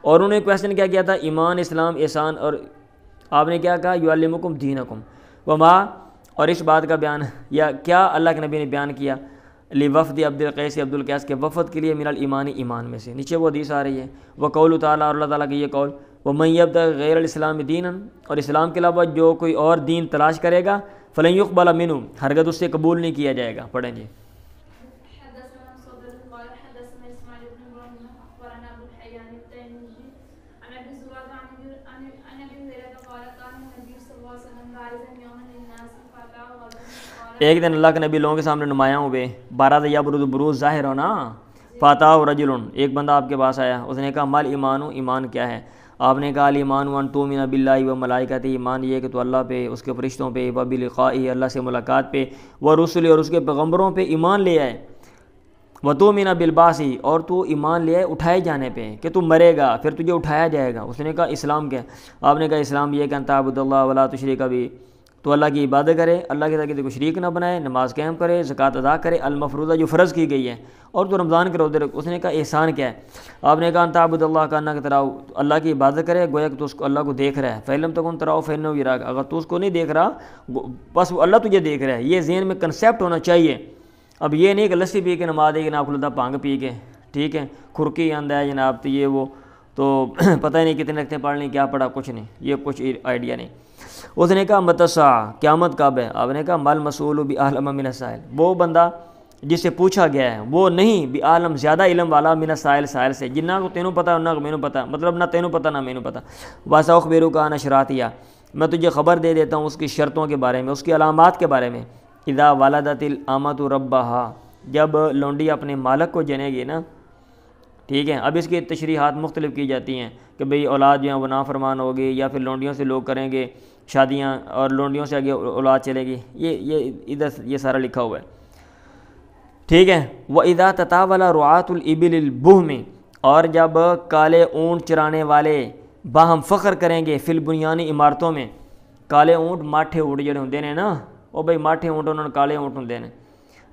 اور انہوں نے کویسچن کیا تھا، ایمان، اسلام، احسان، اور آپ نے کیا کہا، یعلمکم دینکم. وما، اور اس بات کا بیان یا کیا اللہ کے نبی نے بیان کیا، لوفد عبد القیس، عبد القیس کے وفد کے لیے، من الایمان، ایمان میں سے. نیچے وہ حدیث آ رہی ہے، وقول تعالیٰ، اور اللہ تعالیٰ کی یہ قول، ومن یبتغ غیر الاسلام دینا، اور اسلام کے علاوہ جو کوئی اور دین تلاش کرے گا، فلن یقبل منہ، ہرگز اس سے قبول نہیں کیا جائے گا. پڑھیں جی. ایک دن اللہ کے نبی لوگوں کے سامنے نمایاں ہوئے، بارہ یبرز بروز ظاہر ہونا، فاتح رجل، ایک بندہ آپ کے پاس آیا، اس نے کہا مال ایمان، ایمان کیا ہے؟ آپ نے کہا الایمان ان تؤمن باللہ و ملائکتہ، ایمان یہ کہ تو اللہ پہ، اس کے فرشتوں پہ، و بلقائہ، اللہ سے ملاقات پہ، و رسل، اور اس کے پیغمبروں پہ ایمان لے آئے، و تؤمن بالبعث، اور تو ایمان لے آئے اٹھائے جانے پہ، کہ تو مرے گا پھر تجھے اٹھایا جائے گا. اس نے کہا اسلام کیا ہے؟ آپ نے کہا اسلام یہ کہ ان تعبد اللہ ولا تشرک بہ، تو اللہ کی عبادت کرے، اللہ کے ساتھ کسی کو شریک نہ بنائے، نماز قائم کرے، زکوٰۃ ادا کرے، المفروضہ جو فرض کی گئی ہے، اور تو رمضان کے روزے رکھ. اس نے کہا احسان کیا ہے؟ آپ نے کہا ان تعبد اللہ کا انک تراہ، اللہ کی عبادت کرے گویا کہ تو اس کو اللہ کو دیکھ رہا ہے. فَإِن لَمْ تَكُن تَرَاهُ فَإِنَّهُ يَرَاكَ، اگر تو اس کو نہیں دیکھ رہا بس اللہ تجھے دیکھ رہا ہے. یہ ذہن میں کنسیپٹ ہونا چاہیے. اب یہ نہیں کہ لسی پی کے نماز ہے جناب، خلدہ پانگ پی کے، ٹھیک ہے، کھرکی آندہ ہے جناب، تو یہ وہ تو پتہ ہی نہیں کتنے رکھتے پڑھ لیں، کیا پڑھا، کچھ نہیں، یہ کچھ آئیڈیا نہیں. اس نے کہا متسع، قیامت کب ہے؟ آپ نے کہا مل مسئول بعالم من السائل، وہ بندہ جس سے پوچھا گیا ہے وہ نہیں بعالم، زیادہ علم والا، من السائل، سائل سے، جنہ کو تینوں پتہ نہ مینوں پتہ، مطلب نہ تینوں پتہ نہ مینوں پتہ. وَسَأُخْبِرُكَ عَنْ أَشْرَاطِهَا، میں تجھے خبر دے دیتا ہوں اس کی شرطوں کے بارے میں، اس کی علامات کے بارے میں. اذا ولدت الامۃ ربها، جب لونڈی اپنے مالک کو جنے گی نا، ٹھیک ہے. اب اس کی تشریحات مختلف کی جاتی ہیں کہ بھئی اولاد جو ہیں وہ نافرمان ہوگی، یا پھر لونڈیوں سے لوگ کریں گے شادیاں اور لونڈیوں سے آگے اولاد چلے گی، یہ ادھر یہ سارا لکھا ہوا ہے، ٹھیک ہے. وَإِذَا تَطَاوَلَ رُعَاةُ الْإِبِلِ الْبُهْمِ، اور جب کالے اونٹ چرانے والے باہم فخر کریں گے، فی البنیانی، عمارتوں میں. کالے اونٹ ماٹھے اونٹ جڑے ہوندے نے نا، وہ بھئی ماٹھے اونٹ انہوں نے کالے اونٹ ہوندے نے،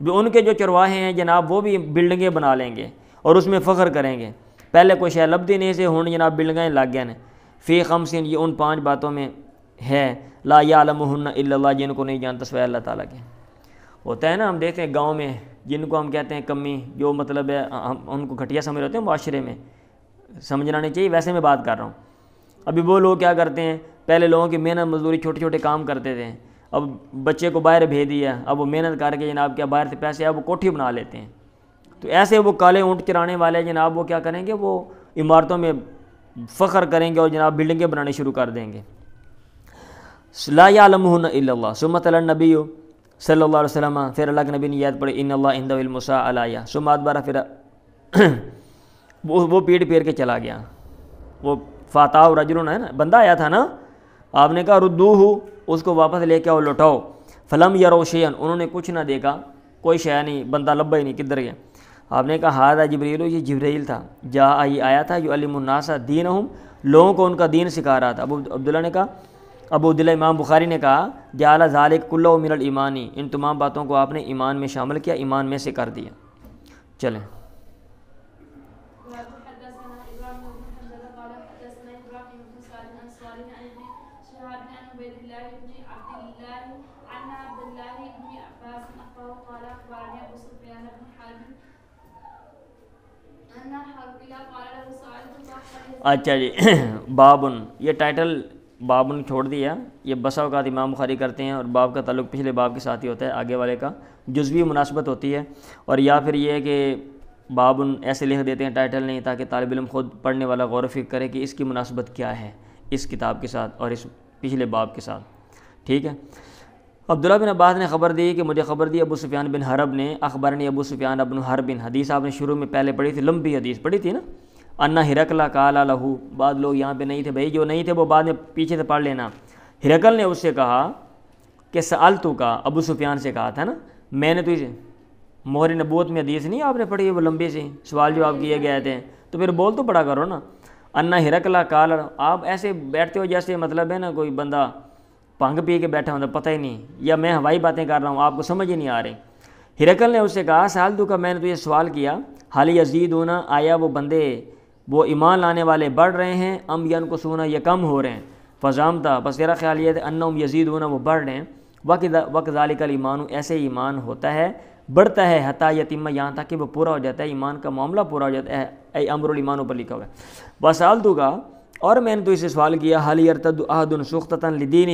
بھی ان کے جو چرواہے ہیں جناب وہ بھی بلڈنگیں بنا لیں گے اور اس میں فخر کریں گے. پہلے کوئی شے لبدی نہیں سے ہون جناب بلڈنگیں لگ گئے ہیں. فی خمسین، یہ ان 5 باتوں میں ہے، لا یعلمہن الا اللہ، جن کو نہیں جانتا سوائے اللہ تعالیٰ کے. ہوتا ہے نا، ہم دیکھتے ہیں گاؤں میں جن کو ہم کہتے ہیں کمی، جو مطلب ہے ہم ان کو گھٹیا سمجھ رہے ہوتے ہیں معاشرے میں، سمجھنا نہیں چاہیے، ویسے میں بات کر رہا ہوں. ابھی وہ لوگ کیا کرتے ہیں پہلے لوگوں کی محنت مزدوری چھوٹے چھوٹے کام کرتے تھے، اب بچے کو باہر بھیج دیا، اب وہ محنت کر کے جناب کیا باہر سے پیسے اب وہ کوٹھی بنا لیتے ہیں. تو ایسے وہ کالے اونٹ چرانے والے جناب وہ کیا کریں گے، وہ عمارتوں میں فخر کریں گے اور جناب بلڈنگیں بنانے شروع کر دیں گے. لا یعلمہن الا اللہ ثم تلا النبی صلی اللہ علیہ وسلم، پھر اللہ کے نبی نے آیت پڑھی ان اللہ عنده علم الساعۃ علیہ، ثم ادبر، پھر وہ پیٹ پھیر کے چلا گیا. وہ فاتح رجل ہے نا، بندہ آیا تھا نا، آپ نے کہا ردوہ، اس کو واپس لے کے آؤ، لوٹاؤ. فلم یروا شیئا، انہوں نے کچھ نہ دیکھا، کوئی شے نہیں، بندہ لبا ہی نہیں، کدھر گیا. آپ نے کہا ہذا جبریل، یہ جبریل تھا، آیا تھا یعلم الناس دینہم، لوگوں کو ان کا دین سکھا رہا تھا. ابو عبداللہ امام بخاری نے کہا جعل ذالک کلہ من الایمان، ان تمام باتوں کو آپ نے ایمان میں شامل کیا، ایمان میں سے کر دیا. چلیں اچھا جی. بابن، یہ ٹائٹل بابن چھوڑ دیا، یہ بسا اوقات امام بخاری کرتے ہیں اور باب کا تعلق پچھلے باب کے ساتھ ہی ہوتا ہے، آگے والے کا جزوی مناسبت ہوتی ہے. اور یا پھر یہ ہے کہ بابن ایسے لکھ دیتے ہیں ٹائٹل نہیں، تاکہ طالب علم خود پڑھنے والا غور و فکر کرے کہ اس کی مناسبت کیا ہے اس کتاب کے ساتھ اور اس پچھلے باب کے ساتھ. ٹھیک ہے. عبداللہ بن عباس نے خبر دی کہ مجھے خبر دی ابو سفیان بن حرب نے، اخبرنی ابو سفیان بن حرب، حدیث آپ نے شروع میں پہلے پڑھی تھی، لمبی حدیث پڑھی تھی نا، انا ہرقل قال لہو، بعض لوگ یہاں پہ نہیں تھے بھائی، جو نہیں تھے وہ بعد میں پیچھے سے پڑھ لینا. ہرقل نے اس سے کہا کہ سألتو کا، ابو سفیان سے کہا تھا نا، میں نے تو مہر نبوت میں حدیث نہیں آپ نے پڑھی ہے وہ لمبی سی، سوال جواب کیے گئے تھے، تو پھر بول تو پڑھا کرو نا. انا ہرقل قال، آپ ایسے بیٹھتے ہو جیسے مطلب ہے نا کوئی بندہ بھنگ پی کے بیٹھا ہوں، پتہ ہی نہیں، یا میں ہوائی باتیں کر رہا ہوں، آپ کو سمجھ ہی نہیں آ رہی. ہرقل نے اس سے کہا سألتو کا، میں نے تو یہ سوال کیا، حال یزیدون، آیا وہ بندے وہ ایمان لانے والے بڑھ رہے ہیں، ام ینقصون، یہ کم ہو رہے ہیں. فزامتا، بس تیرا خیال یہ ہے انہم یزیدون، وہ بڑھ رہے ہیں. وکذالک الایمان، ایسے ایمان ہوتا ہے، بڑھتا ہے، حتی یتم، یہاں تک کہ وہ پورا ہو جاتا ہے، ایمان کا معاملہ پورا ہو جاتا ہے. اے امر الایمان اوپر لکھا ہوا ہے. وسألتو کا، اور میں نے تو اسے سوال کیا، حل یرتد احد سخطۃ لدینہ،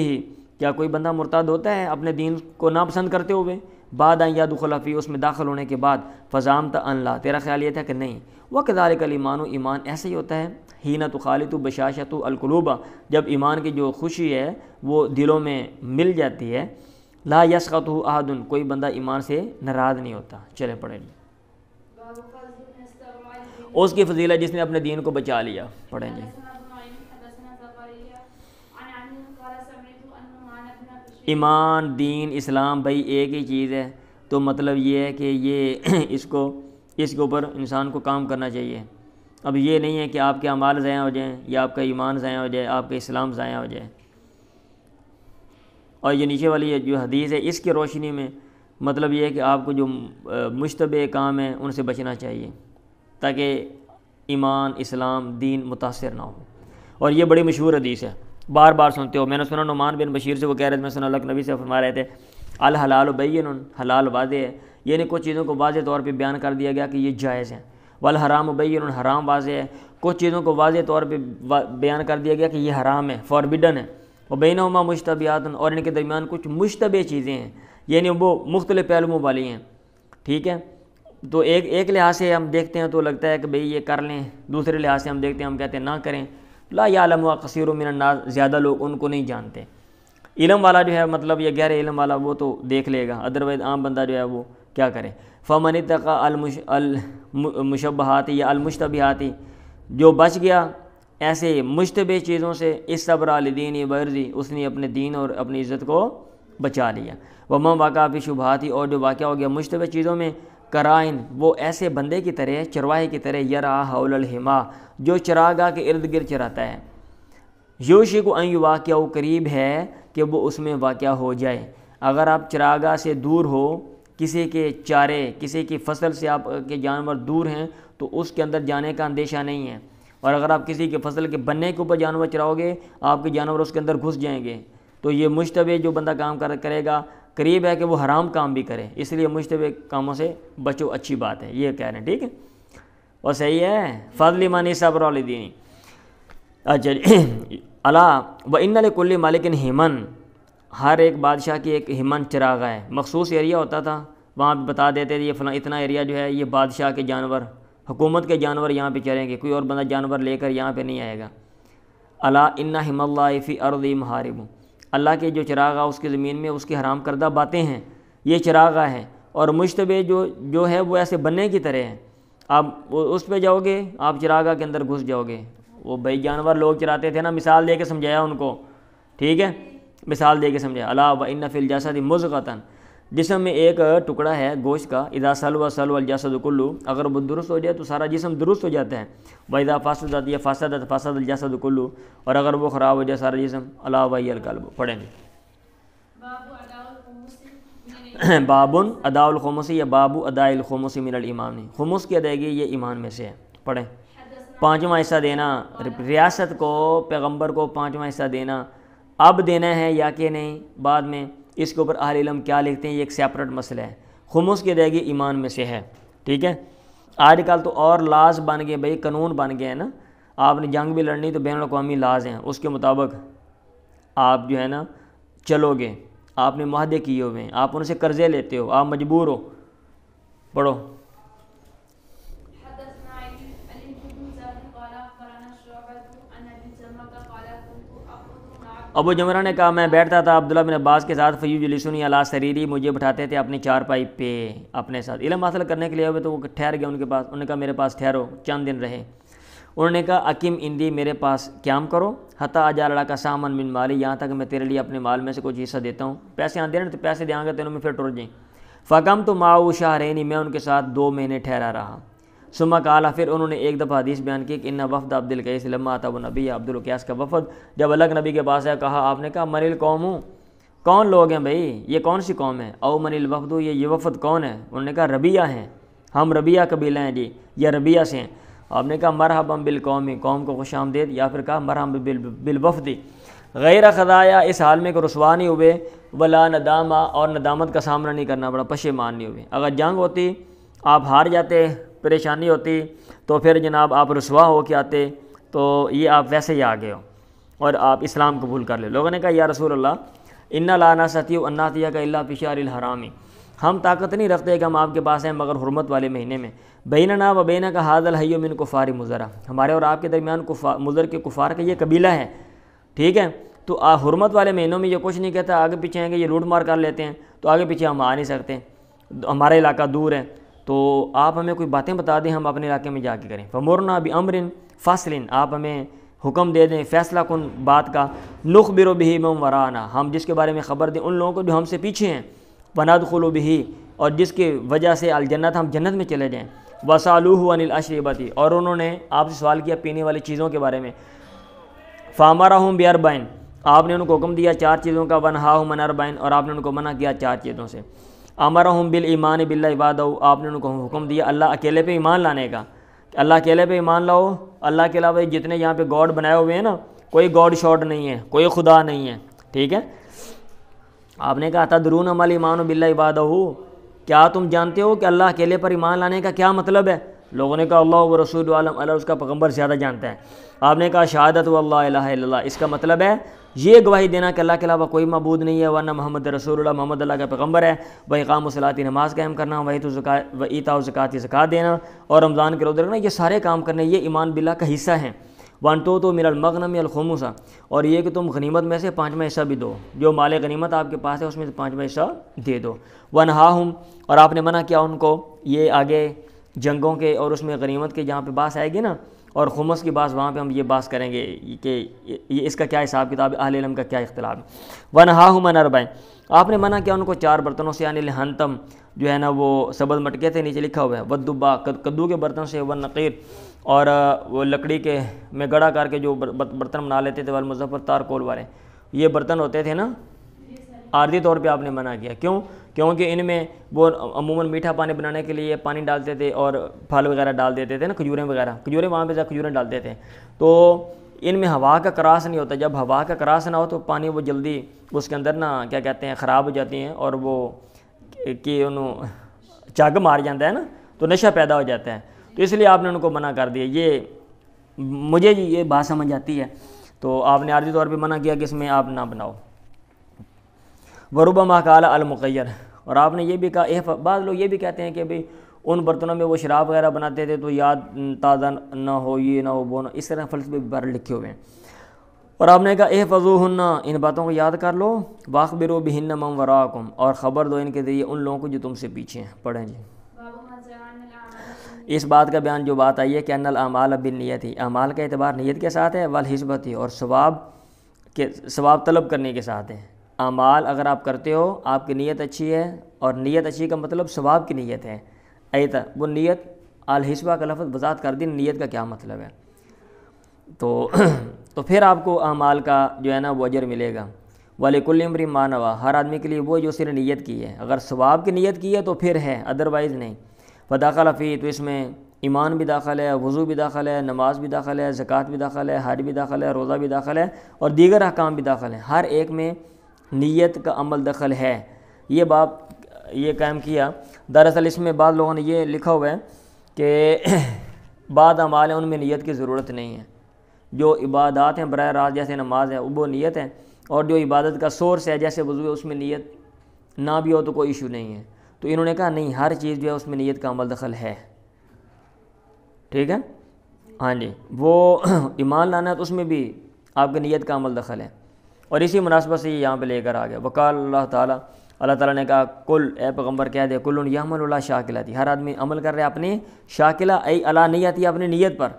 کیا کوئی بندہ مرتد ہوتا ہے اپنے دین کو ناپسند کرتے ہوئے، بعد ان یدخل فی، اس میں داخل ہونے کے بعد، فزعمت ان لا، تیرا خیال یہ تھا کہ نہیں. وکذالک الایمان، ایمان ایسے ہی ہوتا ہے، حین تخالط بشاشۃ القلوب، جب ایمان کی جو خوشی ہے وہ دلوں میں مل جاتی ہے. لا یسخطہ احد، کوئی بندہ ایمان سے ناراض نہیں ہوتا. چلے پڑھیں جی. اس کی فضیلت جس نے اپنے دین کو بچا لیا. پڑھیں جی. ایمان، دین، اسلام بھائی ایک ہی چیز ہے، تو مطلب یہ ہے کہ یہ اس کے اوپر انسان کو کام کرنا چاہیے. اب یہ نہیں ہے کہ آپ کے اعمال ضائع ہو جائیں یا آپ کا ایمان ضائع ہو جائے، آپ کا اسلام ضائع ہو جائے. اور یہ نیچے والی جو حدیث ہے اس کی روشنی میں مطلب یہ ہے کہ آپ کو جو مشتبہ کام ہیں ان سے بچنا چاہیے، تاکہ ایمان، اسلام، دین متاثر نہ ہو. اور یہ بڑی مشہور حدیث ہے، بار بار سنتے ہو. میں نے سنا نعمان بن بشیر سے، وہ کہہ رہے تھے، میں سنا اللہ کے نبی سے فرما رہے تھے الحلال بین، حلال واضح ہے، یعنی کچھ چیزوں کو واضح طور پہ بیان کر دیا گیا کہ یہ جائز ہیں. والحرام بین، حرام واضح ہے، کچھ چیزوں کو واضح طور پہ بیان کر دیا گیا کہ یہ حرام ہے، فاربیڈن ہے. وبینہما مشتبہات، اور ان کے درمیان کچھ مشتبہ چیزیں ہیں، یعنی وہ مختلف پہلوؤں والی ہیں. ٹھیک ہے. تو ایک لحاظ سے ہم دیکھتے ہیں تو لگتا ہے کہ بھئی یہ کر لیں، دوسرے لحاظ سے ہم دیکھتے ہیں ہم کہتے ہیں نہ کریں. لا یعلم کثیر من الناس، زیادہ لوگ ان کو نہیں جانتے. علم والا جو ہے مطلب یہ گہرے علم والا وہ تو دیکھ لے گا، ادروائز عام بندہ جو ہے وہ کیا کرے. فمن اتقى المشبہات یا المشتبہات، جو بچ گیا ایسے مشتبہ چیزوں سے، استبرأ لدینہ وعرضہ، اس نے اپنے دین اور اپنی عزت کو بچا لیا. ومن وقع فی شبہات، اور جو واقع ہو گیا مشتبہ چیزوں میں، کرائن، وہ ایسے بندے کی طرح، چرواہے کی طرح، یرا حول الحما، جو چراگاہ کے ارد گرد چراتا ہے. یوشک ان یواقع، قریب ہے کہ وہ اس میں واقع ہو جائے. اگر آپ چراگاہ سے دور ہو، کسی کے چارے، کسی کی فصل سے آپ کے جانور دور ہیں تو اس کے اندر جانے کا اندیشہ نہیں ہے. اور اگر آپ کسی کے فصل کے بننے کے اوپر جانور چراؤ گے، آپ کے جانور اس کے اندر گھس جائیں گے. تو یہ مشتبہ جو بندہ کام کرے گا، قریب ہے کہ وہ حرام کام بھی کرے، اس لیے مشتبہ کاموں سے بچو، اچھی بات ہے، یہ کہہ رہے ہیں. ٹھیک ہے، اور صحیح ہے. فضل من صبر لدینہ، اچھا جی اللہ و ان لکل مالک ہمن، ہر ایک بادشاہ کی ایک ہمن چراغ ہے، مخصوص ایریا ہوتا تھا، وہاں پہ بتا دیتے تھے یہ فلاں اتنا ایریا جو ہے یہ بادشاہ کے جانور، حکومت کے جانور یہاں پہ چلیں گے، کوئی اور بندہ جانور لے کر یہاں پہ نہیں آئے گا۔ اللہ ان حم اللہ فی ارضی محارب، اللہ کے جو چراغاں اس کی زمین میں اس کی حرام کردہ باتیں ہیں، یہ چراغاں ہیں، اور مشتبہ جو ہے وہ ایسے بننے کی طرح ہے، آپ اس پہ جاؤ گے آپ چراغاں کے اندر گھس جاؤ گے۔ وہ بھائی جانور لوگ چراتے تھے نا، مثال دے کے سمجھایا ان کو، ٹھیک ہے، مثال دے کے سمجھایا۔ الا و ان فی الجسد مضغۃ، جسم میں ایک ٹکڑا ہے گوشت کا، اذا سلو سلو الجسد کلو، اگر وہ درست ہو جائے تو سارا جسم درست ہو جاتا ہے، و اذا فسدت یا فسدت فسد الجسد کلو، اور اگر وہ خراب ہو جائے سارا جسم۔ الا وہی القلب، پڑھیں گے بابن ادا الخمس، یا باب ادا الخمس من الایمان، خمس کی ادائیگی یہ ایمان میں سے ہے، پڑھیں۔ پانچواں حصہ دینا، ریاست کو پیغمبر کو پانچواں حصہ دینا، اب دینا ہے یا کہ نہیں بعد میں، اس کے اوپر اہل علم کیا لکھتے ہیں، یہ ایک سیپریٹ مسئلہ ہے۔ خمس کی ادائیگی ایمان میں سے ہے، ٹھیک ہے۔ آج کل تو اور لاز بن گئے بھائی، قانون بن گئے ہیں نا، آپ نے جنگ بھی لڑنی تو بین الاقوامی لاز ہیں، اس کے مطابق آپ جو ہے نا چلو گے، آپ نے معاہدے کیے ہوئے ہیں، آپ ان سے قرضے لیتے ہو، آپ مجبور ہو۔ پڑھو۔ ابو جمرہ نے کہا میں بیٹھتا تھا عبداللہ بن عباس کے ساتھ، فیجلسنی علی سریری، مجھے بٹھاتے تھے اپنی چارپائی پہ اپنے ساتھ، علم حاصل کرنے کے لیے ہوئے تو وہ ٹھہر گئے ان کے پاس، انہوں نے کہا میرے پاس ٹھہرو، چند دن رہے، انہوں نے کہا اکیم اندی، میرے پاس قیام کرو، حتی اجعل لک سہما من مالی، یہاں تک میں تیرے لیے اپنے مال میں سے کچھ حصہ دیتا ہوں، پیسے آتے ہیں تو پیسے دیں گے تینوں میں پھر ٹر جائیں۔ فقمت معه شہرین، میں ان کے ساتھ 2 مہینے ٹھہرا رہا۔ ثم قال، پھر انہوں نے ایک دفعہ حدیث بیان کی کہ ان وفد عبد القیس لما اتى النبی، عبد القیس کا وفد جب الگ نبی کے پاس ہے، کہا آپ نے کہا من القوم، کون لوگ ہیں بھائی، یہ کون سی قوم ہے، او من الوفد، یہ وفد کون ہے، انہوں نے کہا ربیہ ہیں، ہم ربیہ قبیلہ ہیں جی، یا ربیہ سے ہیں۔ آپ نے کہا مرحبا بالقوم، قوم کو خوش آمدید، یا پھر کہا مرحبا بالوفد، غیر خدایا، اس حال میں کہ رسوا نہیں ہوئے، ولا ندامہ، اور ندامت کا سامنا نہیں کرنا پڑا، پشیمان نہیں ہوئے۔ اگر جنگ ہوتی آپ ہار جاتے، پریشانی ہوتی تو پھر جناب آپ رسوا ہو کے آتے، تو یہ آپ ویسے ہی آگے ہو اور آپ اسلام قبول کر لے۔ لوگوں نے کہا یا رسول اللہ انا لا نستطيع ان ناتيك الا في شهر الحرام، ہم طاقت نہیں رکھتے کہ ہم آپ کے پاس ہیں مگر حرمت والے مہینے میں، بیننا و بینک هذا الحي من کفار مضر، ہمارے اور آپ کے درمیان مضر کے کفار کا یہ قبیلہ ہے، ٹھیک ہے، تو حرمت والے مہینوں میں یہ کچھ نہیں کہتا، آگے پیچھے ہیں کہ یہ لوٹ مار کر لیتے ہیں، تو آگے پیچھے ہم آ نہیں سکتے، ہمارا علاقہ دور ہے، تو آپ ہمیں کوئی باتیں بتا دیں ہم اپنے علاقے میں جا کے کریں۔ فمرنا بامر فاصل، آپ ہمیں حکم دے دیں فیصلہ کن بات کا، نخبر به من ورانا، ہم جس کے بارے میں خبر دیں ان لوگوں کو جو ہم سے پیچھے ہیں، وندخل به، اور جس کی وجہ سے الجنت، ہم جنت میں چلے جائیں، وسالوه عن الاشربۃ، اور انہوں نے آپ سے سوال کیا پینے والی چیزوں کے بارے میں، فامرهم باربع، آپ نے ان کو حکم دیا 4 چیزوں کا، ونہاهم عن اربع، اور آپ نے ان کو منع کیا 4 چیزوں سے، امرهم بالایمان باللہ وحدہ، آپ نے ان کو حکم دیا اللہ اکیلے پہ ایمان لانے کا، اللہ اکیلے پہ ایمان لاؤ، اللہ کے علاوہ جتنے یہاں پہ گاڈ بنائے ہوئے ہیں نا، کوئی گاڈ شاڈ نہیں ہے، کوئی خدا نہیں ہے، ٹھیک ہے۔ آپ نے کہا تدرون ما الایمان باللہ وحدہ، کیا تم جانتے ہو کہ اللہ اکیلے پر ایمان لانے کا کیا مطلب ہے؟ لوگوں نے کہا اللہ و رسول عالم، اللہ اس کا پیغمبر زیادہ جانتا ہے۔ آپ نے کہا شہادت واللہ الہ الا اللہ، اس کا مطلب ہے یہ گواہی دینا کہ اللہ کے علاوہ کوئی معبود نہیں ہے، ورنہ محمد رسول اللہ، محمد اللہ کا پیغمبر ہے، و اقام الصلاۃ، نماز قائم کرنا، و ایتاء الزکوٰۃ، زکوٰۃ دینا، اور رمضان کے روزے رکھنا، یہ سارے کام کرنے یہ ایمان باللہ کا حصہ ہیں۔ وان تو من المغنم الخمس، اور یہ کہ تم غنیمت میں سے 5واں حصہ بھی دو، جو مال غنیمت آپ کے پاس ہے اس میں سے 5واں حصہ دے دو۔ ونہاہم، اور آپ نے منع کیا ان کو، یہ آگے جنگوں کے اور اس میں غنیمت کے جہاں پہ بحث آئے گی نا، اور خمس کی بات وہاں پہ ہم یہ بات کریں گے کہ یہ اس کا کیا حساب کتاب ہے، اہل علم کا کیا اختلاف ہے۔ ونہاہم عن اربع، آپ نے منع کیا ان کو 4 برتنوں سے، یعنی الحنتم جو ہے نا وہ سبز مٹکے تھے، نیچے لکھا ہوا ہے، والدبا، کدو کے برتن سے، والنقیر، اور وہ لکڑی کے میں گڑا کر کے جو برتن بنا لیتے تھے، والمظفر، تارکول والے، یہ برتن ہوتے تھے نا، عارضی طور پہ آپ نے منع کیا، کیوں؟ کیونکہ ان میں وہ عموماً میٹھا پانی بنانے کے لیے پانی ڈالتے تھے اور پھل وغیرہ ڈال دیتے تھے نا، کھجوریں وغیرہ، کھجوریں وہاں پہ کھجوریں ڈالتے تھے، تو ان میں ہوا کا کراس نہیں ہوتا، جب ہوا کا کراس نہ ہو تو پانی وہ جلدی اس کے اندر نا کیا کہتے ہیں خراب ہو جاتی ہیں، اور وہ کہ انہوں چگ مار جاتا ہے نا، تو نشہ پیدا ہو جاتا ہے، تو اس لیے آپ نے ان کو منع کر دیا۔ یہ مجھے جی یہ بات سمجھ آتی ہے، تو آپ نے عارضی طور پہ منع کیا کہ اس میں آپ نہ بناؤ۔ وربما قال المغیر، اور آپ نے یہ بھی کہا، بعض لوگ یہ بھی کہتے ہیں کہ بھئی ان برتنوں میں وہ شراب وغیرہ بناتے تھے تو یاد تازہ نہ ہو، یہ نہ ہو وہ نہ، اس طرح فلسفے بارے لکھے ہوئے ہیں۔ اور آپ نے کہا احفظوہن، ان باتوں کو یاد کر لو، واخبروا بہن من وراءکم، اور خبر دو ان کے ذریعے ان لوگوں کو جو تم سے پیچھے ہیں۔ پڑھیں جی۔ اس بات کا بیان جو بات آئی ہے کہ ان الاعمال بالنیت، اعمال کا اعتبار نیت کے ساتھ ہے، والحسبۃ، اور ثواب طلب کرنے کے ساتھ ہے۔ اعمال اگر آپ کرتے ہو، آپ کی نیت اچھی ہے، اور نیت اچھی کا مطلب ثواب کی نیت ہے، وہ نیت الحسبہ کا لفظ بذات کر دیں، نیت کا کیا مطلب ہے، تو پھر آپ کو اعمال کا جو ہے نا وہ اجر ملے گا۔ وَلِكُلِّ امْرٍ مَّا نَوَىٰ، ہر آدمی کے لیے وہ جو اس نے نیت کی ہے، اگر ثواب کی نیت کی ہے تو پھر ہے، ادروائز نہیں۔ فَدَخَلَ فِيهِ، تو اس میں ایمان بھی داخل ہے، وضو بھی داخل ہے، نماز بھی داخل ہے، زکوٰۃ بھی داخل ہے، حج بھی داخل ہے، روزہ بھی داخل ہے، اور دیگر احکام بھی داخل ہیں، ہر ایک میں نیت کا عمل دخل ہے۔ یہ باب یہ قائم کیا، دراصل اس میں بعض لوگوں نے یہ لکھا ہوا ہے کہ بعض اعمال ہیں ان میں نیت کی ضرورت نہیں ہے، جو عبادات ہیں براہ راست جیسے نماز ہے وہ نیت ہے، اور جو عبادت کا سورس ہے جیسے وضو ہے اس میں نیت نہ بھی ہو تو کوئی ایشو نہیں ہے۔ تو انہوں نے کہا نہیں، ہر چیز جو ہے اس میں نیت کا عمل دخل ہے، ٹھیک ہے، ہاں جی، وہ ایمان لانا ہے تو اس میں بھی آپ کی نیت کا عمل دخل ہے، اور اسی مناسبت سے یہ یہاں پہ لے کر آ گیا۔ وقال اللہ تعالیٰ، اللہ تعالیٰ نے کہا کل، اے پیغمبر کہہ دے، کل یعمل علی شاکلتی، ہر آدمی عمل کر رہے اپنی شاکلہ ای علی نیتی، اپنی نیت پر،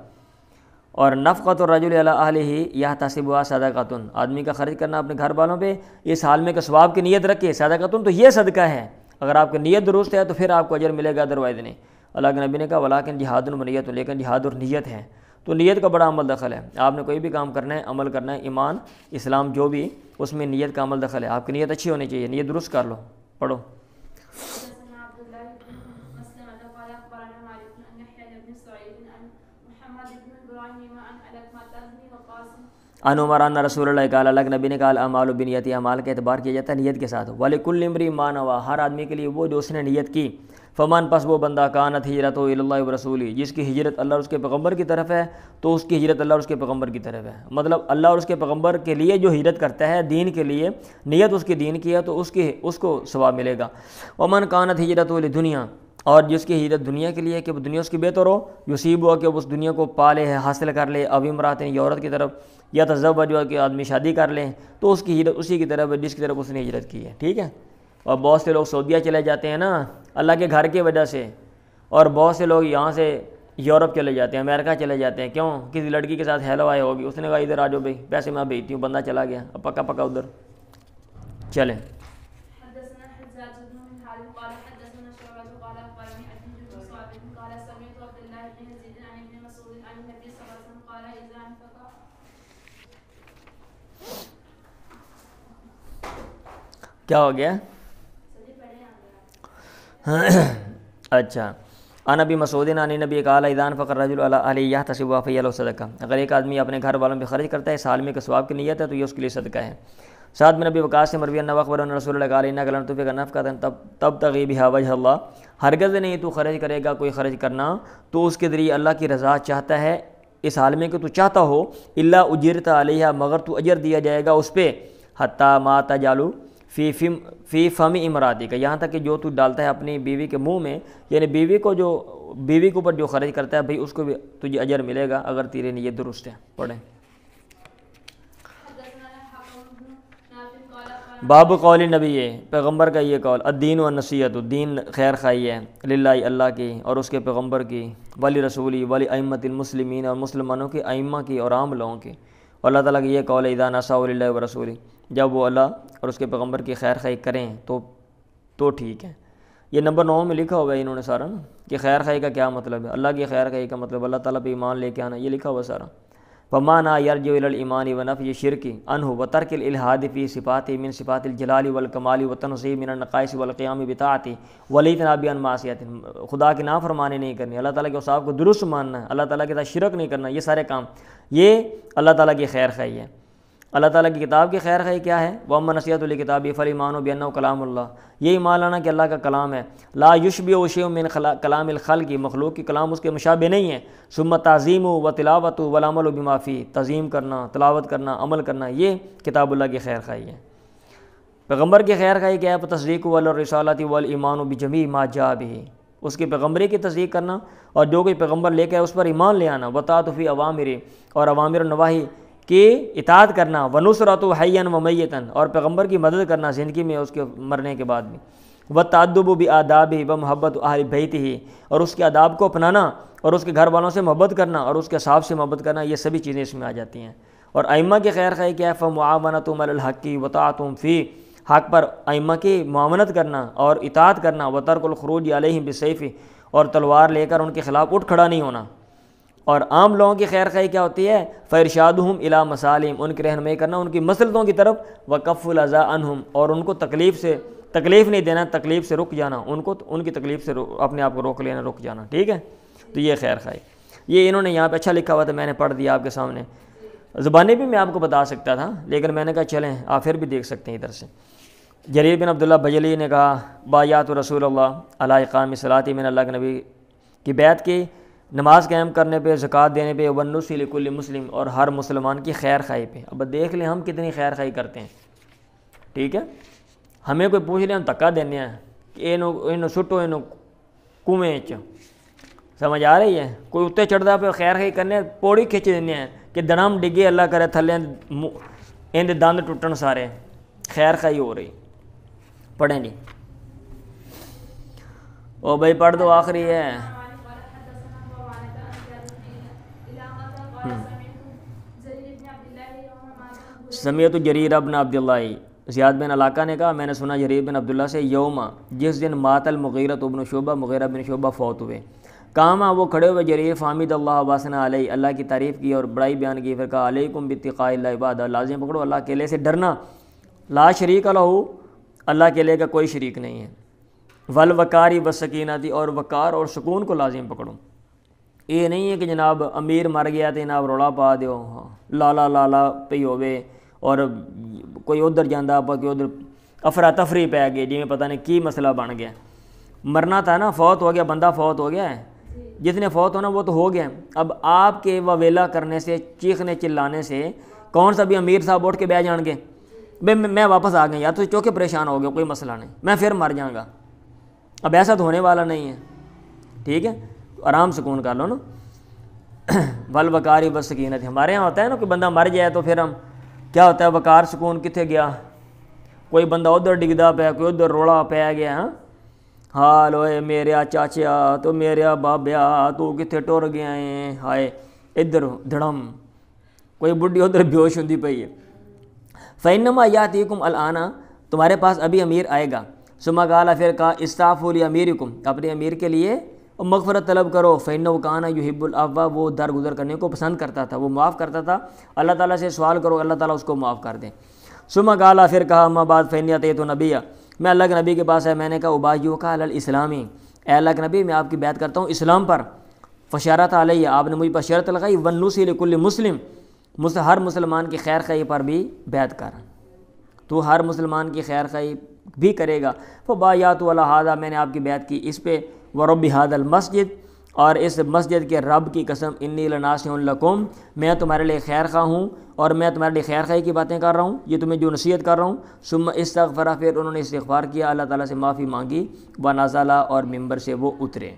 اور نفقۃ الرجل علی اہلہ یحتسبها صدقۃ، آدمی کا خرچ کرنا اپنے گھر والوں پہ اس حال میں کہ ثواب کی نیت رکھے، صدقۃ تو یہ صدقہ ہے، اگر آپ کی نیت درست ہے تو پھر آپ کو اجر ملے گا، ادروائز نہیں۔ اللہ کے نبی نے کہا ولیکن جہاد ونیت، لیکن جہاد اور نیت ہے، تو نیت کا بڑا عمل دخل ہے۔ آپ نے کوئی بھی کام کرنا ہے، عمل کرنا ہے، ایمان اسلام جو بھی، اس میں نیت کا عمل دخل ہے، آپ کی نیت اچھی ہونی چاہیے، نیت درست کر لو۔ پڑھو۔ ان عمر ان رسول اللہ قال، اللہ کے نبی نے کہا الاعمال بالنیت، اعمال کا اعتبار کیا جاتا ہے نیت کے ساتھ۔ وَلِكُلِّ امْرِئٍ مَّا نَوَىٰ، ہر آدمی کے لیے وہ جو اس نے نیت کی۔ فمن، پس وہ بندہ کانت ہجرتہ الی اللہ ورسولہ، جس کی ہجرت اللہ اور اس کے پیغمبر کی طرف ہے، تو اس کی ہجرت اللہ اور اس کے پیغمبر کی طرف ہے، مطلب اللہ اور اس کے پیغمبر کے لیے جو ہجرت کرتا ہے دین کے لیے، نیت اس کی دین کی ہے تو اس کو ثواب ملے گا۔ ومن کانت ہجرتہ لدنیا، اور جس کی ہجرت دنیا کے لیے کہ وہ دنیا اس کی بہتر ہو، یصیب ہو کہ وہ اس دنیا کو پالے ہے، حاصل کر لے، او امرأۃ، یا عورت کی طرف، یا تزوج ہوا کہ آدمی شادی کر لیں، تو اس کی ہجرت اسی کی طرف ہے جس کی طرف اس نے ہجرت کی ہے، ٹھیک ہے۔ اور بہت سے لوگ سعودیہ چلے جاتے ہیں نا اللہ کے گھر کی وجہ سے، اور بہت سے لوگ یہاں سے یورپ چلے جاتے ہیں، امریکہ چلے جاتے ہیں، کیوں؟ کسی لڑکی کے ساتھ ہیلو آئے ہوگی، اس نے کہا ادھر آ جاؤ بھائی، پیسے میں بھیجتی ہوں، بندہ چلا گیا، اب پکا پکا ادھر چلیں۔ کیا ہو گیا؟ اچھا، ان ابی مسعود عن نبی قال اذا انفق الرجل علی اہلہ یحتسب فهی له صدقہ، اگر ایک آدمی اپنے گھر والوں پہ خرچ کرتا ہے اس حال میں کہ ثواب کی نیت ہے تو یہ اس کے لیے صدقہ ہے۔ سعد بن نبی وقاص سے مروی ان اخبر ان رسول اللہ قال انک لن تنفق نفقۃ تبتغی بها وجه اللہ، ہرگز نہیں تو خرچ کرے گا کوئی خرچ کرنا تو اس کے ذریعے اللہ کی رضا چاہتا ہے، اس حال میں کہ تو چاہتا ہو، الا اجرت علیہا، مگر تو اجر دیا جائے گا اس پہ، حتی ما تجعل فی فم امراتک، یہاں تک کہ جو تو ڈالتا ہے اپنی بیوی کے منہ میں، یعنی بیوی کے اوپر جو خرچ کرتا ہے بھئی اس کو بھی تجھے اجر ملے گا اگر تیری نیت درست ہے۔ پڑھیں۔ باب قول نبی، پیغمبر کا یہ قول، الدین والنصیحۃ، دین خیر خواہی ہے، للہ اللہ کی اور اس کے پیغمبر کی، ولی رسولی، ولی ائمۃ المسلمین، اور مسلمانوں کے ائمہ کی اور عام لوگوں کی، اور اللہ تعالیٰ کی یہ قول ہے اذا نصحوا للہ ورسولہ، جب وہ اللہ اور اس کے پیغمبر کی خیر خواہی کریں تو ٹھیک ہے۔ یہ نمبر 9 میں لکھا ہوا ہے انہوں نے سارا نا، کہ خیر خواہی کا کیا مطلب ہے، اللہ کی خیر خواہی کا مطلب اللہ تعالیٰ پہ ایمان لے کے آنا، یہ لکھا ہوا سارا۔ فمانا یرجع الی الایمان ونفی الشرک عنہ وترک الالحاد فی صفات من صفات الجلال والکمال والتنزیہ من النقائص والقیام بطاعتہ والاجتناب عن معصیتہ، خدا کی نافرمانی نہیں کرنی، اللہ تعالیٰ کے اوصاف کو درست ماننا ہے، اللہ تعالیٰ کے ساتھ شرک نہیں کرنا، یہ سارے کام، یہ اللہ تعالیٰ کی خیر خواہی ہے۔ اللہ تعالیٰ کی کتاب کی خیر خواہی کیا ہے؟ وَأَمَّا نَصِيحَةُ لِلْكِتَابِ فَالْإِيمَانُ بِأَنَّهُ كَلَامُ اللَّهِ، یہ ایمان لانا کہ اللہ کا کلام ہے، لا يُشْبِهُ شَيْءٌ مِّن كَلَامِ الْخَلْقِ، مخلوق کی کلام اس کے مشابہ نہیں ہے، ثُمَّ تَعْظِيمُ وَتِلَاوَةُ وَالْعَمَلُ بِمَا فِيهِ، تعظیم کرنا، تلاوت کرنا، عمل کرنا، یہ کتاب اللہ کی خیر خواہی ہے۔ پیغمبر کی خیر خواہی کیا ہے؟ تصدیق والرسالۃ والایمان بجمیع ما جاء بہ، اس کی پیغمبری کی تصدیق کرنا اور جو کوئی پیغمبر لے کے اس پر ایمان لے آنا، وطاعت فی اوامر، اور اوامر و نواہی کی اطاعت کرنا، ونصرۃ حیا و میتا، اور پیغمبر کی مدد کرنا زندگی میں اس کے مرنے کے بعد بھی، والتأدب بآدابہ ومحبت اہل بیتہ، اور اس کے آداب کو اپنانا اور اس کے گھر والوں سے محبت کرنا اور اس کے اصحاب سے محبت کرنا، یہ سبھی چیزیں اس میں آ جاتی ہیں۔ اور ائمہ کی خیر خواہی کیا ہے؟ فمعاونتہم علی الحق وطاعتہم فی، حق پر ائمہ کی معاونت کرنا اور اطاعت کرنا، وترک الخروج علیہم بالسیف، اور تلوار لے کر ان کے خلاف اٹھ کھڑا نہیں ہونا۔ اور عام لوگوں کی خیر خواہی کیا ہوتی ہے؟ فارشادہم الی مسالم، ان کی رہنمائی کرنا ان کی مسلطوں کی طرف، وکف الاذی عنہم، اور ان کو تکلیف نہیں دینا، تکلیف سے رک جانا، ان کی تکلیف سے اپنے آپ کو روک لینا، رک جانا، ٹھیک ہے؟ تو یہ خیر خواہی، یہ انہوں نے یہاں پہ اچھا لکھا ہوا تھا، میں نے پڑھ دیا آپ کے سامنے، زبانی بھی میں آپ کو بتا سکتا تھا لیکن میں نے کہا چلیں آپ پھر بھی دیکھ سکتے ہیں ادھر سے۔ جریر بن عبداللہ بجلی نے کہا بایات رسول اللہ علی اقام الصلاۃ، میں نے اللہ کے نبی کی بیعت کی نماز قائم کرنے پہ، زکوٰۃ دینے پہ، والنصح لکل مسلم، اور ہر مسلمان کی خیر خواہی پہ۔ اب دیکھ لیں ہم کتنی خیر خواہی کرتے ہیں، ٹھیک ہے؟ ہمیں کوئی پوچھ لیں ہم دھکا دینے ہیں کہ انہوں سٹو انہوں کنویں چ، سمجھ آ رہی ہے؟ کوئی اتنے چڑھتا پہ خیر خواہی کرنے پوڑی کھچ دینے ہیں کہ دنم ڈگے، اللہ کرے تھلے ان دے دند ٹوٹن سارے، خیر خواہی ہو رہی۔ پڑھیں جی، او بھائی پڑھ دو، آخری ہے۔ سمیعت جریر بن عبداللہ، زیاد بن علاقہ نے کہا میں نے سنا جریر بن عبداللہ سے، یوم، جس دن مات المغیرۃ بن شعبہ، مغیرہ بن شعبہ فوت ہوئے، کاما، وہ کھڑے ہوئے جریر، فامد اللہ واسنا علیہ، اللہ کی تعریف کی اور بڑائی بیان کی، پھر کہا علیکم باتقاء اللہ عباد، لازم پکڑو اللہ اکیلے سے ڈرنا، لا شریک لہ، اللہ اکیلے کا کوئی شریک نہیں ہے، والوقار والسکینۃ، اور وقار اور سکون کو لازم پکڑو۔ یہ نہیں ہے کہ جناب امیر مر گیا تو جناب رولا پا دیو، لالا لالا پی ہوے اور کوئی ادھر جانا کوئی ادھر افراتفری پی گئی، جی میں پتہ نہیں کی مسئلہ بن گیا۔ مرنا تھا نا، فوت ہو گیا بندہ، فوت ہو گیا ہے، جتنے فوت ہونا وہ تو ہو گیا۔ اب آپ کے وویلا کرنے سے، چیخنے چلانے سے کون سا بھی امیر صاحب اٹھ کے بیٹھ جان گے بھائی میں واپس آ گیا، یا تو چوکے پریشان ہو گیا، کوئی مسئلہ نہیں، میں پھر مر جاؤں گا۔ اب ایسا تو ہونے والا نہیں ہے، ٹھیک ہے؟ آرام سکون کر لو نا۔ والوقار والسکینۃ، ہمارے یہاں ہوتا ہے نا کوئی بندہ مر جائے تو پھر ہم کیا ہوتا ہے، وقار سکون کتنے گیا، کوئی بندہ ادھر ڈگدا پیا، کوئی ادھر روڑا پی گیا، ہاں حال ہوئے میرا چاچیا تو میرا بابیا تو کتنے ٹر گیا ہے، ہائے ادھر دھڑم، کوئی بڈھی ادھر بیہوش ہوندی پئی ہے۔ فَإِنَّمَا يَأْتِيكُمْ الْآنَ، تمہارے پاس ابھی امیر آئے گا، ثم قال، پھر کہا استغفروا لأمیرکم، اپنے امیر کے لیے مغفرت طلب کرو، فإنه كان يحب العفو، وہ درگزر کرنے کو پسند کرتا تھا، وہ معاف کرتا تھا، اللہ تعالیٰ سے سوال کرو اللہ تعالیٰ اس کو معاف کر دیں۔ ثم قال، پھر کہا اما بعد فإني أتيت النبي، میں اللہ کے نبی کے پاس ہے، میں نے کہا ابایعک علی الاسلام، اے اللہ کے نبی میں آپ کی بیعت کرتا ہوں اسلام پر، فشارت علیہ، آپ نے مجھ پر شرط لگائی، والنصح لکل مسلم، ہر مسلمان کی خیر خواہی پر بھی بیعت کر، تو ہر مسلمان کی خیر خواہی بھی کرے گا۔ فبایعت علی ھذا، میں نے آپ کی بیعت کی اس پہ، ورب ھذا المسجد، اور اس مسجد کے رب کی قسم، انی لناصح لکم، میں تمہارے لیے خیر خواہ ہوں اور میں تمہارے لیے خیر خواہی کی باتیں کر رہا ہوں، یہ تمہیں جو نصیحت کر رہا ہوں۔ ثم استغفر، پھر انہوں نے استغفار کیا، اللہ تعالیٰ سے معافی مانگی، ونزل، اور ممبر سے وہ اترے۔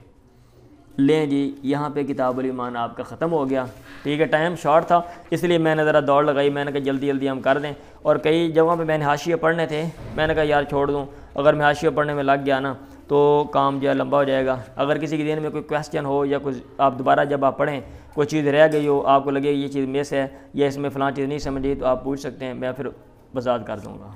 لیں جی، یہاں پہ کتاب الایمان آپ کا ختم ہو گیا، ٹھیک ہے؟ ٹائم شارٹ تھا اس لیے میں نے ذرا دوڑ لگائی، میں نے کہا جلدی جلدی ہم کر دیں، اور کئی جگہوں پہ میں نے حاشیے پڑھنے تھے، میں نے کہا یار چھوڑ دوں، اگر میں حاشیے پڑھنے میں لگ گیا نا تو کام جو ہے لمبا ہو جائے گا۔ اگر کسی کے دین میں کوئی کویسچن ہو یا کچھ آپ دوبارہ جب آپ پڑھیں کوئی چیز رہ گئی ہو، آپ کو لگے یہ چیز مس ہے یا اس میں فلاں چیز نہیں سمجھی، تو آپ پوچھ سکتے ہیں، میں پھر وضاحت کر دوں گا۔